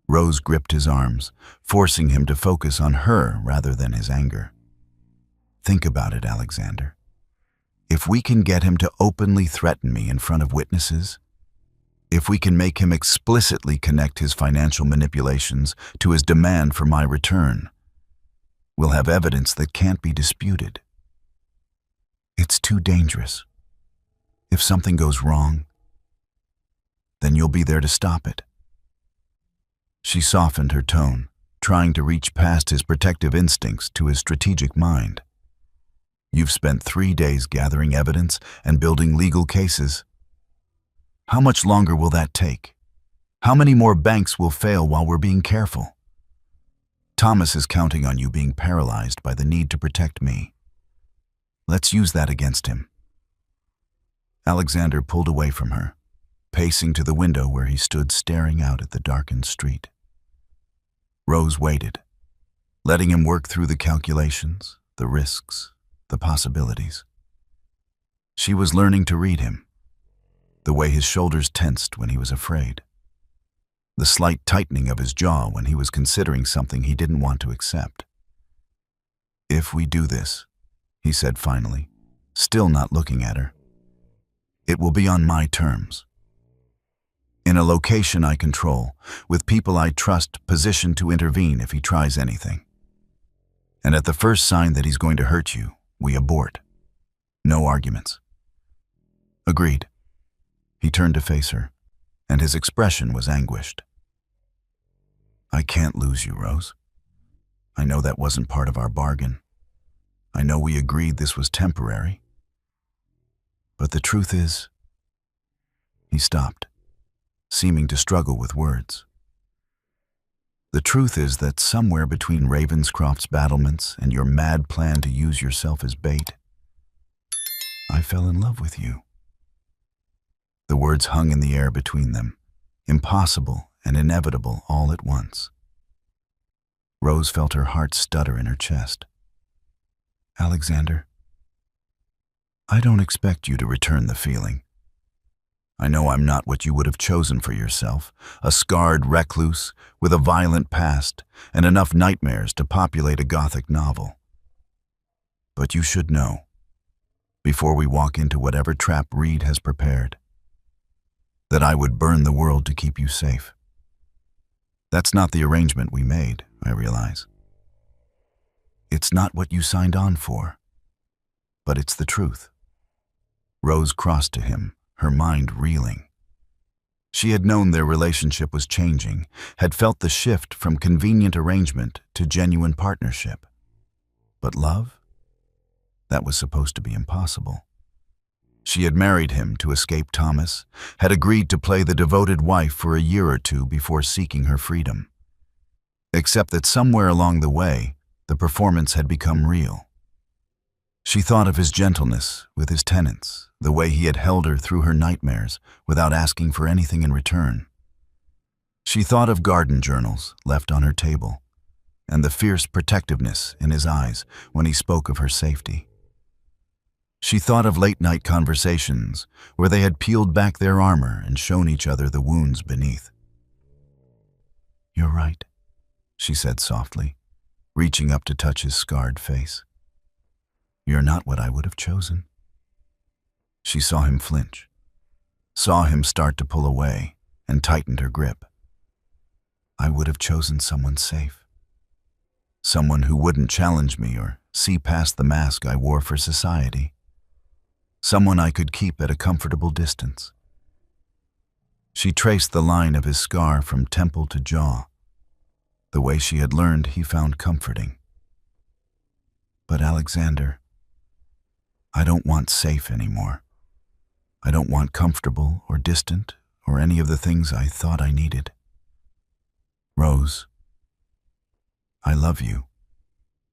Rose gripped his arms, forcing him to focus on her rather than his anger. Think about it, Alexander. If we can get him to openly threaten me in front of witnesses, if we can make him explicitly connect his financial manipulations to his demand for my return, we'll have evidence that can't be disputed. It's too dangerous. If something goes wrong, then you'll be there to stop it. She softened her tone, trying to reach past his protective instincts to his strategic mind. You've spent 3 days gathering evidence and building legal cases. How much longer will that take? How many more banks will fail while we're being careful? Thomas is counting on you being paralyzed by the need to protect me. Let's use that against him. Alexander pulled away from her, pacing to the window where he stood staring out at the darkened street. Rose waited, letting him work through the calculations, the risks, the possibilities. She was learning to read him, the way his shoulders tensed when he was afraid, the slight tightening of his jaw when he was considering something he didn't want to accept. If we do this, he said finally, still not looking at her, it will be on my terms. In a location I control, with people I trust positioned to intervene if he tries anything. And at the first sign that he's going to hurt you, we abort. No arguments. Agreed. He turned to face her, and his expression was anguished. I can't lose you, Rose. I know that wasn't part of our bargain. I know we agreed this was temporary. But the truth is, he stopped, seeming to struggle with words. The truth is that somewhere between Ravenscroft's battlements and your mad plan to use yourself as bait, I fell in love with you. The words hung in the air between them, impossible and inevitable all at once. Rose felt her heart stutter in her chest. Alexander, I don't expect you to return the feeling. I know I'm not what you would have chosen for yourself, a scarred recluse with a violent past and enough nightmares to populate a Gothic novel. But you should know, before we walk into whatever trap Reed has prepared, that I would burn the world to keep you safe. That's not the arrangement we made, I realize. It's not what you signed on for, but it's the truth. Rose crossed to him, her mind reeling. She had known their relationship was changing, had felt the shift from convenient arrangement to genuine partnership. But love? That was supposed to be impossible. She had married him to escape Thomas, had agreed to play the devoted wife for a year or two before seeking her freedom. Except that somewhere along the way, the performance had become real. She thought of his gentleness with his tenants, the way he had held her through her nightmares without asking for anything in return. She thought of garden journals left on her table, and the fierce protectiveness in his eyes when he spoke of her safety. She thought of late-night conversations where they had peeled back their armor and shown each other the wounds beneath. You're right, she said softly, reaching up to touch his scarred face. You're not what I would have chosen. She saw him flinch, saw him start to pull away, and tightened her grip. I would have chosen someone safe. Someone who wouldn't challenge me or see past the mask I wore for society. Someone I could keep at a comfortable distance. She traced the line of his scar from temple to jaw, the way she had learned he found comforting. But Alexander, I don't want safe anymore. I don't want comfortable or distant or any of the things I thought I needed. Rose, I love you.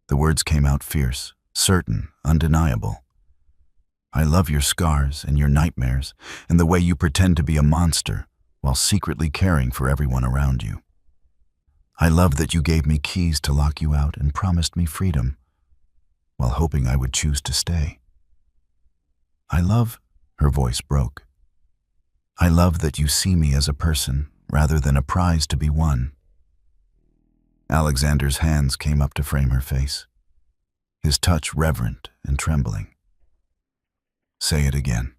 The words came out fierce, certain, undeniable. I love your scars and your nightmares and the way you pretend to be a monster while secretly caring for everyone around you. I love that you gave me keys to lock you out and promised me freedom while hoping I would choose to stay. I love, her voice broke. I love that you see me as a person rather than a prize to be won. Alexander's hands came up to frame her face, his touch reverent and trembling. Say it again.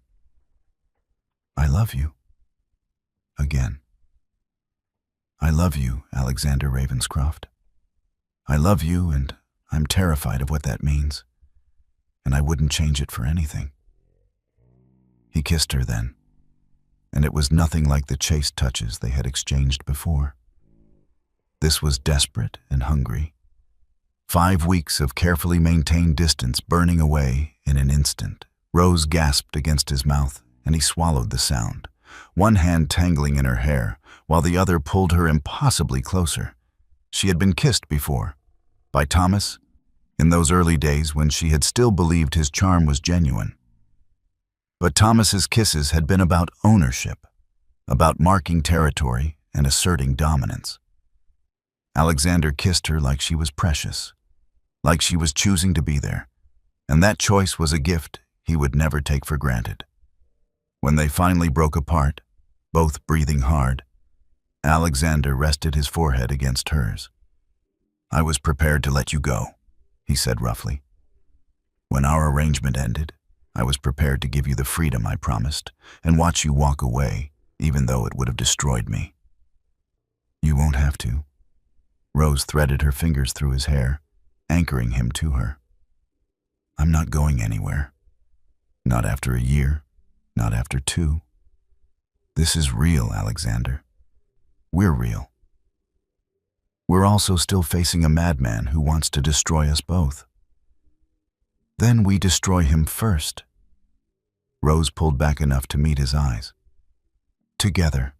I love you. Again. I love you, Alexander Ravenscroft. I love you, and I'm terrified of what that means, and I wouldn't change it for anything. He kissed her then, and it was nothing like the chaste touches they had exchanged before. This was desperate and hungry. 5 weeks of carefully maintained distance burning away in an instant. Rose gasped against his mouth, and he swallowed the sound, one hand tangling in her hair, while the other pulled her impossibly closer. She had been kissed before, by Thomas, in those early days when she had still believed his charm was genuine. But Thomas's kisses had been about ownership, about marking territory and asserting dominance. Alexander kissed her like she was precious, like she was choosing to be there, and that choice was a gift he would never take for granted. When they finally broke apart, both breathing hard, Alexander rested his forehead against hers. I was prepared to let you go, he said roughly. When our arrangement ended, I was prepared to give you the freedom I promised and watch you walk away, even though it would have destroyed me. You won't have to. Rose threaded her fingers through his hair, anchoring him to her. I'm not going anywhere. Not after a year, not after 2. This is real, Alexander. We're real. We're also still facing a madman who wants to destroy us both. Then we destroy him first. Rose pulled back enough to meet his eyes. Together,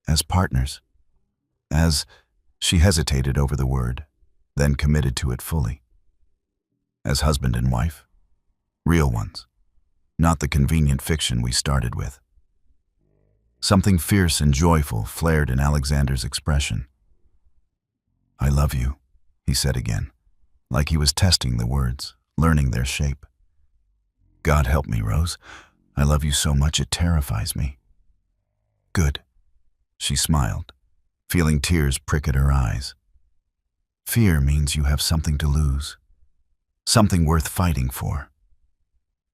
as partners, as she hesitated over the word, then committed to it fully. As husband and wife, real ones, not the convenient fiction we started with. Something fierce and joyful flared in Alexander's expression. I love you, he said again, like he was testing the words, learning their shape. God help me, Rose. I love you so much it terrifies me. Good, she smiled, feeling tears prick at her eyes. Fear means you have something to lose, something worth fighting for.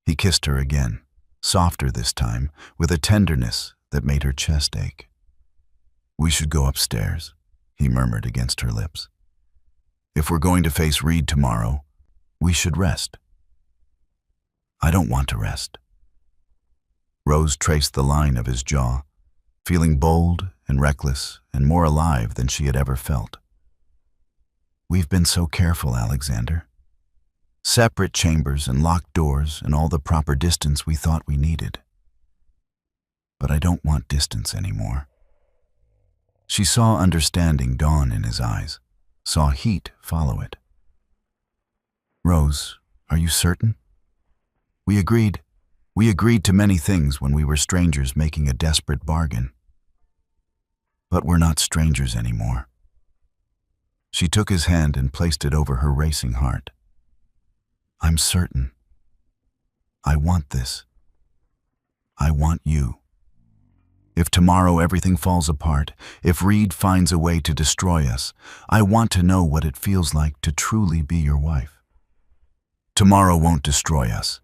He kissed her again, softer this time, with a tenderness that made her chest ache. We should go upstairs, he murmured against her lips. If we're going to face Reed tomorrow, we should rest. I don't want to rest. Rose traced the line of his jaw, feeling bold and reckless and more alive than she had ever felt. We've been so careful, Alexander. Separate chambers and locked doors and all the proper distance we thought we needed. But I don't want distance anymore. She saw understanding dawn in his eyes, saw heat follow it. Rose, are you certain? We agreed to many things when we were strangers making a desperate bargain. But we're not strangers anymore. She took his hand and placed it over her racing heart. I'm certain. I want this. I want you. If tomorrow everything falls apart, if Reed finds a way to destroy us, I want to know what it feels like to truly be your wife. Tomorrow won't destroy us.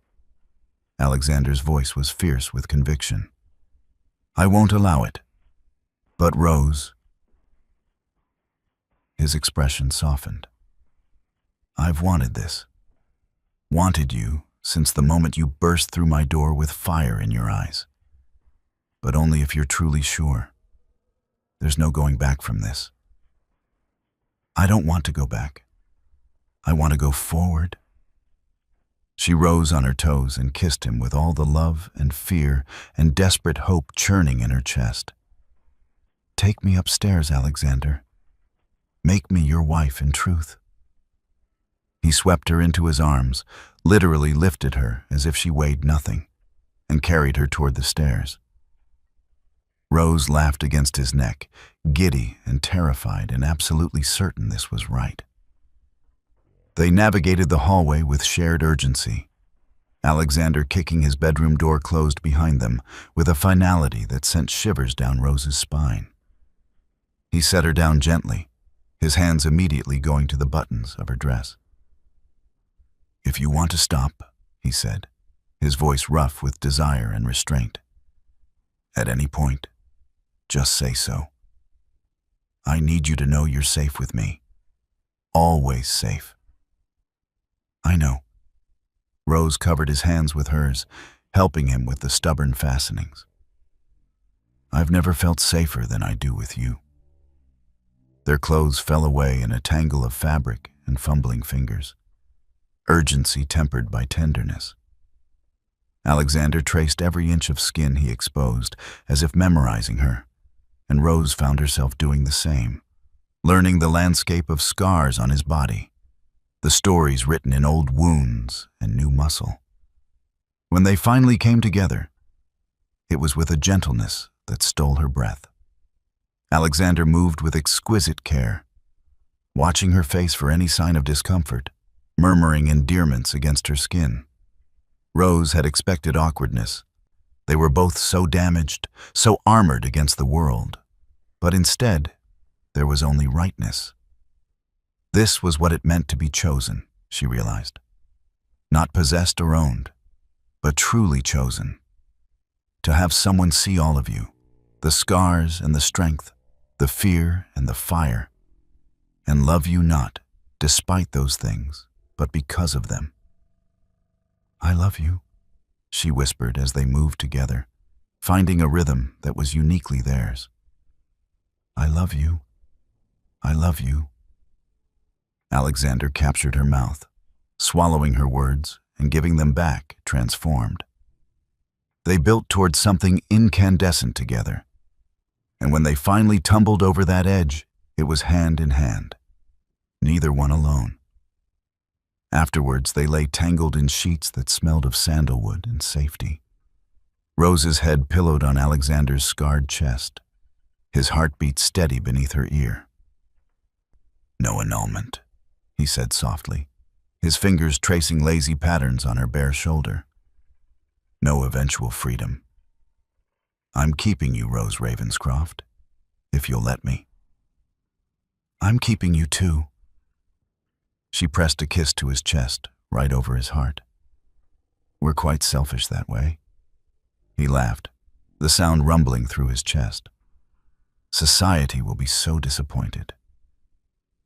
Alexander's voice was fierce with conviction. I won't allow it. But Rose... His expression softened. I've wanted this. Wanted you since the moment you burst through my door with fire in your eyes. But only if you're truly sure. There's no going back from this. I don't want to go back. I want to go forward. She rose on her toes and kissed him with all the love and fear and desperate hope churning in her chest. Take me upstairs, Alexander. Make me your wife in truth." He swept her into his arms, literally lifted her as if she weighed nothing, and carried her toward the stairs. Rose laughed against his neck, giddy and terrified and absolutely certain this was right. They navigated the hallway with shared urgency, Alexander kicking his bedroom door closed behind them with a finality that sent shivers down Rose's spine. He set her down gently, his hands immediately going to the buttons of her dress. "If you want to stop," he said, his voice rough with desire and restraint, "at any point, just say so. I need you to know you're safe with me. Always safe." "I know." Rose covered his hands with hers, helping him with the stubborn fastenings. "I've never felt safer than I do with you." Their clothes fell away in a tangle of fabric and fumbling fingers, urgency tempered by tenderness. Alexander traced every inch of skin he exposed, as if memorizing her, and Rose found herself doing the same, learning the landscape of scars on his body, the stories written in old wounds and new muscle. When they finally came together, it was with a gentleness that stole her breath. Alexander moved with exquisite care, watching her face for any sign of discomfort, murmuring endearments against her skin. Rose had expected awkwardness. They were both so damaged, so armored against the world. But instead, there was only rightness. This was what it meant to be chosen, she realized. Not possessed or owned, but truly chosen. To have someone see all of you, the scars and the strength, the fear and the fire, and love you not despite those things, but because of them. "I love you," she whispered as they moved together, finding a rhythm that was uniquely theirs. "I love you. I love you." Alexander captured her mouth, swallowing her words and giving them back, transformed. They built towards something incandescent together, and when they finally tumbled over that edge, it was hand in hand, neither one alone. Afterwards, they lay tangled in sheets that smelled of sandalwood and safety. Rose's head pillowed on Alexander's scarred chest, his heartbeat steady beneath her ear. "No annulment," he said softly, his fingers tracing lazy patterns on her bare shoulder. "No eventual freedom. I'm keeping you, Rose Ravenscroft, if you'll let me." "I'm keeping you too." She pressed a kiss to his chest, right over his heart. "We're quite selfish that way." He laughed, the sound rumbling through his chest. "Society will be so disappointed.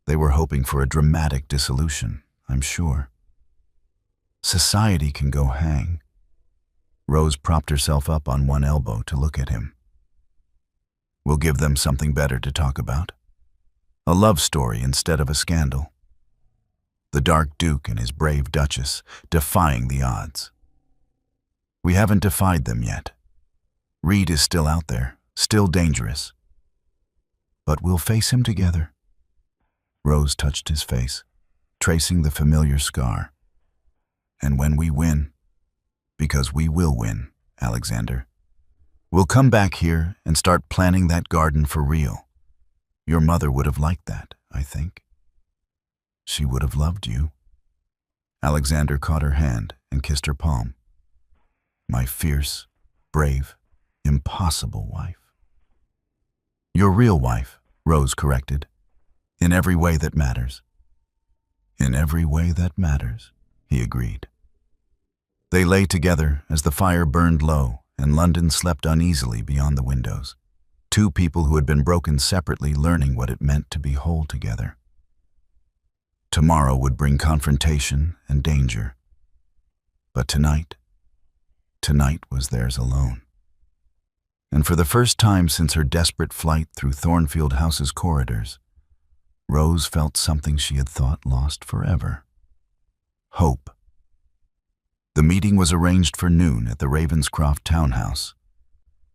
They were hoping for a dramatic dissolution, I'm sure." "Society can go hang." Rose propped herself up on one elbow to look at him. "We'll give them something better to talk about. A love story instead of a scandal. The Dark Duke and his brave Duchess defying the odds. We haven't defied them yet. Reed is still out there, still dangerous. But we'll face him together." Rose touched his face, tracing the familiar scar. "And when we win, because we will win, Alexander, we'll come back here and start planning that garden for real. Your mother would have liked that, I think. She would have loved you." Alexander caught her hand and kissed her palm. "My fierce, brave, impossible wife." "Your real wife," Rose corrected. "In every way that matters." "In every way that matters," he agreed. They lay together as the fire burned low and London slept uneasily beyond the windows. Two people who had been broken separately learning what it meant to be whole together. Tomorrow would bring confrontation and danger. But tonight was theirs alone. And for the first time since her desperate flight through Thornfield House's corridors, Rose felt something she had thought lost forever. Hope. The meeting was arranged for noon at the Ravenscroft townhouse.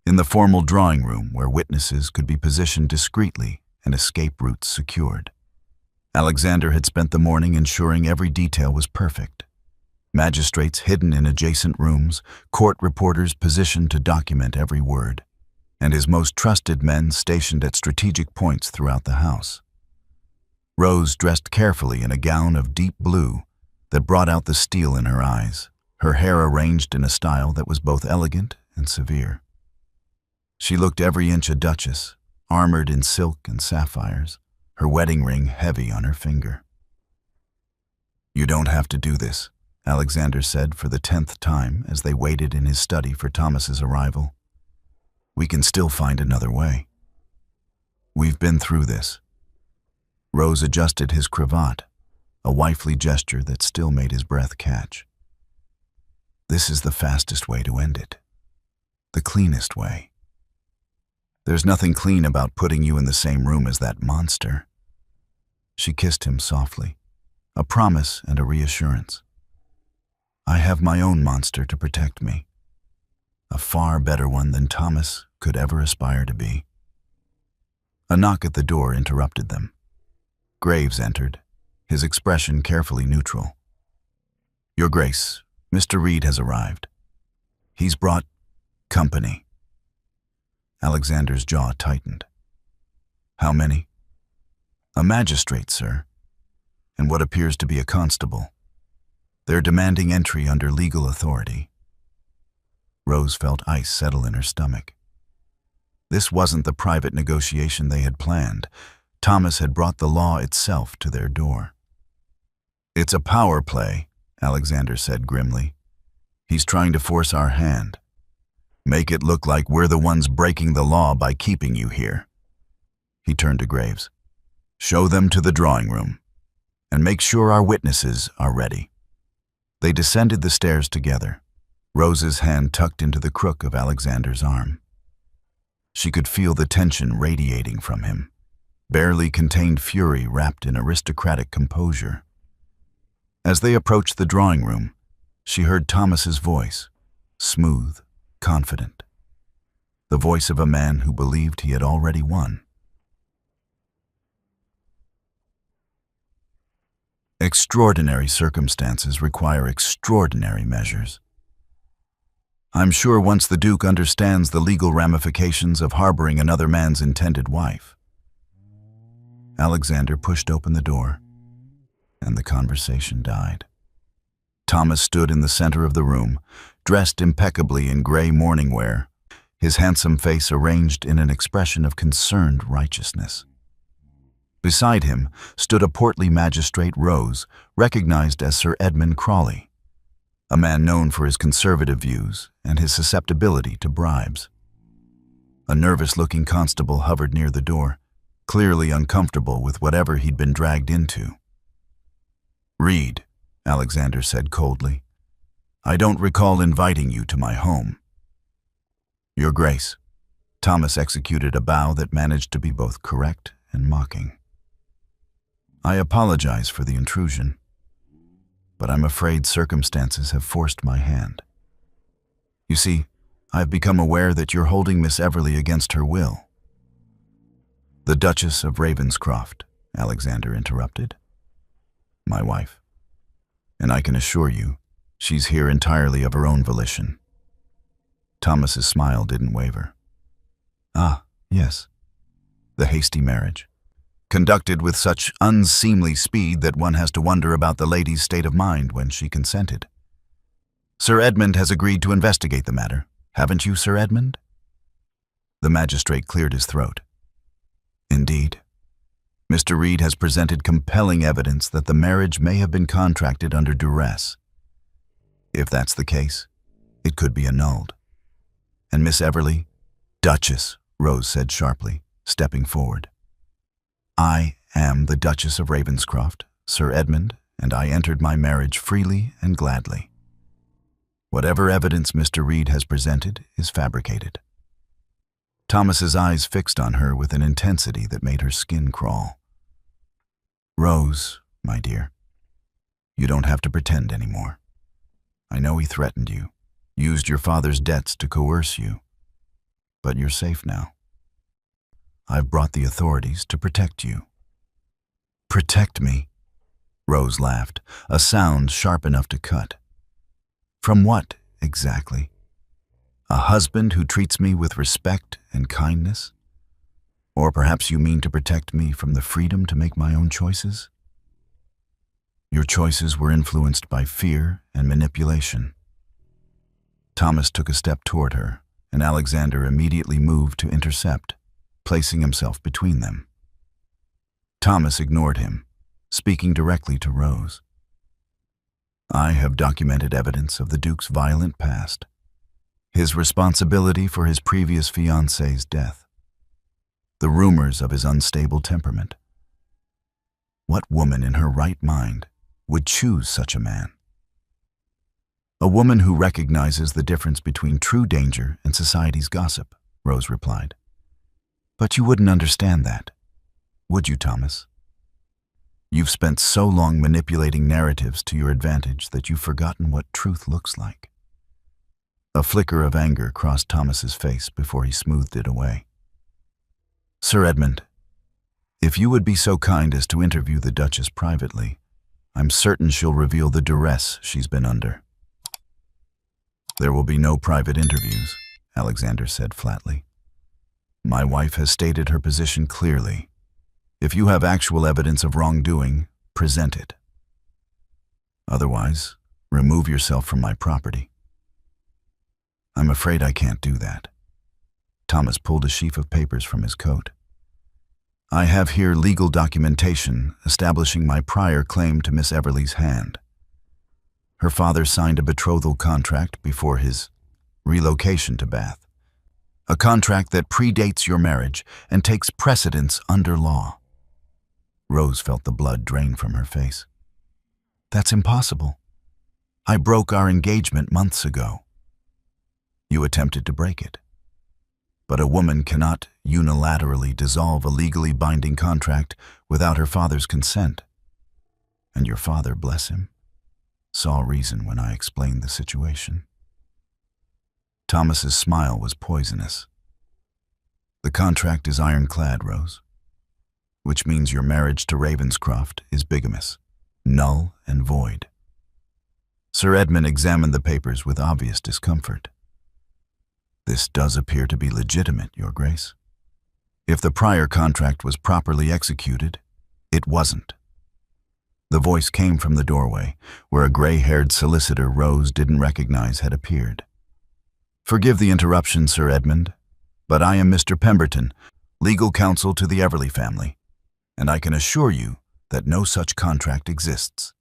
in the formal drawing room where witnesses could be positioned discreetly and escape routes secured. Alexander had spent the morning ensuring every detail was perfect. Magistrates hidden in adjacent rooms, court reporters positioned to document every word, and his most trusted men stationed at strategic points throughout the house. Rose dressed carefully in a gown of deep blue that brought out the steel in her eyes, her hair arranged in a style that was both elegant and severe. She looked every inch a duchess, armored in silk and sapphires, her wedding ring heavy on her finger. "You don't have to do this," Alexander said for the 10th time as they waited in his study for Thomas's arrival. "We can still find another way. We've been through this." Rose adjusted his cravat, a wifely gesture that still made his breath catch. "This is the fastest way to end it. The cleanest way. There's nothing clean about putting you in the same room as that monster." She kissed him softly, a promise and a reassurance. "I have my own monster to protect me, a far better one than Thomas could ever aspire to be." A knock at the door interrupted them. Graves entered, his expression carefully neutral. "Your Grace, Mr. Reed has arrived. He's brought company." Alexander's jaw tightened. "How many?" "A magistrate, sir, and what appears to be a constable. They're demanding entry under legal authority." Rose felt ice settle in her stomach. This wasn't the private negotiation they had planned. Thomas had brought the law itself to their door. "It's a power play," Alexander said grimly. "He's trying to force our hand. Make it look like we're the ones breaking the law by keeping you here." He turned to Graves. "Show them to the drawing room, and make sure our witnesses are ready." They descended the stairs together, Rose's hand tucked into the crook of Alexander's arm. She could feel the tension radiating from him, barely contained fury wrapped in aristocratic composure. As they approached the drawing room, she heard Thomas's voice, smooth, confident. The voice of a man who believed he had already won. Extraordinary circumstances require extraordinary measures. I'm sure once the Duke understands the legal ramifications of harboring another man's intended wife. Alexander pushed open the door, and the conversation died. Thomas stood in the center of the room, dressed impeccably in gray morning wear, his handsome face arranged in an expression of concerned righteousness. Beside him stood a portly magistrate, Rose, recognized as Sir Edmund Crawley, a man known for his conservative views and his susceptibility to bribes. A nervous-looking constable hovered near the door, clearly uncomfortable with whatever he'd been dragged into. "Reed," Alexander said coldly, "I don't recall inviting you to my home." "Your Grace." Thomas executed a bow that managed to be both correct and mocking. "I apologize for the intrusion, but I'm afraid circumstances have forced my hand. You see, I've become aware that you're holding Miss Everly against her will." "The Duchess of Ravenscroft," Alexander interrupted. "My wife. And I can assure you, she's here entirely of her own volition." Thomas's smile didn't waver. "Ah, yes. The hasty marriage, conducted with such unseemly speed that one has to wonder about the lady's state of mind when she consented. Sir Edmund has agreed to investigate the matter, haven't you, Sir Edmund?" The magistrate cleared his throat. "Indeed. Mr. Reed has presented compelling evidence that the marriage may have been contracted under duress. If that's the case, it could be annulled. And Miss Everly—" "Duchess," Rose said sharply, stepping forward. "I am the Duchess of Ravenscroft, Sir Edmund, and I entered my marriage freely and gladly. Whatever evidence Mr. Reed has presented is fabricated." Thomas's eyes fixed on her with an intensity that made her skin crawl. "Rose, my dear, you don't have to pretend anymore. I know he threatened you, used your father's debts to coerce you. but you're safe now. I've brought the authorities to protect you." "Protect me?" Rose laughed, a sound sharp enough to cut. "From what, exactly? A husband who treats me with respect and kindness? Or perhaps you mean to protect me from the freedom to make my own choices?" "Your choices were influenced by fear and manipulation." Thomas took a step toward her, and Alexander immediately moved to intercept, placing himself between them. Thomas ignored him, speaking directly to Rose. "I have documented evidence of the Duke's violent past, his responsibility for his previous fiancée's death, the rumors of his unstable temperament. What woman in her right mind would choose such a man? A woman who recognizes the difference between true danger and society's gossip," Rose replied. "But you wouldn't understand that, would you, Thomas? You've spent so long manipulating narratives to your advantage that you've forgotten what truth looks like." A flicker of anger crossed Thomas's face before he smoothed it away. "Sir Edmund, if you would be so kind as to interview the Duchess privately, I'm certain she'll reveal the duress she's been under." "There will be no private interviews," Alexander said flatly. "My wife has stated her position clearly. If you have actual evidence of wrongdoing, present it. Otherwise, remove yourself from my property." "I'm afraid I can't do that." Thomas pulled a sheaf of papers from his coat. "I have here legal documentation establishing my prior claim to Miss Everly's hand. Her father signed a betrothal contract before his relocation to Bath, a contract that predates your marriage and takes precedence under law." Rose felt the blood drain from her face. "That's impossible. I broke our engagement months ago." "You attempted to break it. But a woman cannot unilaterally dissolve a legally binding contract without her father's consent. And your father, bless him, saw reason when I explained the situation." Thomas's smile was poisonous. "The contract is ironclad, Rose, which means your marriage to Ravenscroft is bigamous, null and void." Sir Edmund examined the papers with obvious discomfort. "This does appear to be legitimate, Your Grace. If the prior contract was properly executed, it wasn't." The voice came from the doorway, where a gray-haired solicitor Rose didn't recognize had appeared. "Forgive the interruption, Sir Edmund, but I am Mr. Pemberton, legal counsel to the Everly family, and I can assure you that no such contract exists."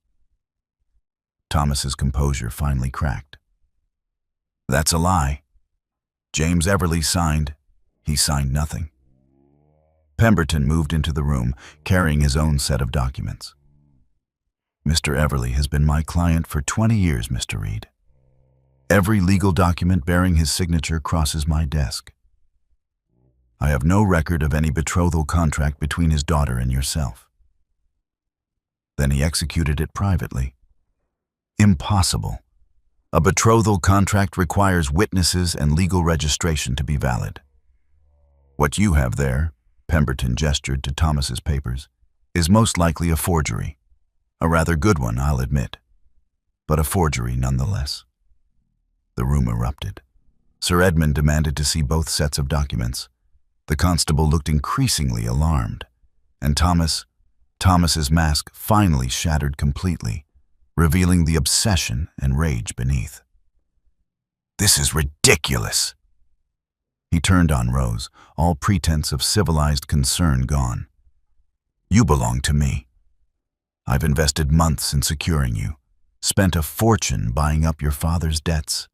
Thomas's composure finally cracked. "That's a lie. James Everly signed. He signed nothing." Pemberton moved into the room, carrying his own set of documents. "Mr. Everly has been my client for 20 years, Mr. Reed. Every legal document bearing his signature crosses my desk. I have no record of any betrothal contract between his daughter and yourself." "Then he executed it privately." "Impossible. A betrothal contract requires witnesses and legal registration to be valid. What you have there," Pemberton gestured to Thomas's papers, "is most likely a forgery. A rather good one, I'll admit, but a forgery nonetheless." The room erupted. Sir Edmund demanded to see both sets of documents. The constable looked increasingly alarmed, and Thomas's mask finally shattered completely, revealing the obsession and rage beneath. "This is ridiculous!" He turned on Rose, all pretense of civilized concern gone. "You belong to me. I've invested months in securing you, spent a fortune buying up your father's debts,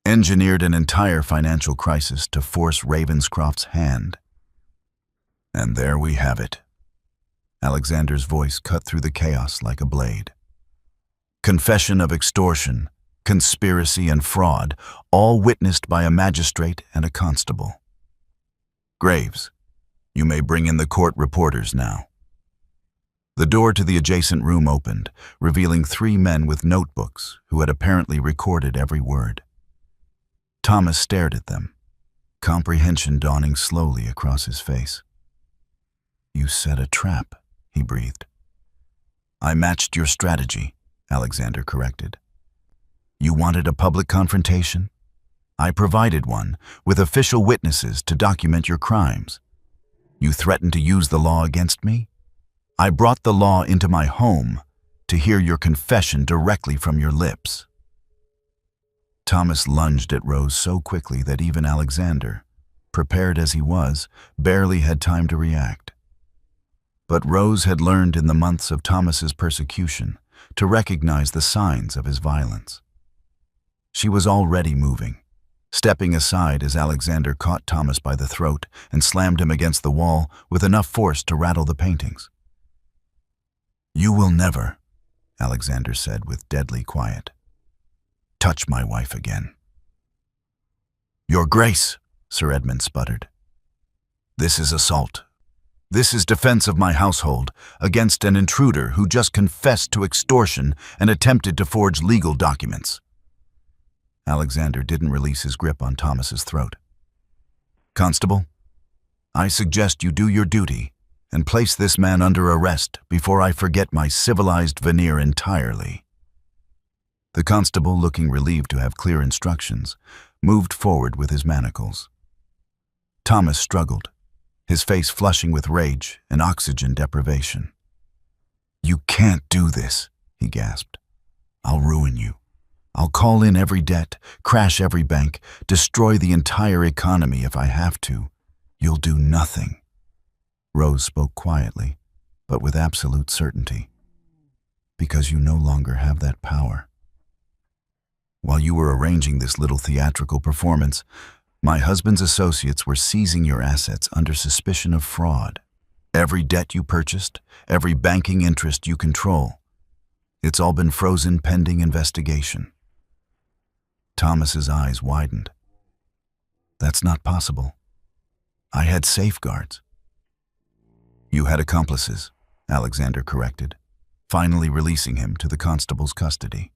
engineered an entire financial crisis to force Ravenscroft's hand. And there we have it." Alexander's voice cut through the chaos like a blade. "Confession of extortion, conspiracy, and fraud, all witnessed by a magistrate and a constable. Graves, you may bring in the court reporters now." The door to the adjacent room opened, revealing 3 men with notebooks who had apparently recorded every word. Thomas stared at them, comprehension dawning slowly across his face. "You set a trap," he breathed. "I matched your strategy," Alexander corrected. "You wanted a public confrontation? I provided one, with official witnesses to document your crimes. You threatened to use the law against me? I brought the law into my home to hear your confession directly from your lips." Thomas lunged at Rose so quickly that even Alexander, prepared as he was, barely had time to react. But Rose had learned in the months of Thomas's persecution to recognize the signs of his violence. She was already moving, stepping aside as Alexander caught Thomas by the throat and slammed him against the wall with enough force to rattle the paintings. "You will never," Alexander said with deadly quiet, "touch my wife again." "Your Grace," Sir Edmund sputtered. "This is assault. This is defense of my household against an intruder who just confessed to extortion and attempted to forge legal documents." Alexander didn't release his grip on Thomas's throat. "Constable, I suggest you do your duty and place this man under arrest before I forget my civilized veneer entirely." The constable, looking relieved to have clear instructions, moved forward with his manacles. Thomas struggled, his face flushing with rage and oxygen deprivation. "You can't do this," he gasped. "I'll ruin you. I'll call in every debt, crash every bank, destroy the entire economy if I have to. You'll do nothing." Rose spoke quietly, but with absolute certainty. "Because you no longer have that power. While you were arranging this little theatrical performance, my husband's associates were seizing your assets under suspicion of fraud. Every debt you purchased, every banking interest you control, it's all been frozen pending investigation." Thomas's eyes widened. "That's not possible. I had safeguards." "You had accomplices," Alexander corrected, finally releasing him to the constable's custody.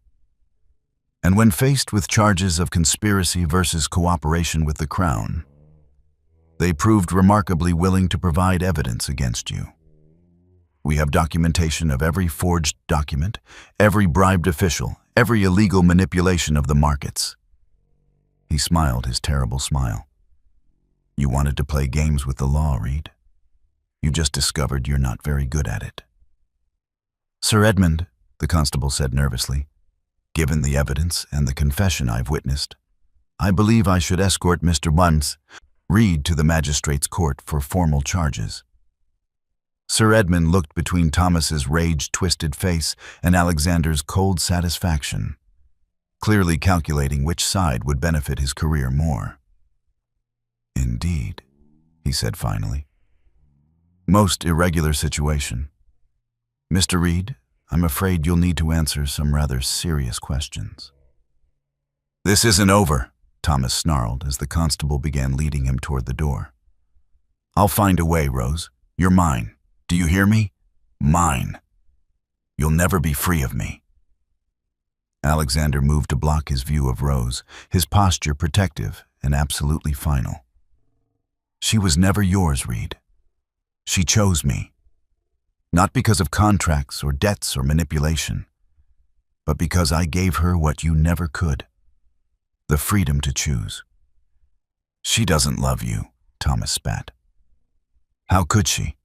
"And when faced with charges of conspiracy versus cooperation with the Crown, they proved remarkably willing to provide evidence against you. We have documentation of every forged document, every bribed official, every illegal manipulation of the markets." He smiled his terrible smile. "You wanted to play games with the law, Reed. You just discovered you're not very good at it." "Sir Edmund," the constable said nervously, "given the evidence and the confession I've witnessed, I believe I should escort Mr. Reed to the magistrate's court for formal charges." Sir Edmund looked between Thomas's rage-twisted face and Alexander's cold satisfaction, clearly calculating which side would benefit his career more. "Indeed," he said finally. "Most irregular situation. Mr. Reed, I'm afraid you'll need to answer some rather serious questions." "This isn't over," Thomas snarled as the constable began leading him toward the door. "I'll find a way, Rose. You're mine. Do you hear me? Mine. You'll never be free of me." Alexander moved to block his view of Rose, his posture protective and absolutely final. "She was never yours, Reed. She chose me. Not because of contracts or debts or manipulation, but because I gave her what you never could, the freedom to choose." "She doesn't love you," Thomas spat. "How could she?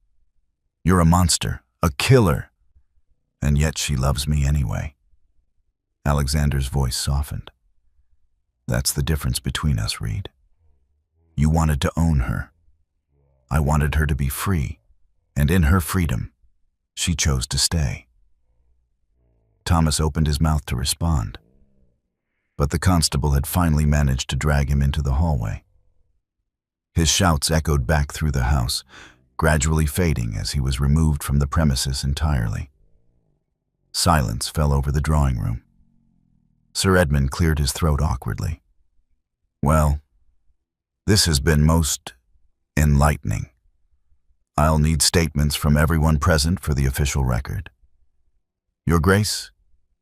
You're a monster, a killer, and yet she loves me anyway." Alexander's voice softened. "That's the difference between us, Reed. You wanted to own her. I wanted her to be free, and in her freedom, she chose to stay." Thomas opened his mouth to respond, but the constable had finally managed to drag him into the hallway. His shouts echoed back through the house, gradually fading as he was removed from the premises entirely. Silence fell over the drawing room. Sir Edmund cleared his throat awkwardly. "Well, this has been most enlightening. I'll need statements from everyone present for the official record. Your Grace,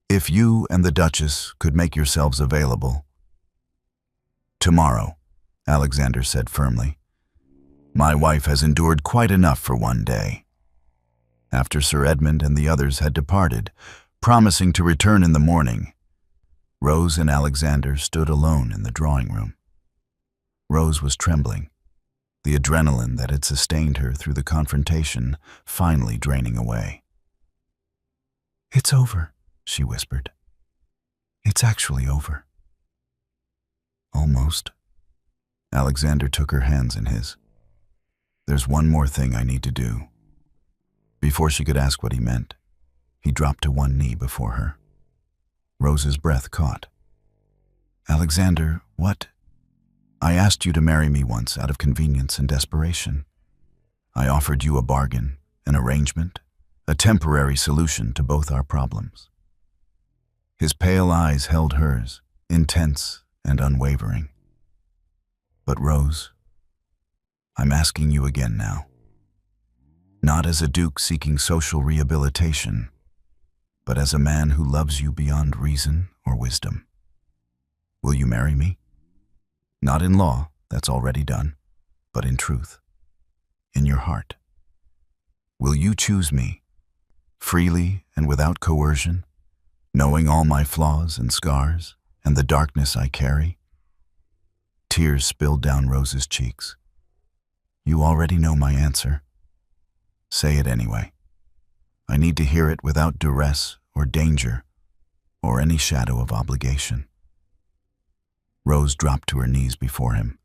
if you and the Duchess could make yourselves available tomorrow Alexander said firmly. My wife has endured quite enough for one day. After Sir Edmund and the others had departed, promising to return in the morning, Rose and Alexander stood alone in the drawing room. Rose was trembling, the adrenaline that had sustained her through the confrontation finally draining away. "It's over," she whispered. "It's actually over." "Almost." Alexander took her hands in his. "There's one more thing I need to do." Before she could ask what he meant, he dropped to one knee before her. Rose's breath caught. "Alexander, what?" "I asked you to marry me once out of convenience and desperation. I offered you a bargain, an arrangement, a temporary solution to both our problems." His pale eyes held hers, intense and unwavering. "But Rose, I'm asking you again now. Not as a duke seeking social rehabilitation, but as a man who loves you beyond reason or wisdom. Will you marry me? Not in law, that's already done, but in truth, in your heart. Will you choose me, freely and without coercion, knowing all my flaws and scars and the darkness I carry?" Tears spilled down Rose's cheeks. "You already know my answer. Say it anyway. I need to hear it without duress or danger or any shadow of obligation." Rose dropped to her knees before him,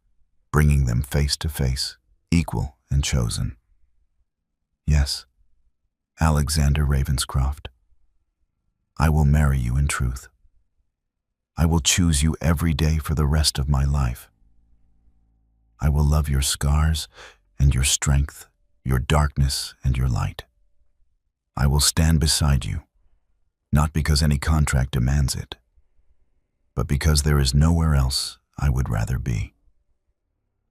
bringing them face to face, equal and chosen. "Yes, Alexander Ravenscroft. I will marry you in truth. I will choose you every day for the rest of my life. I will love your scars and your strength, your darkness and your light. I will stand beside you, not because any contract demands it, but because there is nowhere else I would rather be."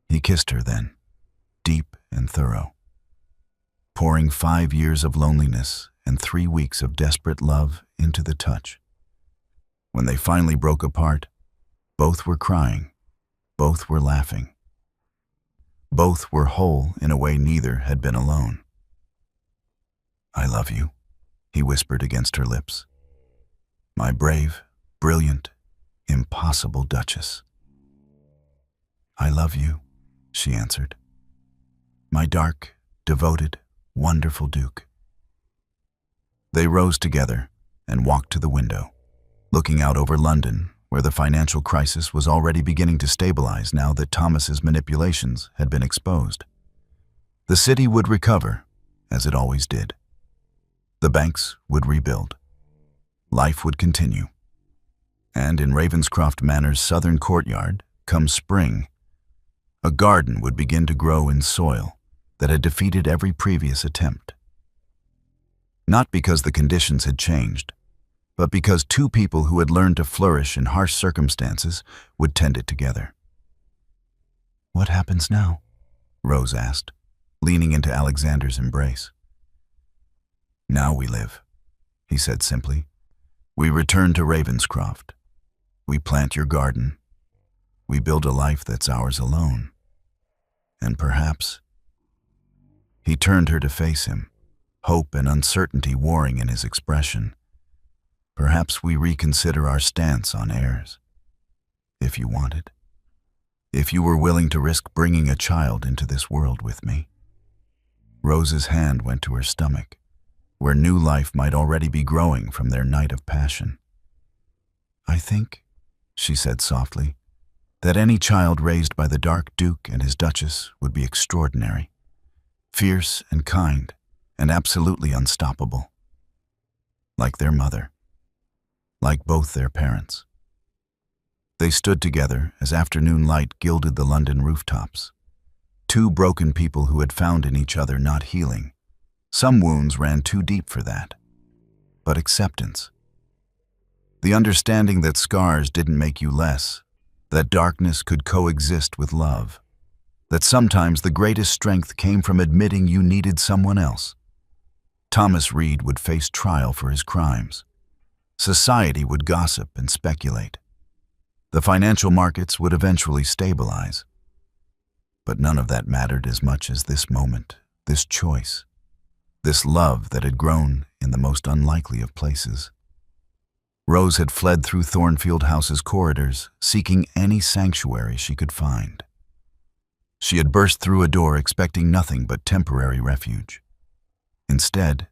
He kissed her then, deep and thorough, pouring 5 years of loneliness and 3 weeks of desperate love into the touch. When they finally broke apart, both were crying, both were laughing. Both were whole in a way neither had been alone. "I love you," he whispered against her lips. "My brave, brilliant, impossible Duchess." "I love you," she answered. "My dark, devoted, wonderful Duke." They rose together and walked to the window, looking out over London, where the financial crisis was already beginning to stabilize now that Thomas's manipulations had been exposed. The city would recover, as it always did. The banks would rebuild. Life would continue. And in Ravenscroft Manor's southern courtyard, come spring, a garden would begin to grow in soil that had defeated every previous attempt. Not because the conditions had changed, but because two people who had learned to flourish in harsh circumstances would tend it together. "What happens now?" Rose asked, leaning into Alexander's embrace. "Now we live," he said simply. "We return to Ravenscroft. We plant your garden. We build a life that's ours alone. And perhaps—" He turned her to face him, hope and uncertainty warring in his expression. "Perhaps we reconsider our stance on heirs. If you wanted. If you were willing to risk bringing a child into this world with me." Rose's hand went to her stomach, where new life might already be growing from their night of passion. "I think," she said softly, "that any child raised by the Dark Duke and his Duchess would be extraordinary, fierce and kind, and absolutely unstoppable. Like their mother. Like both their parents." They stood together as afternoon light gilded the London rooftops. Two broken people who had found in each other not healing. Some wounds ran too deep for that. But acceptance. The understanding that scars didn't make you less, that darkness could coexist with love, that sometimes the greatest strength came from admitting you needed someone else. Thomas Reed would face trial for his crimes. Society would gossip and speculate. The financial markets would eventually stabilize. But none of that mattered as much as this moment, this choice, this love that had grown in the most unlikely of places. Rose had fled through Thornfield House's corridors, seeking any sanctuary she could find. She had burst through a door expecting nothing but temporary refuge. Instead,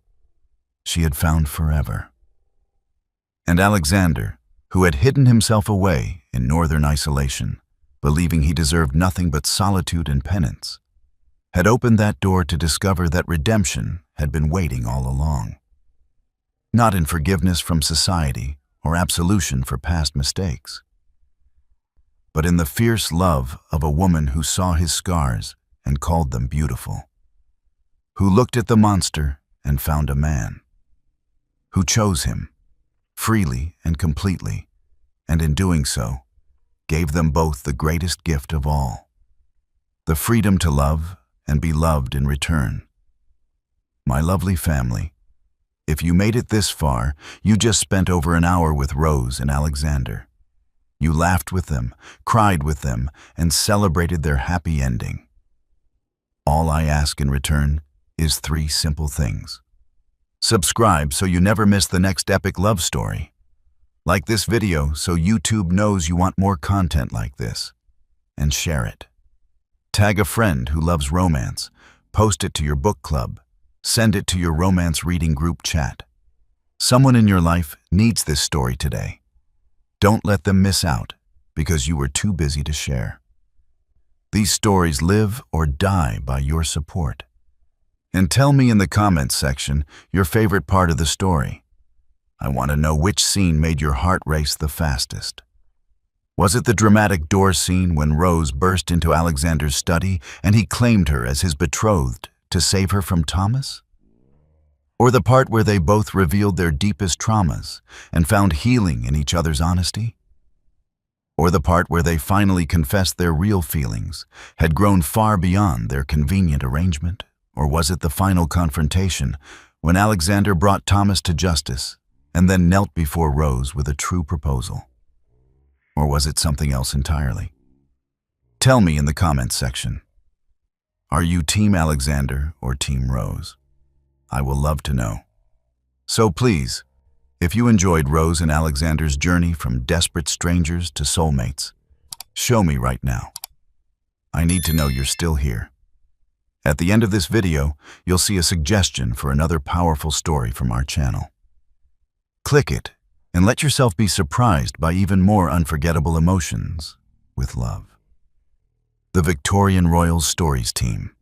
she had found forever. And Alexander, who had hidden himself away in northern isolation, believing he deserved nothing but solitude and penance, had opened that door to discover that redemption had been waiting all along. Not in forgiveness from society or absolution for past mistakes, but in the fierce love of a woman who saw his scars and called them beautiful, who looked at the monster and found a man, who chose him freely and completely, and in doing so, gave them both the greatest gift of all, the freedom to love and be loved in return. My lovely family, if you made it this far, you just spent over an hour with Rose and Alexander. You laughed with them, cried with them, and celebrated their happy ending. All I ask in return is 3 simple things. Subscribe so you never miss the next epic love story. Like this video so YouTube knows you want more content like this. And share it. Tag a friend who loves romance, post it to your book club, send it to your romance reading group chat. Someone in your life needs this story today. Don't let them miss out because you were too busy to share. These stories live or die by your support. And tell me in the comments section your favorite part of the story. I want to know which scene made your heart race the fastest. Was it the dramatic door scene when Rose burst into Alexander's study and he claimed her as his betrothed to save her from Thomas? Or the part where they both revealed their deepest traumas and found healing in each other's honesty? Or the part where they finally confessed their real feelings had grown far beyond their convenient arrangement? Or was it the final confrontation when Alexander brought Thomas to justice and then knelt before Rose with a true proposal? Or was it something else entirely? Tell me in the comments section. Are you Team Alexander or Team Rose? I will love to know. So please, if you enjoyed Rose and Alexander's journey from desperate strangers to soulmates, show me right now. I need to know you're still here. At the end of this video, you'll see a suggestion for another powerful story from our channel. Click it and let yourself be surprised by even more unforgettable emotions with love. The Victorian Royal Stories team.